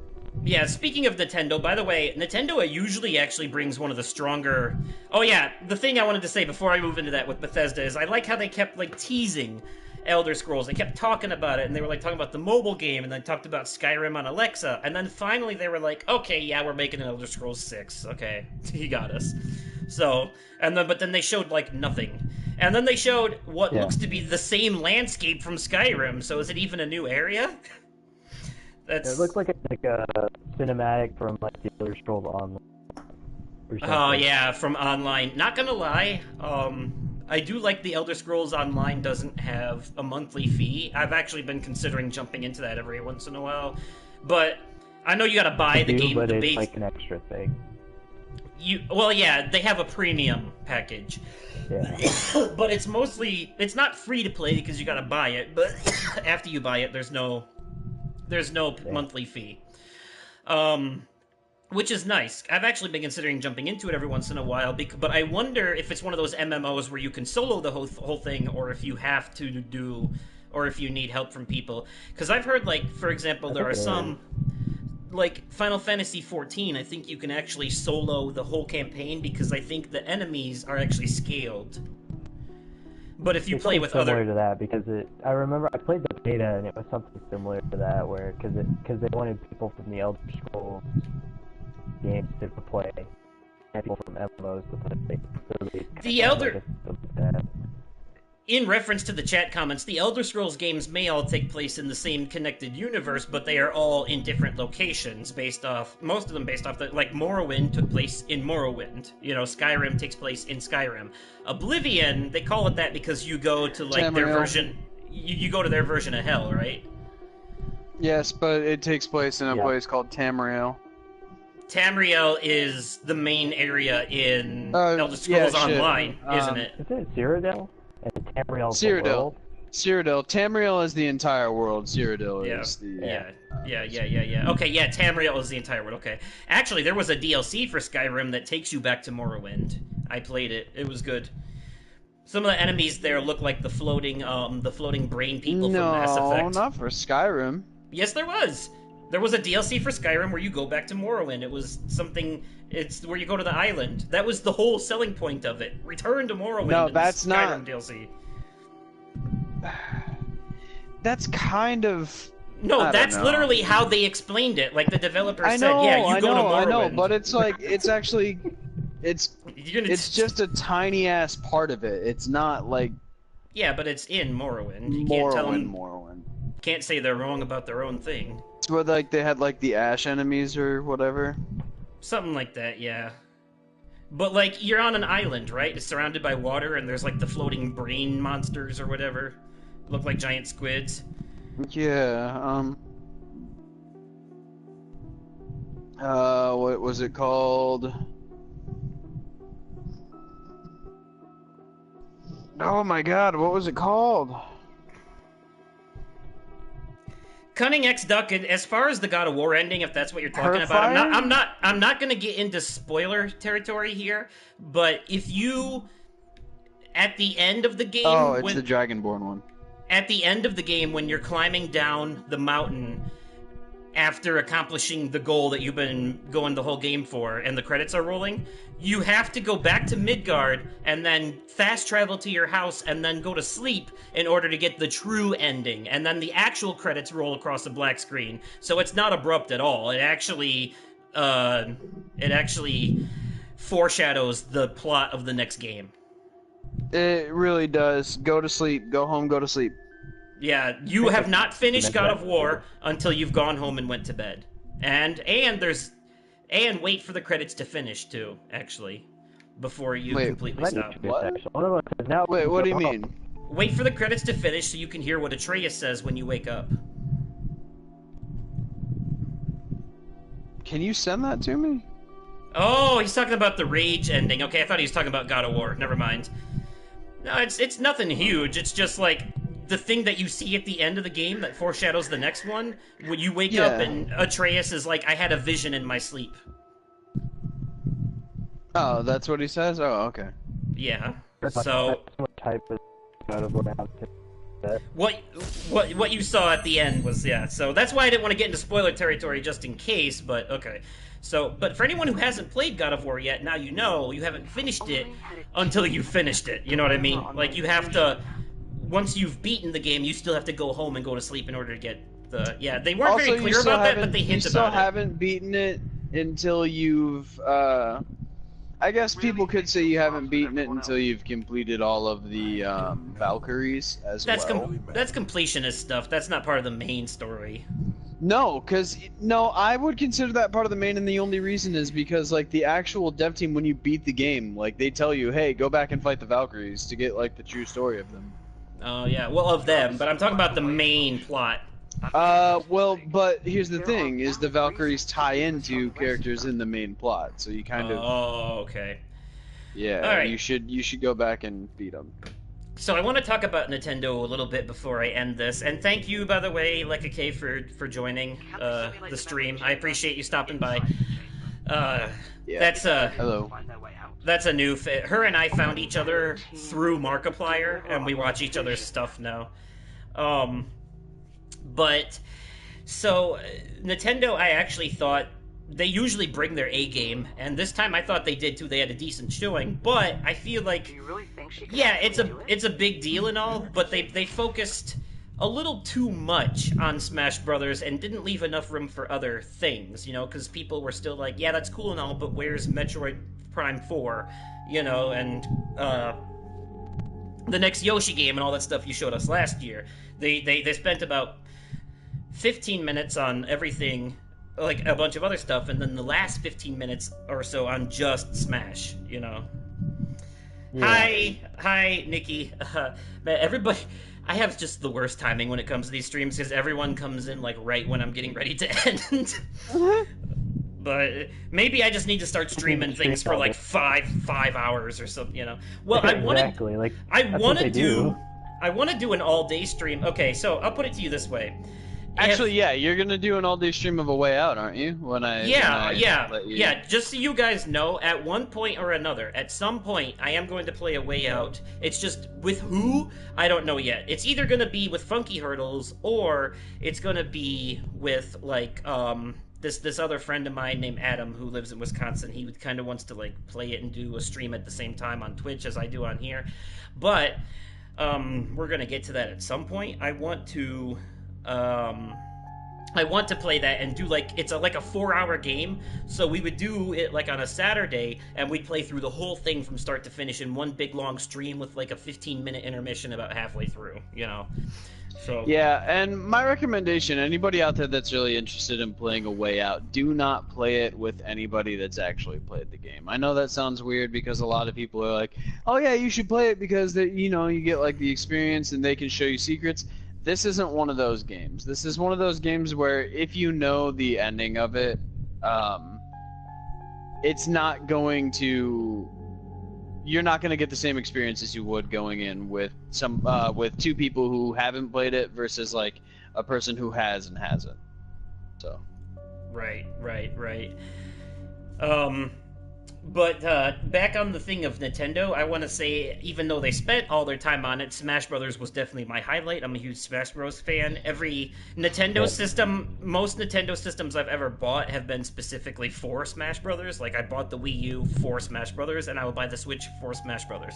Yeah, speaking of Nintendo, by the way, Nintendo usually actually brings one of the stronger... Oh yeah, the thing I wanted to say before I move into that with Bethesda is I like how they kept like teasing Elder Scrolls. They kept talking about it, and they were like talking about the mobile game, and then talked about Skyrim on Alexa, and then finally they were like, okay, yeah, we're making an Elder Scrolls 6. Okay, he got us. So, but then they showed like nothing. And then they showed what looks to be the same landscape from Skyrim, so is it even a new area?
It looks like it's like a cinematic from like the Elder Scrolls Online.
Oh yeah, from Online. Not gonna lie, I do like the Elder Scrolls Online doesn't have a monthly fee. I've actually been considering jumping into that every once in a while, but I know you gotta buy the game.
But
the
it's
base...
like an extra thing.
Well, yeah, they have a premium package.
Yeah.
But it's not free to play because you gotta buy it. But after you buy it, there's no monthly fee. Which is nice. I've actually been considering jumping into it every once in a while, but I wonder if it's one of those MMOs where you can solo the whole thing, or if you have to do, or if you need help from people. Because I've heard, like, for example, there are some, like, Final Fantasy XIV, I think you can actually solo the whole campaign, because I think the enemies are actually scaled. But if you play with
similar to that, because I remember I played the beta and it was something similar to that, where because they wanted people from the Elder Scrolls games to play, and people from MMOs to play.
In reference to the chat comments, the Elder Scrolls games may all take place in the same connected universe, but they are all in different locations most of them based off like Morrowind took place in Morrowind. You know, Skyrim takes place in Skyrim. Oblivion, they call it that because you go to like their version, you go to their version of hell, right?
Yes, but it takes place in a place called Tamriel.
Tamriel is the main area in Elder Scrolls Online, isn't it?
Is it Cyrodiil?
Cyrodiil. Tamriel is the entire world. Cyrodiil is the...
Yeah. Okay, yeah, Tamriel is the entire world. Okay. Actually, there was a DLC for Skyrim that takes you back to Morrowind. I played it. It was good. Some of the enemies there look like the floating brain people from Mass Effect.
No, not for Skyrim.
Yes, there was. There was a DLC for Skyrim where you go back to Morrowind. It was something... It's where you go to the island. That was the whole selling point of it. Return to Morrowind.
No, that's
Skyrim
not...
DLC.
That's kind of...
No, that's literally how they explained it. Like, the developer said, yeah, you go to Morrowind.
I know, but it's like, it's actually... It's just a tiny-ass part of it. It's not like...
Yeah, but it's in Morrowind. You can't tell them.
Morrowind.
Can't say they're wrong about their own thing.
It's where like they had like the ash enemies or whatever.
Something like that, yeah. But like you're on an island, right? It's surrounded by water, and there's like the floating brain monsters or whatever. Look like giant squids.
Yeah. What was it called? Oh my God, what was it called?
Cunning X Duck. As far as the God of War ending, if that's what you're talking about, I'm not going to get into spoiler territory here. But if you, at the end of the game,
it's the Dragonborn one.
At the end of the game, when you're climbing down the mountain after accomplishing the goal that you've been going the whole game for, and the credits are rolling, you have to go back to Midgard and then fast travel to your house and then go to sleep in order to get the true ending. And then the actual credits roll across the black screen. So it's not abrupt at all. It actually foreshadows the plot of the next game.
It really does. Go to sleep. Go home. Go to sleep.
Yeah, you have not finished God of War until you've gone home and went to bed. And wait for the credits to finish too, actually, before you completely stop.
What? Wait, what do you mean?
Wait for the credits to finish so you can hear what Atreus says when you wake up.
Can you send that to me?
Oh, he's talking about the Rage ending. Okay, I thought he was talking about God of War. Never mind. No, it's nothing huge. It's just like the thing that you see at the end of the game that foreshadows the next one. When you wake up and Atreus is like, I had a vision in my sleep.
Oh, that's what he says? Oh, okay.
Yeah. So what you saw at the end was, so that's why I didn't want to get into spoiler territory just in case, but okay. So, but for anyone who hasn't played God of War yet, now you know you haven't finished it until you finished it. You know what I mean? Like, you have to, once you've beaten the game, you still have to go home and go to sleep in order to get the, they weren't very clear about that, but they hinted about it.
You still haven't beaten it until you've, I guess people could say you haven't beaten it until you've completed all of the Valkyries as well.
That's completionist stuff. That's not part of the main story.
No, I would consider that part of the main, and the only reason is because, like, the actual dev team, when you beat the game, like, they tell you, hey, go back and fight the Valkyries to get, like, the true story of them.
Oh, yeah, well, of them, but I'm talking about the main plot.
Well, but here's the thing, is the Valkyries tie into characters in the main plot, so you kind of...
Oh, okay.
Yeah, all right. You should go back and beat them.
So I want to talk about Nintendo a little bit before I end this, and thank you, by the way, Lekka K, for joining the stream. I appreciate you stopping by.
Hello.
That's a new fit. Her and I found each other through Markiplier, and we watch each other's stuff now. But so Nintendo, I actually thought they usually bring their A game, and this time I thought they did too. They had a decent showing, but I feel like, it's a big deal and all, but they focused a little too much on Smash Brothers and didn't leave enough room for other things, because people were still like, yeah, that's cool and all, but where's Metroid Prime 4, and the next Yoshi game and all that stuff you showed us last year. They spent about 15 minutes on everything, like a bunch of other stuff, and then the last 15 minutes or so on just Smash, Yeah. Hi, Nikki. Man, everybody, I have just the worst timing when it comes to these streams, because everyone comes in, like, right when I'm getting ready to end. But maybe I just need to start streaming things for, like, five hours or something, Well, I want to do an all-day stream. Okay, so I'll put it to you this way.
Actually, you're gonna do an all-day stream of A Way Out, aren't you?
Yeah. Just so you guys know, at one point or another, at some point, I am going to play A Way Out. It's just with who, I don't know yet. It's either gonna be with Funky Hurdles, or it's gonna be with like this other friend of mine named Adam who lives in Wisconsin. He kind of wants to like play it and do a stream at the same time on Twitch as I do on here, but we're gonna get to that at some point. I want to I want to play that and do like it's like a 4-hour game, so we would do it like on a Saturday, and we'd play through the whole thing from start to finish in one big long stream with like a 15-minute intermission about halfway through, you know. So
yeah, and my recommendation, anybody out there that's really interested in playing A Way Out, do not play it with anybody that's actually played the game. I know that sounds weird because a lot of people are like, oh yeah, you should play it because you know, you get like the experience and they can show you secrets. This isn't one of those games. This is one of those games where if you know the ending of it, it's not going to... You're not going to get the same experience as you would going in with with two people who haven't played it versus like a person who has and hasn't. So. Right.
But back on the thing of Nintendo, I want to say, even though they spent all their time on it, Smash Brothers was definitely my highlight. I'm a huge Smash Bros. Fan. Every Nintendo system, most Nintendo systems I've ever bought have been specifically for Smash Brothers. Like, I bought the Wii U for Smash Brothers, and I will buy the Switch for Smash Brothers.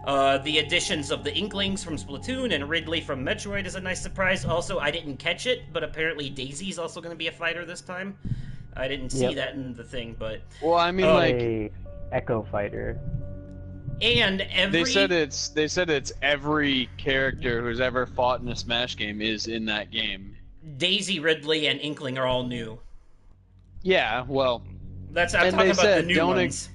The additions of the Inklings from Splatoon and Ridley from Metroid is a nice surprise. Also, I didn't catch it, but apparently Daisy's also going to be a fighter this time. I didn't see that in the thing, but...
Well, I mean, like...
Echo Fighter.
And every...
They said it's every character who's ever fought in a Smash game is in that game.
Daisy, Ridley, and Inkling are all new.
Yeah, well...
I'm talking about the new ones.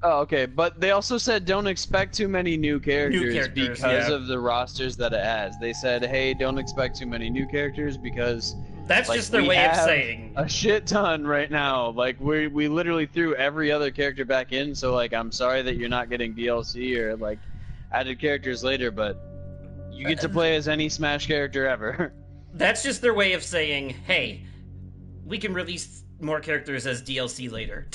Oh, okay, but they also said don't expect too many new characters because of the rosters that it has. They said, hey, don't expect too many new characters because...
That's like, just their way of saying
a shit ton right now. Like we literally threw every other character back in, so like I'm sorry that you're not getting DLC or like added characters later, but you get to play as any Smash character ever.
That's just their way of saying, hey, we can release more characters as DLC later.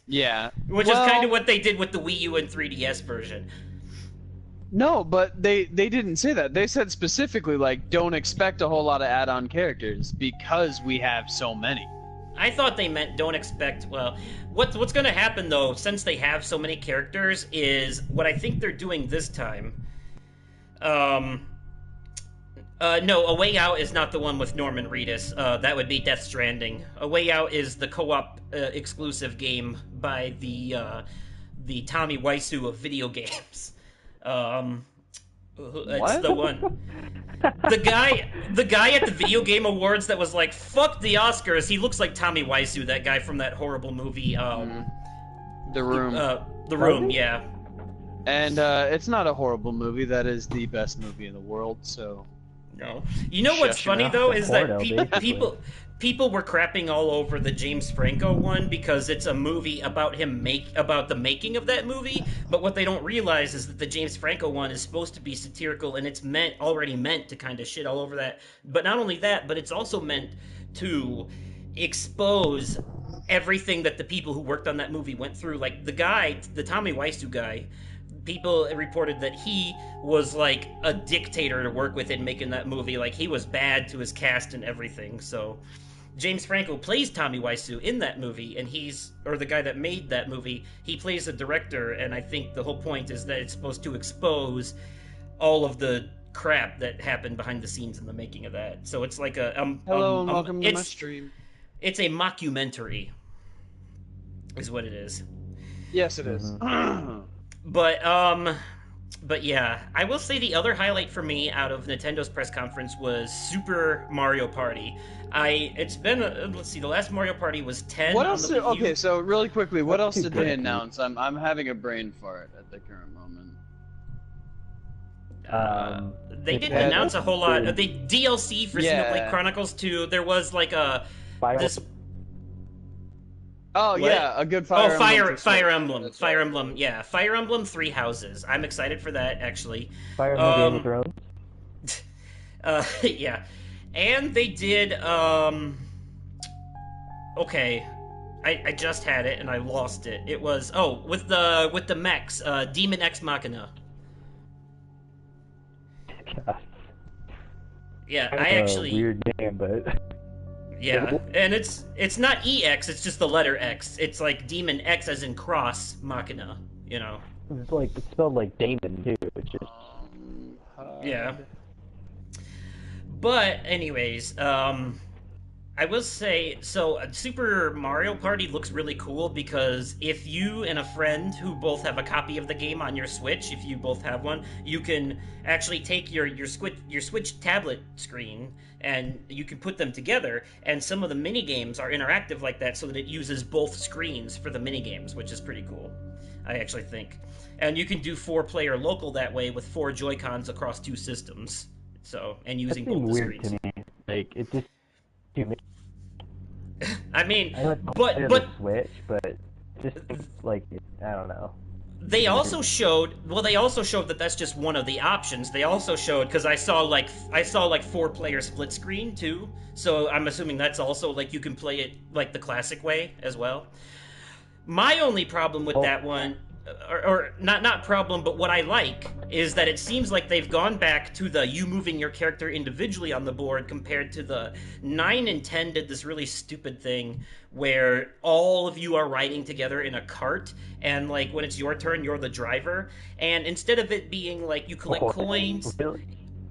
Yeah.
Which is kind of what they did with the Wii U and 3DS version.
No, but they didn't say that. They said specifically, like, don't expect a whole lot of add-on characters because we have so many.
I thought they meant don't expect... Well, what's going to happen, though, since they have so many characters, is what I think they're doing this time... no, A Way Out is not the one with Norman Reedus. That would be Death Stranding. A Way Out is the co-op exclusive game by the Tommy Wiseau of video games. It's the one. The guy at the Video Game Awards that was like, fuck the Oscars, he looks like Tommy Wiseau, that guy from that horrible movie,
The Room.
The Room, yeah.
And, it's not a horrible movie, that is the best movie in the world, so...
No. You know what's funny, though, is that people were crapping all over the James Franco one because it's a movie about about the making of that movie, but what they don't realize is that the James Franco one is supposed to be satirical, and it's already meant to kind of shit all over that. But not only that, but it's also meant to expose everything that the people who worked on that movie went through. Like, the Tommy Wiseau guy, people reported that he was like a dictator to work with in making that movie. Like, he was bad to his cast and everything. So James Franco plays Tommy Wiseau in that movie, and the guy that made that movie, he plays the director, and I think the whole point is that it's supposed to expose all of the crap that happened behind the scenes in the making of that. So it's like
hello and welcome to my stream.
It's a mockumentary, is what it is.
Yes, it is.
But yeah, I will say the other highlight for me out of Nintendo's press conference was Super Mario Party. Let's see, the last Mario Party was 10.
What else? Okay, so really quickly, what else did they announce? I'm having a brain fart at the current moment.
They didn't announce a whole lot. They DLC for Xenoblade Chronicles 2. There was like this.
Oh, what? Yeah, a good Fire Emblem.
Fire Emblem. Fire Emblem, yeah. Fire Emblem 3 Houses. I'm excited for that, actually.
Fire Emblem Game of
Thrones? Yeah. And they did, okay. I just had it, and I lost it. It was, with the mechs, Demon X Machina.
God.
Yeah,
That's
I actually...
weird name, but...
Yeah, and it's not EX, it's just the letter X. It's like Demon X as in cross Machina, you know.
It's spelled like Damon too, which is...
Yeah. But anyways, I will say, so Super Mario Party looks really cool because if you and a friend who both have a copy of the game on your Switch, if you both have one, you can actually take your Switch tablet screen and you can put them together, and some of the mini games are interactive like that so that it uses both screens for the mini games, which is pretty cool, I actually think. And you can do 4-player local that way with 4 Joy-Cons across 2 systems. So, and using both the
weird
screens.
To me. Like, it just
I mean,
but Switch, but just like, I don't know.
They also showed that that's just one of the options. They also showed, because I saw like 4-player split screen too. So I'm assuming that's also like you can play it like the classic way as well. My only problem with that one, or not problem, but what I like is that it seems like they've gone back to the you moving your character individually on the board compared to the 9 and 10 did this really stupid thing where all of you are riding together in a cart, and like when it's your turn, you're the driver, and instead of it being like you collect coins.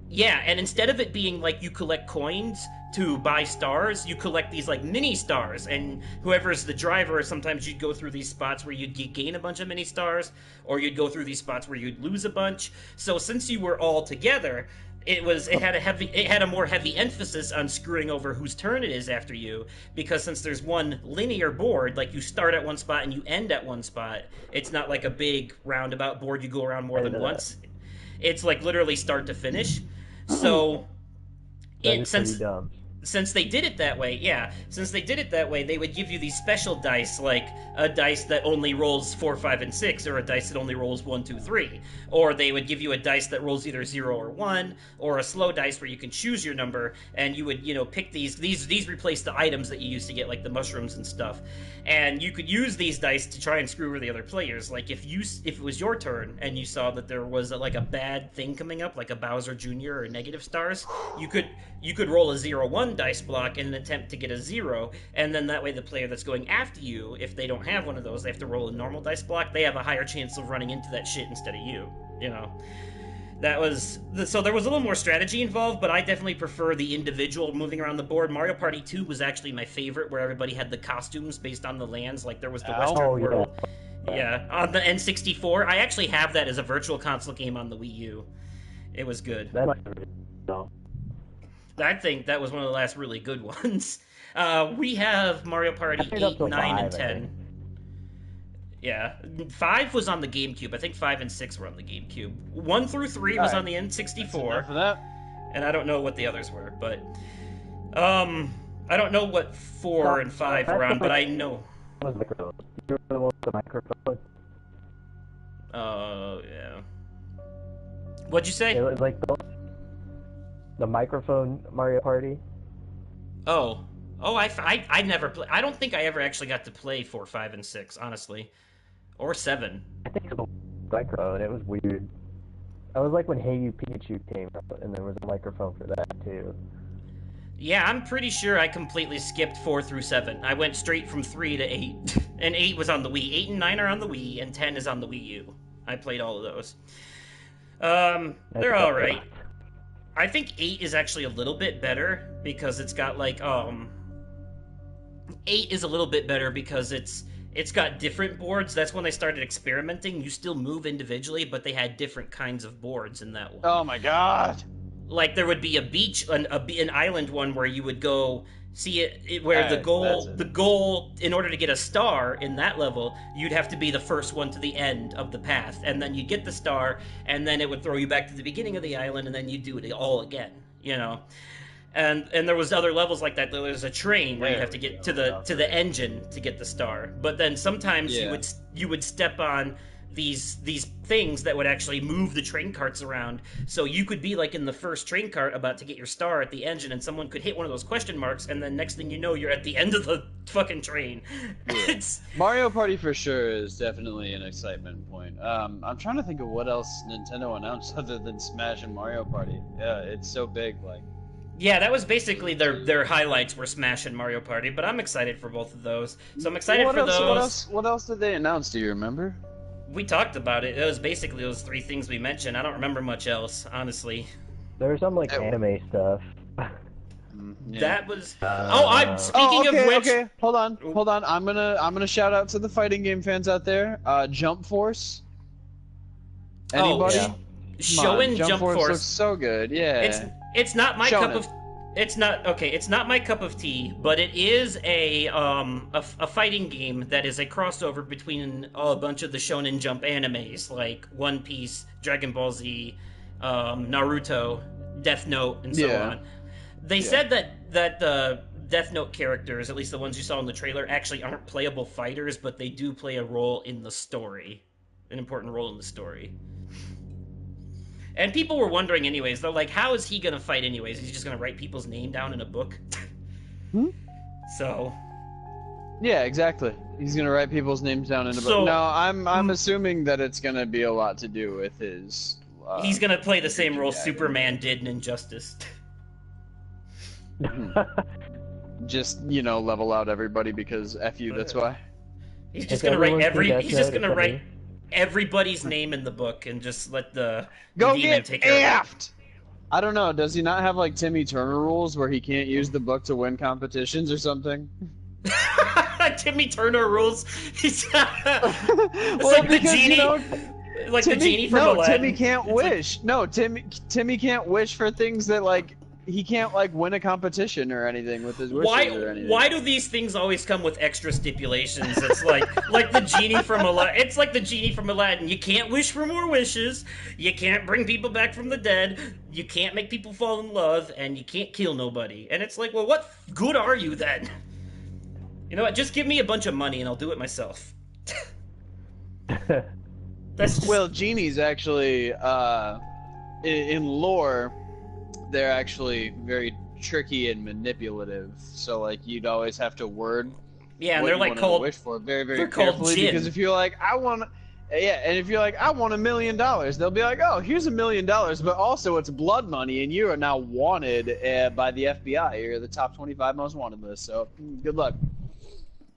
Yeah, and instead of it being like you collect coins to buy stars, you collect these like mini stars, and whoever's the driver, sometimes you'd go through these spots where you'd gain a bunch of mini stars, or you'd go through these spots where you'd lose a bunch. So since you were all together, it had a more heavy emphasis on screwing over whose turn it is after you, because since there's one linear board, like you start at one spot and you end at one spot, it's not like a big roundabout board you go around more than once. It's like literally start to finish. So since they did it that way, they would give you these special dice, like a dice that only rolls 4, 5, and 6, or a dice that only rolls 1, 2, 3. Or they would give you a dice that rolls either 0 or 1, or a slow dice where you can choose your number, and you would, pick these replace the items that you used to get, like the mushrooms and stuff. And you could use these dice to try and screw over the other players. Like if it was your turn and you saw that there was a bad thing coming up, like a Bowser Jr. or negative stars, you could roll a 0-1 dice block in an attempt to get a 0, and then that way the player that's going after you, if they don't have one of those, they have to roll a normal dice block, they have a higher chance of running into that shit instead of you, So there was a little more strategy involved, but I definitely prefer the individual moving around the board. Mario Party 2 was actually my favorite, where everybody had the costumes based on the lands, like there was the Western world. Yeah, on the N64. I actually have that as a virtual console game on the Wii U. It was good. I think that was one of the last really good ones. We have Mario Party 8, 9, and 10. Yeah, 5 was on the GameCube. I think 5 and 6 were on the GameCube. 1 through 3 was on the N64.
For that.
And I don't know what the others were, but I don't know what 4 and 5 were on, but I know.
You were the one with the microphone.
Yeah. What'd you say?
It was like the microphone Mario Party.
I never played. I don't think I ever actually got to play 4, 5, and 6, honestly, or 7.
I think it was a microphone. It was weird. I was like when Hey You Pikachu came out, and there was a microphone for that too.
Yeah, I'm pretty sure I completely skipped 4 through 7. I went straight from 3 to 8, and 8 was on the Wii. 8 and 9 are on the Wii, and 10 is on the Wii U. I played all of those. They're all right. I think 8 is actually a little bit better because it's got 8 is a little bit better because it's got different boards. That's when they started experimenting. You still move individually, but they had different kinds of boards in that one.
Oh my god!
Like there would be a beach, an island one where you would go see it where the goal in order to get a star in that level, you'd have to be the first one to the end of the path, and then you'd get the star, and then it would throw you back to the beginning of the island, and then you'd do it all again, And there was other levels like that. There was a train where you have to get to the engine to get the star, but then sometimes you would step on these things that would actually move the train carts around. So you could be like in the first train cart about to get your star at the engine, and someone could hit one of those question marks, and then next thing you know, you're at the end of the fucking train.
Yeah. Mario Party for sure is definitely an excitement point. I'm trying to think of what else Nintendo announced other than Smash and Mario Party. Yeah, it's so big, like.
Yeah, that was basically their highlights were Smash and Mario Party, but I'm excited for both of those. So I'm excited for those.
What else did they announce? Do you remember?
We talked about it. It was basically those 3 things we mentioned. I don't remember much else, honestly.
There was some anime stuff.
That was. I'm speaking of which.
Okay, hold on. I'm gonna shout out to the fighting game fans out there. Jump Force. Anybody?
Showing Jump Force
looks so good. Yeah.
It's not my cup of. It's not my cup of tea, but it is a fighting game that is a crossover between a bunch of the Shonen Jump animes like One Piece, Dragon Ball Z, Naruto, Death Note, and so on. They said that the Death Note characters, at least the ones you saw in the trailer, actually aren't playable fighters, but they do play a role in the story, an important role in the story. And people were wondering anyways, they're like, how is he gonna fight anyways? Is he just gonna write people's name down in a book? So...
Yeah, exactly. He's gonna write people's names down in a book. No, I'm assuming that it's gonna be a lot to do with his...
he's gonna play the same role Superman did in Injustice.
Just, level out everybody because F you, that's why.
He's just gonna write everybody's name in the book and just let the demon take care of it.
I don't know. Does he not have like Timmy Turner rules where he can't use the book to win competitions or something?
Timmy Turner rules. He's
like the genie,
the genie from Aladdin.
Timmy can't wish. Timmy can't wish for things that like he can't like win a competition or anything with his wishes or anything.
Why do these things always come with extra stipulations? It's like the genie from Aladdin. It's like the genie from Aladdin. You can't wish for more wishes. You can't bring people back from the dead. You can't make people fall in love, and you can't kill nobody. And it's like, well, what good are you then? You know what? Just give me a bunch of money, and I'll do it myself. That's just...
Well, genies actually, in lore, they're actually very tricky and manipulative. So like you'd always have to word.
Yeah, and they're like called
wish for very, very carefully because if you're like I want $1 million, they'll be like, oh, here's $1 million, but also it's blood money, and you are now wanted by the FBI. You're the top 25 most wanted list. So good luck.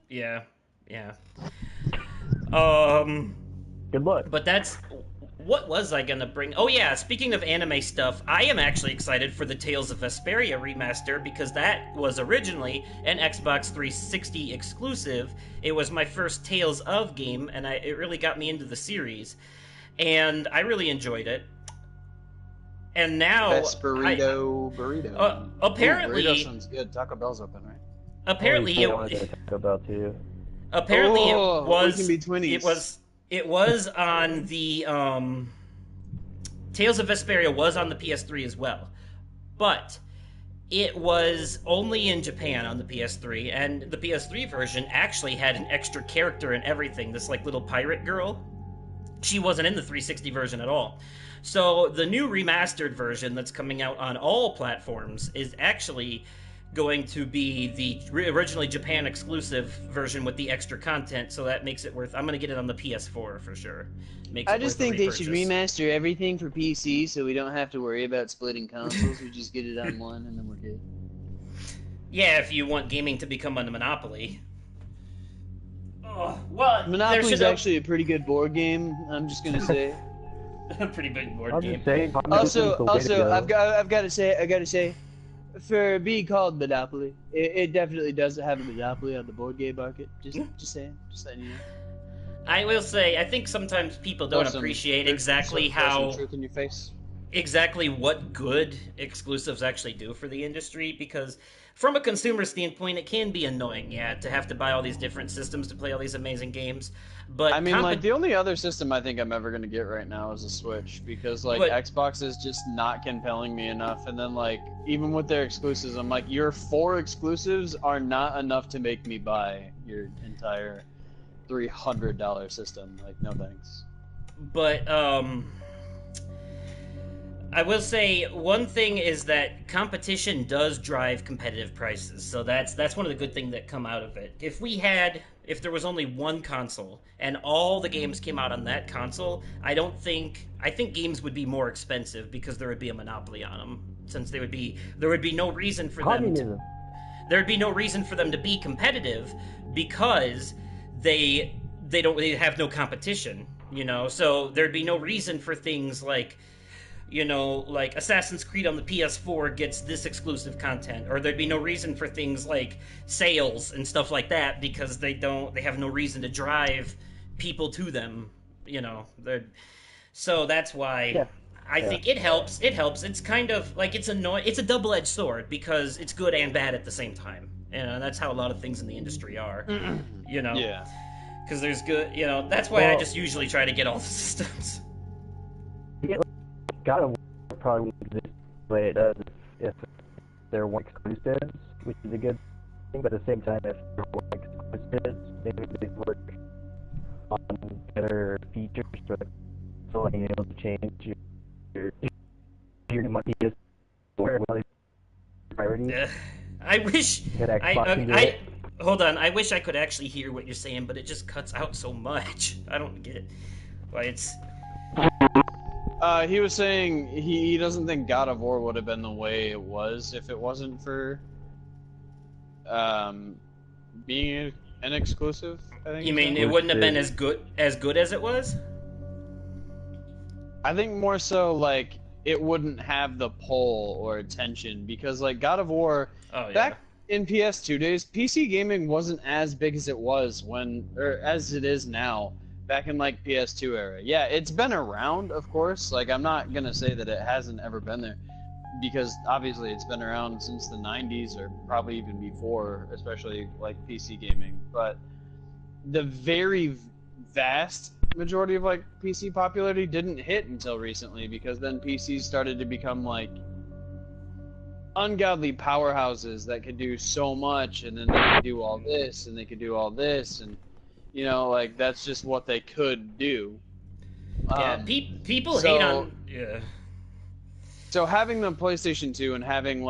Yeah.
Good luck.
But that's. What was I gonna bring? Oh yeah, speaking of anime stuff, I am actually excited for the Tales of Vesperia remaster because that was originally an Xbox 360 exclusive. It was my first Tales of game, and it really got me into the series. And I really enjoyed it. And now...
Burrito.
Apparently...
Burrito sounds good. Taco Bell's open, right?
Apparently
it was... Taco Bell too.
Apparently
we can be twinnies.
It was on the, Tales of Vesperia was on the PS3 as well. But it was only in Japan on the PS3, and the PS3 version actually had an extra character and everything, this, like, little pirate girl. She wasn't in the 360 version at all. So the new remastered version that's coming out on all platforms is actually going to be the originally Japan exclusive version with the extra content, so that makes it worth... I'm going to get it on the PS4 for sure.
I just think they should remaster everything for PC so we don't have to worry about splitting consoles. We just get it on one and then we're good.
Yeah, if you want gaming to become a monopoly. Oh, well,
Monopoly's actually a pretty good board game, I'm just going to say.
A pretty big board game.
Also, I've got to say, for being called Monopoly, it definitely does have a monopoly on the board game market. Just saying, just letting you know.
I will say, I think sometimes people don't appreciate exactly how
truth in your face.
Exactly what good exclusives actually do for the industry, because from a consumer standpoint, it can be annoying, to have to buy all these different systems to play all these amazing games. But
I mean, like, the only other system I think I'm ever going to get right now is a Switch, because, like, Xbox is just not compelling me enough, and then, like, even with their exclusives, I'm like, your 4 exclusives are not enough to make me buy your entire $300 system. Like, no thanks.
But, I will say one thing is that competition does drive competitive prices, so that's one of the good things that come out of it. If there was only one console and all the games came out on that console, I think games would be more expensive because there would be a monopoly on them, since there would be no reason for them. There'd be no reason for them to be competitive because they have no competition, So there'd be no reason for things like you know, like Assassin's Creed on the PS4 gets this exclusive content, or there'd be no reason for things like sales and stuff like that because they have no reason to drive people to them, you know. So that's why I think it helps. It helps. It's kind of like it's a double-edged sword because it's good and bad at the same time. You know, that's how a lot of things in the industry are. You know, because there's good. You know, that's why I just usually try to get all the systems.
God of War probably wouldn't exist the way it does if there weren't exclusives, which is a good thing. But at the same time, if there weren't exclusives, maybe they'd work on better features so like being able to change your money is where priorities.
I wish hold on. I wish I could actually hear what you're saying, but it just cuts out so much. I don't get why it's.
He was saying he doesn't think God of War would have been the way it was if it wasn't for being an exclusive. I think.
You mean it wouldn't have been as good as it was?
I think more so like it wouldn't have the pull or attention because like God of War back in PS2 days, PC gaming wasn't as big as it was as it is now. Back in like PS2 era. Yeah, it's been around, of course. Like I'm not gonna say that it hasn't ever been there, because obviously it's been around since the 90s or probably even before, especially like PC gaming. But the very vast majority of like PC popularity didn't hit until recently, because then PCs started to become like ungodly powerhouses that could do so much, and then they could do all this and they could do all this, and you know, like that's just what they could do.
Yeah, people hate on. Yeah.
So having the PlayStation 2 and having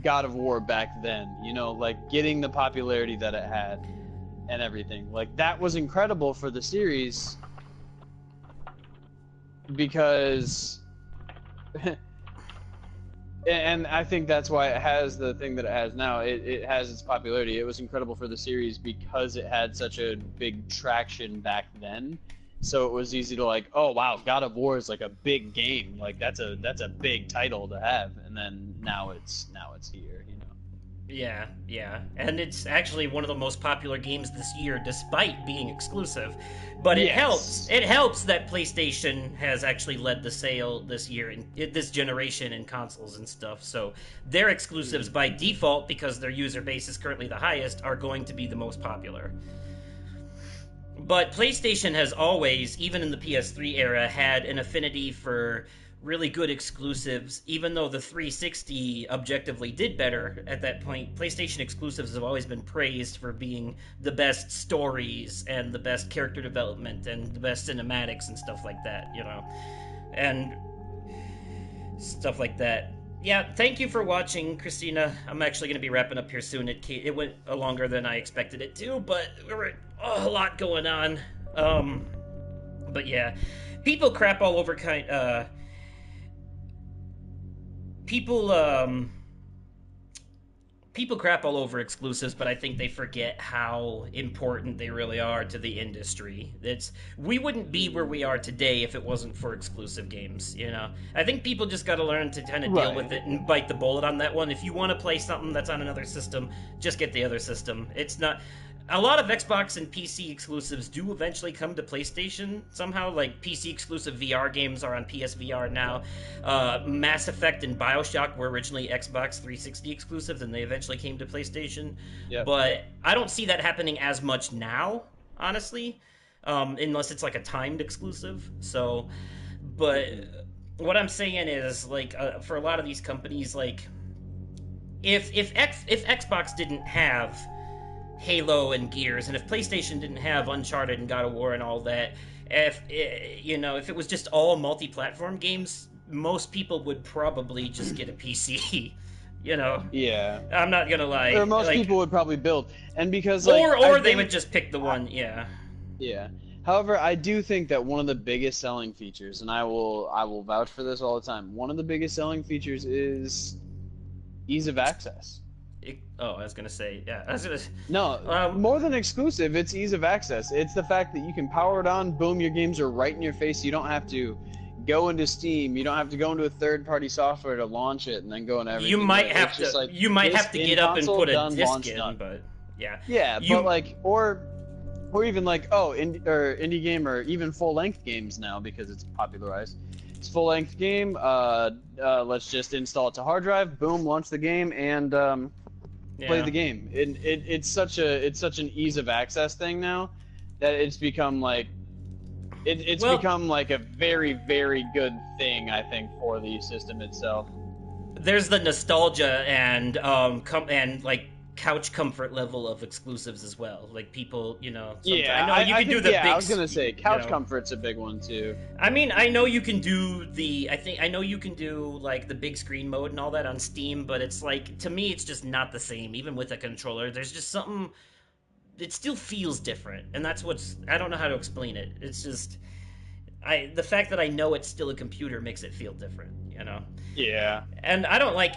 God of War back then, you know, like getting the popularity that it had and everything, like that was incredible for the series because. And I think that's why it has the thing that it has now. It has its popularity. It was incredible for the series because it had such a big traction back then. So it was easy to like, oh wow, God of War is like a big game. Like that's a big title to have. And then now it's here, you know.
Yeah. And it's actually one of the most popular games this year despite being exclusive. But it helps. It helps that PlayStation has actually led the sale this year in this generation in consoles and stuff. So their exclusives by default, because their user base is currently the highest, are going to be the most popular. But PlayStation has always, even in the PS3 era, had an affinity for really good exclusives. Even though the 360 objectively did better at that point, PlayStation exclusives have always been praised for being the best stories and the best character development and the best cinematics and stuff like that, you know, and stuff like that. Yeah, thank you for watching, Christina. I'm actually going to be wrapping up here soon. It went longer than I expected it to, but there were a lot going on. But yeah, people crap all over People crap all over exclusives, but I think they forget how important they really are to the industry. We wouldn't be where we are today if it wasn't for exclusive games, you know? I think people just gotta learn to kind of deal with it and bite the bullet on that one. If you want to play something that's on another system, just get the other system. It's not... A lot of Xbox and PC exclusives do eventually come to PlayStation somehow, like PC exclusive VR games are on PSVR now. Mass Effect and BioShock were originally Xbox 360 exclusives, and they eventually came to PlayStation. Yep. But I don't see that happening as much now, honestly, unless it's like a timed exclusive. So, but what I'm saying is, like, for a lot of these companies, like, if Xbox didn't have Halo and Gears, and if PlayStation didn't have Uncharted and God of War and all that, if it was just all multi-platform games, most people would probably just get a PC. You know?
Yeah.
I'm not gonna lie.
Or most people would probably build, and because
they would just pick the one. Yeah.
Yeah. However, I do think that one of the biggest selling features, and I will vouch for this all the time, one of the biggest selling features is ease of access.
I was gonna say, yeah.
No, more than exclusive, it's ease of access. It's the fact that you can power it on, boom, your games are right in your face. You don't have to go into Steam. You don't have to go into a third-party software to launch it and then go into everything.
You might
like,
have to.
Like,
you might have to get up and put a
done,
disc in, but yeah.
Yeah, but like, or even like, indie game, or even full-length games now because it's popularized. It's a full-length game. Let's just install it to hard drive. Boom, launch the game and play the game. It's such an ease of access thing now that it's become like it's become like a very, very good thing, I think, for the system itself.
There's the nostalgia and like couch comfort level of exclusives as well. Like people, you know.
Yeah,
I know you can do the big.
I was gonna say couch comfort's a big one too.
I mean, I know you can do I know you can do like the big screen mode and all that on Steam, but it's like, to me, it's just not the same. Even with a controller, there's just something. It still feels different, and that's I don't know how to explain it. It's just the fact that I know it's still a computer makes it feel different, you know.
Yeah.
And I don't like.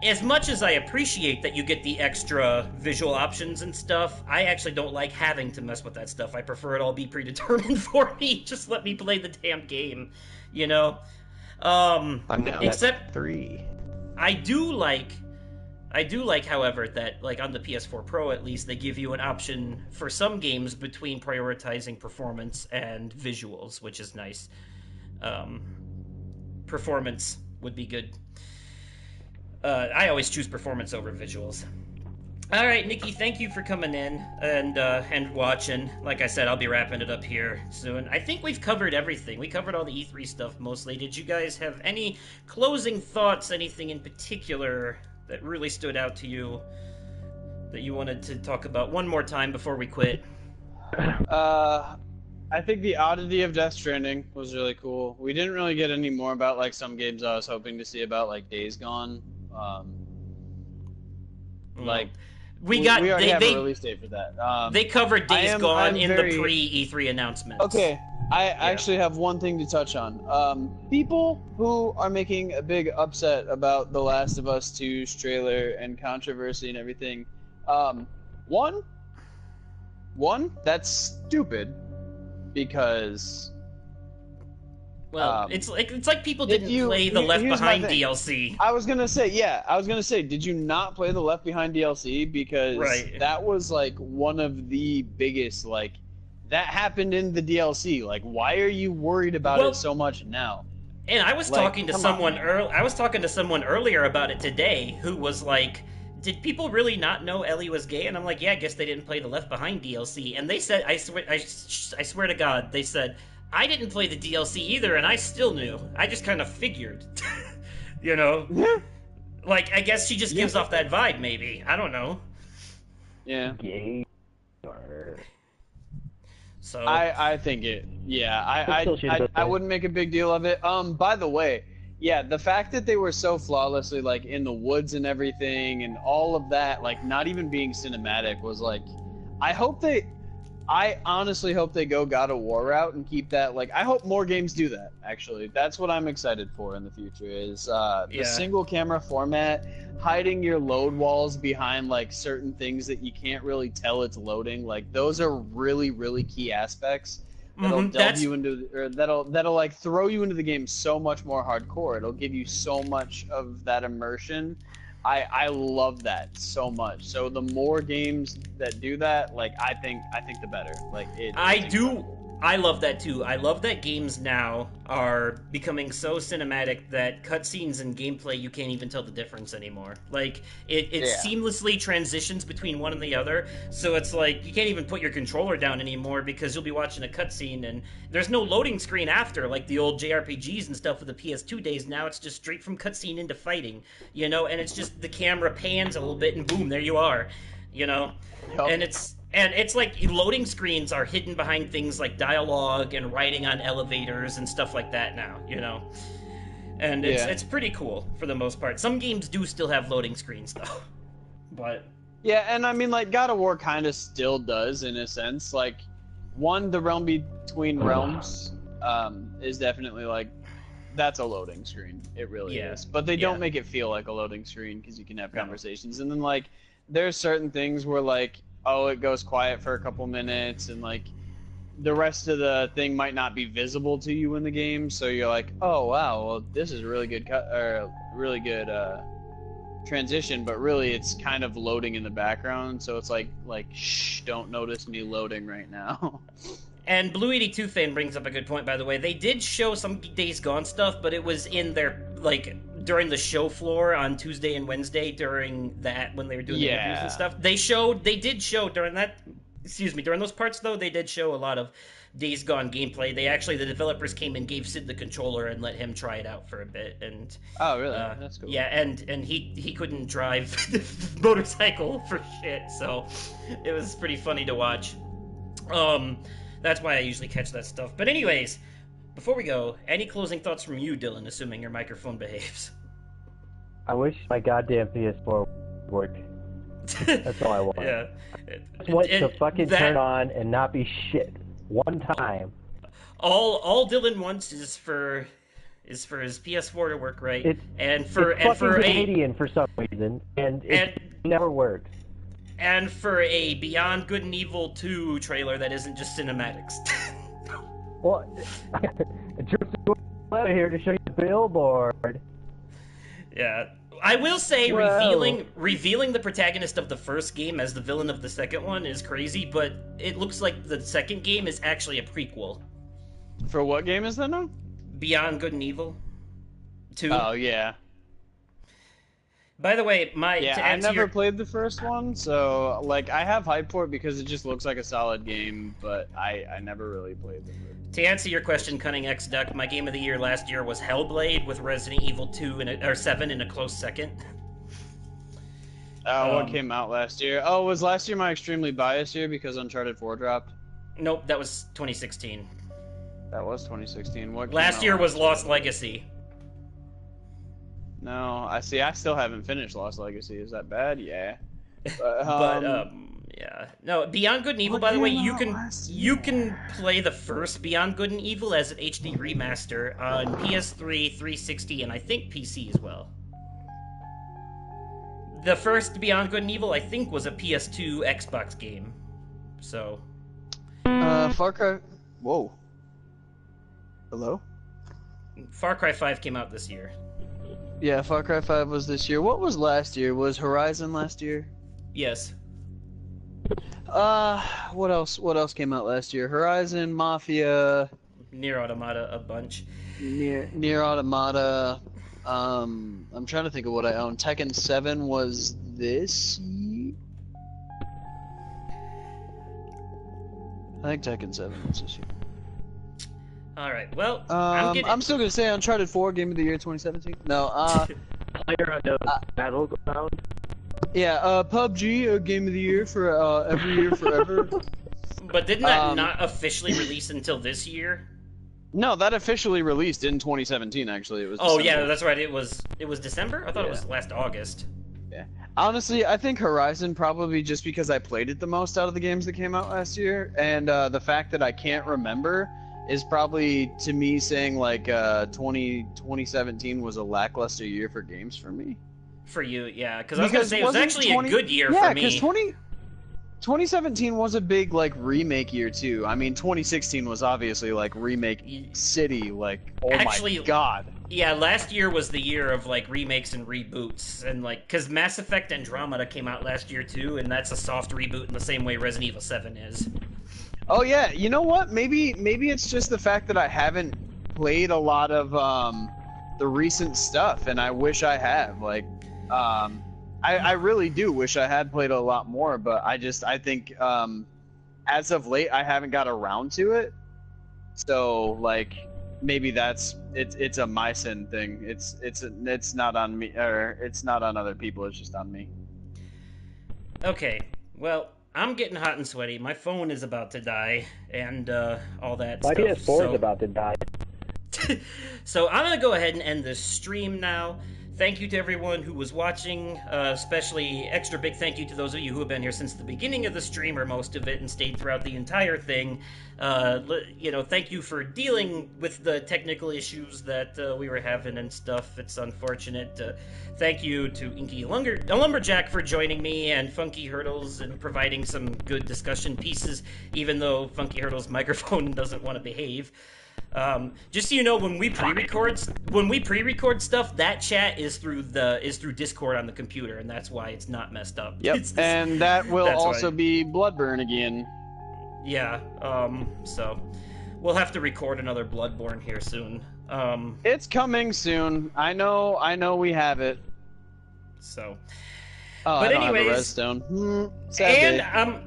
As much as I appreciate that you get the extra visual options and stuff, I actually don't like having to mess with that stuff. I prefer it all be predetermined for me. Just let me play the damn game, you know?
I'm now
except
at 3.
I do like, however, that, like, on the PS4 Pro, at least, they give you an option for some games between prioritizing performance and visuals, which is nice. Performance would be good. I always choose performance over visuals. All right, Nikki, thank you for coming in and watching. Like I said, I'll be wrapping it up here soon. I think we've covered everything. We covered all the E3 stuff mostly. Did you guys have any closing thoughts, anything in particular that really stood out to you that you wanted to talk about one more time before we quit?
I think the oddity of Death Stranding was really cool. We didn't really get any more about like some games I was hoping to see about, like Days Gone. We already have a release date for that.
They covered Days Gone in the pre-E3 announcements.
Okay, I actually have one thing to touch on. People who are making a big upset about The Last of Us 2's trailer and controversy and everything. One, that's stupid, because
it's like people didn't play the Left Behind DLC.
I was gonna say, did you not play the Left Behind DLC? Because that was like one of the biggest, like, that happened in the DLC. Like, why are you worried about it so much now?
And I was talking to someone earlier about it today, who was like, did people really not know Ellie was gay? And I'm like, yeah, I guess they didn't play the Left Behind DLC. And they said, I swear to God, they said, I didn't play the DLC either, and I still knew. I just kind of figured. You know? Like, I guess she just gives off that vibe, maybe. I don't know.
Yeah.
Gay.
So
I think it. Yeah, I wouldn't make a big deal of it. By the way, yeah, the fact that they were so flawlessly, like, in the woods and everything, and all of that, like, not even being cinematic, was like, I honestly hope they go God of War route and keep that. Like, I hope more games do that, actually. That's what I'm excited for in the future, is the single camera format, hiding your load walls behind, like, certain things that you can't really tell it's loading. Like, those are really, really key aspects that'll delve you into, or that'll like throw you into the game so much more hardcore. It'll give you so much of that immersion. I love that so much. So the more games that do that, like, I think the better. Like,
I love that too. I love that games now are becoming so cinematic that cutscenes and gameplay, you can't even tell the difference anymore. Like, it seamlessly transitions between one and the other, so it's like, you can't even put your controller down anymore because you'll be watching a cutscene and there's no loading screen after, like the old JRPGs and stuff with the PS2 days. Now it's just straight from cutscene into fighting, you know, and it's just the camera pans a little bit and boom, there you are, you know? Yep. And it's like loading screens are hidden behind things like dialogue and writing on elevators and stuff like that now, you know? And it's pretty cool for the most part. Some games do still have loading screens, though. But...
yeah, and I mean, like, God of War kind of still does, in a sense. Like, the Realm Between Realms is definitely, like, that's a loading screen. It really is. But they don't make it feel like a loading screen, because you can have conversations. And then, like, there's certain things where, like, oh, it goes quiet for a couple minutes, and, like, the rest of the thing might not be visible to you in the game, so you're like, oh wow, well this is a really good really good transition, but really it's kind of loading in the background, so it's like shh, don't notice me loading right now.
And Blue 82 fan brings up a good point, by the way. They did show some Days Gone stuff, but it was in their, like, during the show floor on Tuesday and Wednesday during that, when they were doing the interviews and stuff. They did show during that, during those parts, though, they did show a lot of Days Gone gameplay. The developers came and gave Sid the controller and let him try it out for a bit. And
oh, really? That's cool.
Yeah, and he couldn't drive the motorcycle for shit, so it was pretty funny to watch. That's why I usually catch that stuff. But anyways, before we go, any closing thoughts from you, Dylan, assuming your microphone behaves?
I wish my goddamn PS4 worked. That's all I want.
Yeah.
I just want to fucking turn on and not be shit one time.
All Dylan wants is for his PS4 to work right,
it's Canadian for some reason, and it never works.
And for a Beyond Good and Evil 2 trailer that isn't just cinematics.
Well, just here to show you the billboard.
Yeah. I will say, revealing the protagonist of the first game as the villain of the second one is crazy, but it looks like the second game is actually a prequel.
For what game is that now?
Beyond Good and Evil 2.
Oh, yeah.
By the way,
I never played the first one, so like I have hype for it because it just looks like a solid game, but I never really played the first.
To answer your question, Cunning X Duck, my game of the year last year was Hellblade, with Resident Evil 2 or 7 in a close second.
What came out last year? Oh, was last year my extremely biased year because Uncharted 4 dropped?
Nope, that was 2016.
That was 2016. What?
Last year was Lost Legacy.
No, I still haven't finished Lost Legacy. Is that bad? Yeah.
Yeah. No, Beyond Good and Evil, by the way, you can play the first Beyond Good and Evil as an HD remaster on PS3, 360, and I think PC as well. The first Beyond Good and Evil, I think, was a PS2 Xbox game. So.
Far Cry. Whoa. Hello?
Far Cry 5 came out this year.
Yeah, Far Cry 5 was this year. What was last year? Was Horizon last year?
Yes.
What else? What else came out last year? Horizon, Mafia,
Nier Automata, a bunch.
Nier Automata. I'm trying to think of what I own. Tekken 7 was this year? I think Tekken 7 was this year.
Alright, well,
I'm still gonna say Uncharted 4 Game of the Year 2017. No,
PlayerUnknown's Battleground.
Yeah, PUBG Game of the Year for every year forever.
But didn't that not officially release until this year?
No, that officially released in 2017. Actually, it was.
Oh
December.
yeah, that's right. It was December. I thought it was last August.
Yeah. Honestly, I think Horizon probably just because I played it the most out of the games that came out last year, and the fact that I can't remember is probably to me saying like 2017 was a lackluster year for games for me.
For you, yeah, because I was gonna say it was actually a good year for me.
Yeah, because 2017 was a big like remake year too. I mean, 2016 was obviously like remake city. Like, oh my god.
Yeah, last year was the year of like remakes and reboots, and like because Mass Effect Andromeda came out last year too, and that's a soft reboot in the same way Resident Evil 7 is.
Oh yeah, you know what? Maybe it's just the fact that I haven't played a lot of the recent stuff, and I wish I have. Like, I really do wish I had played a lot more, but I think as of late I haven't got around to it. So like maybe it's a my sin thing. It's not on me, or it's not on other people. It's just on me.
Okay, well. I'm getting hot and sweaty. My phone is about to die, and all that
stuff. My PS4 is
so...
about to die.
So I'm going to go ahead and end this stream now. thank you to everyone who was watching, especially extra big thank you to those of you who have been here since the beginning of the stream or most of it and stayed throughout the entire thing. Thank you for dealing with the technical issues that we were having and stuff. It's unfortunate. Thank you to Inky Lumberjack for joining me and Funky Hurdles and providing some good discussion pieces, even though Funky Hurdles' microphone doesn't want to behave. Just so you know, when we pre-record stuff, that chat is through Discord on the computer, and that's why it's not messed up.
Yep, and that will also be Bloodburn again.
Yeah, so we'll have to record another Bloodborne here soon.
It's coming soon. I know we have it.
So,
but anyways, redstone. And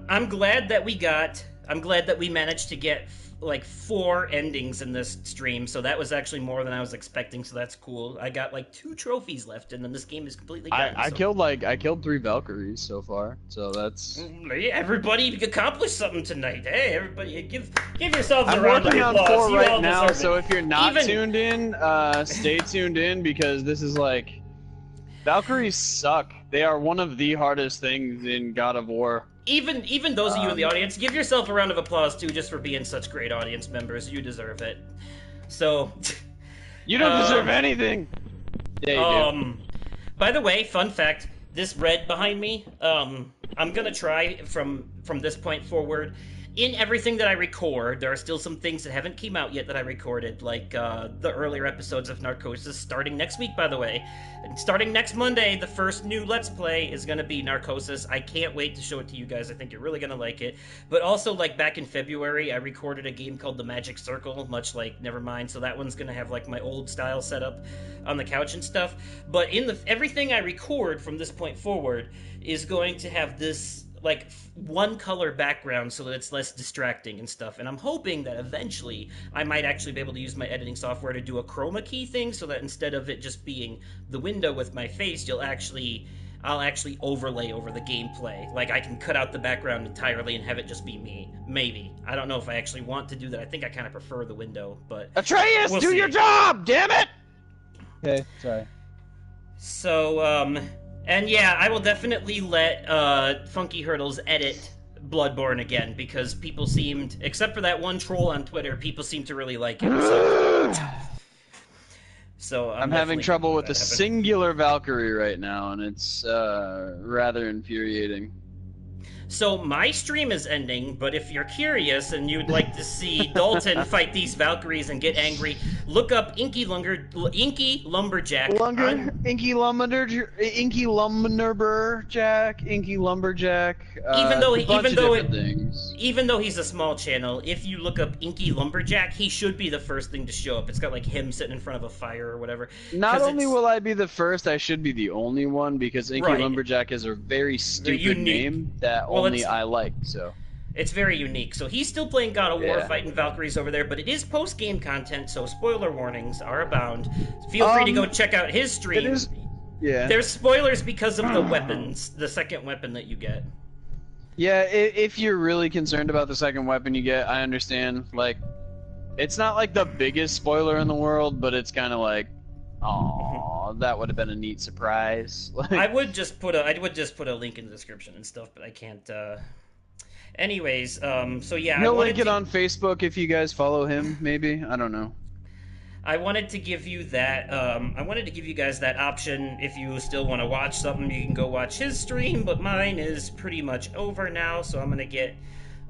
I'm glad that we managed to get like 4 endings in this stream, so that was actually more than I was expecting, so that's cool. I got like 2 trophies left, and then this game is completely done.
I killed 3 Valkyries so far, so that's...
Everybody accomplished something tonight. Hey, everybody, give yourselves a
I'm
round of applause.
working on 4
You
right
all
now,
deserve
so
it.
if you're not tuned in, stay tuned in, because this is like... Valkyries suck. They are one of the hardest things in God of War.
Even those of you in the audience, give yourself a round of applause too, just for being such great audience members. You deserve it. So,
you don't deserve anything. Yeah, you do.
By the way, fun fact: this red behind me. I'm gonna try from this point forward. In everything that I record, there are still some things that haven't came out yet that I recorded, like the earlier episodes of Narcosis, starting next week, by the way. And starting next Monday, the first new Let's Play is going to be Narcosis. I can't wait to show it to you guys. I think you're really going to like it. But also, like, back in February, I recorded a game called The Magic Circle, much like Nevermind, so that one's going to have, like, my old style setup on the couch and stuff. But everything I record from this point forward is going to have this... like one color background so that it's less distracting and stuff, and I'm hoping that eventually I might actually be able to use my editing software to do a chroma key thing, so that instead of it just being the window with my face, I'll actually overlay over the gameplay. Like, I can cut out the background entirely and have it just be me. Maybe. I don't know if I actually want to do that. I think I kind of prefer the window, but...
Atreus,
we'll
do
see.
your job, damn it! Okay, sorry.
So, and yeah, I will definitely let Funky Hurdles edit Bloodborne again, because people seemed, except for that one troll on Twitter, people seem to really like it. So
I'm having trouble with a singular Valkyrie right now, and it's rather infuriating.
So my stream is ending, but if you're curious and you'd like to see Dalton fight these Valkyries and get angry, look up Inky Lumberjack. Inky Lumberjack. Even though he's a small channel, if you look up Inky Lumberjack, he should be the first thing to show up. It's got like him sitting in front of a fire or whatever.
Not only will I be the first, I should be the only one, because Inky Lumberjack is a very stupid name that only I like, so...
It's very unique. So he's still playing God of War, fighting Valkyries over there, but it is post-game content, so spoiler warnings are abound. Feel free to go check out his stream.
It is... Yeah.
There's spoilers because of the weapons, the second weapon that you get.
Yeah, if you're really concerned about the second weapon you get, I understand. Like, it's not like the biggest spoiler in the world, but it's kind of like, oh, that would have been a neat surprise. Like,
I would just put a link in the description and stuff, but I can't. Anyways, so yeah,
he'll link it on Facebook if you guys follow him. Maybe, I don't know.
I wanted to give you that. I wanted to give you guys that option. If you still want to watch something, you can go watch his stream. But mine is pretty much over now, so I'm gonna get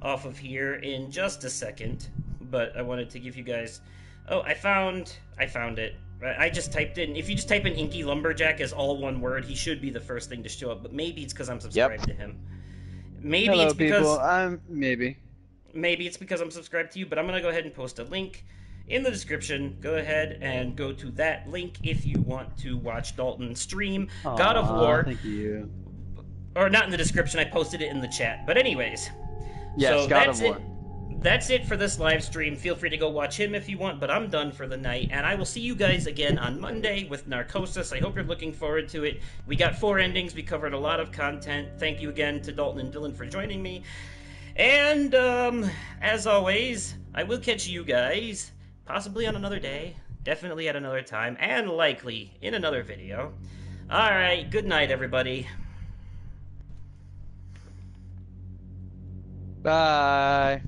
off of here in just a second. But I wanted to give you guys. Oh, I found it. I just typed in. If you just type in Inky Lumberjack as all one word, he should be the first thing to show up. But maybe it's because I'm subscribed to him. Maybe it's because maybe it's because I'm subscribed to you. But I'm gonna go ahead and post a link in the description. Go ahead and go to that link if you want to watch Dalton stream God of War.
Thank you.
Or not in the description, I posted it in the chat. But anyways.
Yes,
so
God of War.
That's it for this live stream. Feel free to go watch him if you want, but I'm done for the night. And I will see you guys again on Monday with Narcosis. I hope you're looking forward to it. We got 4 endings. We covered a lot of content. Thank you again to Dalton and Dylan for joining me. And, as always, I will catch you guys possibly on another day. definitely at another time, and likely in another video. Alright, good night, everybody.
Bye.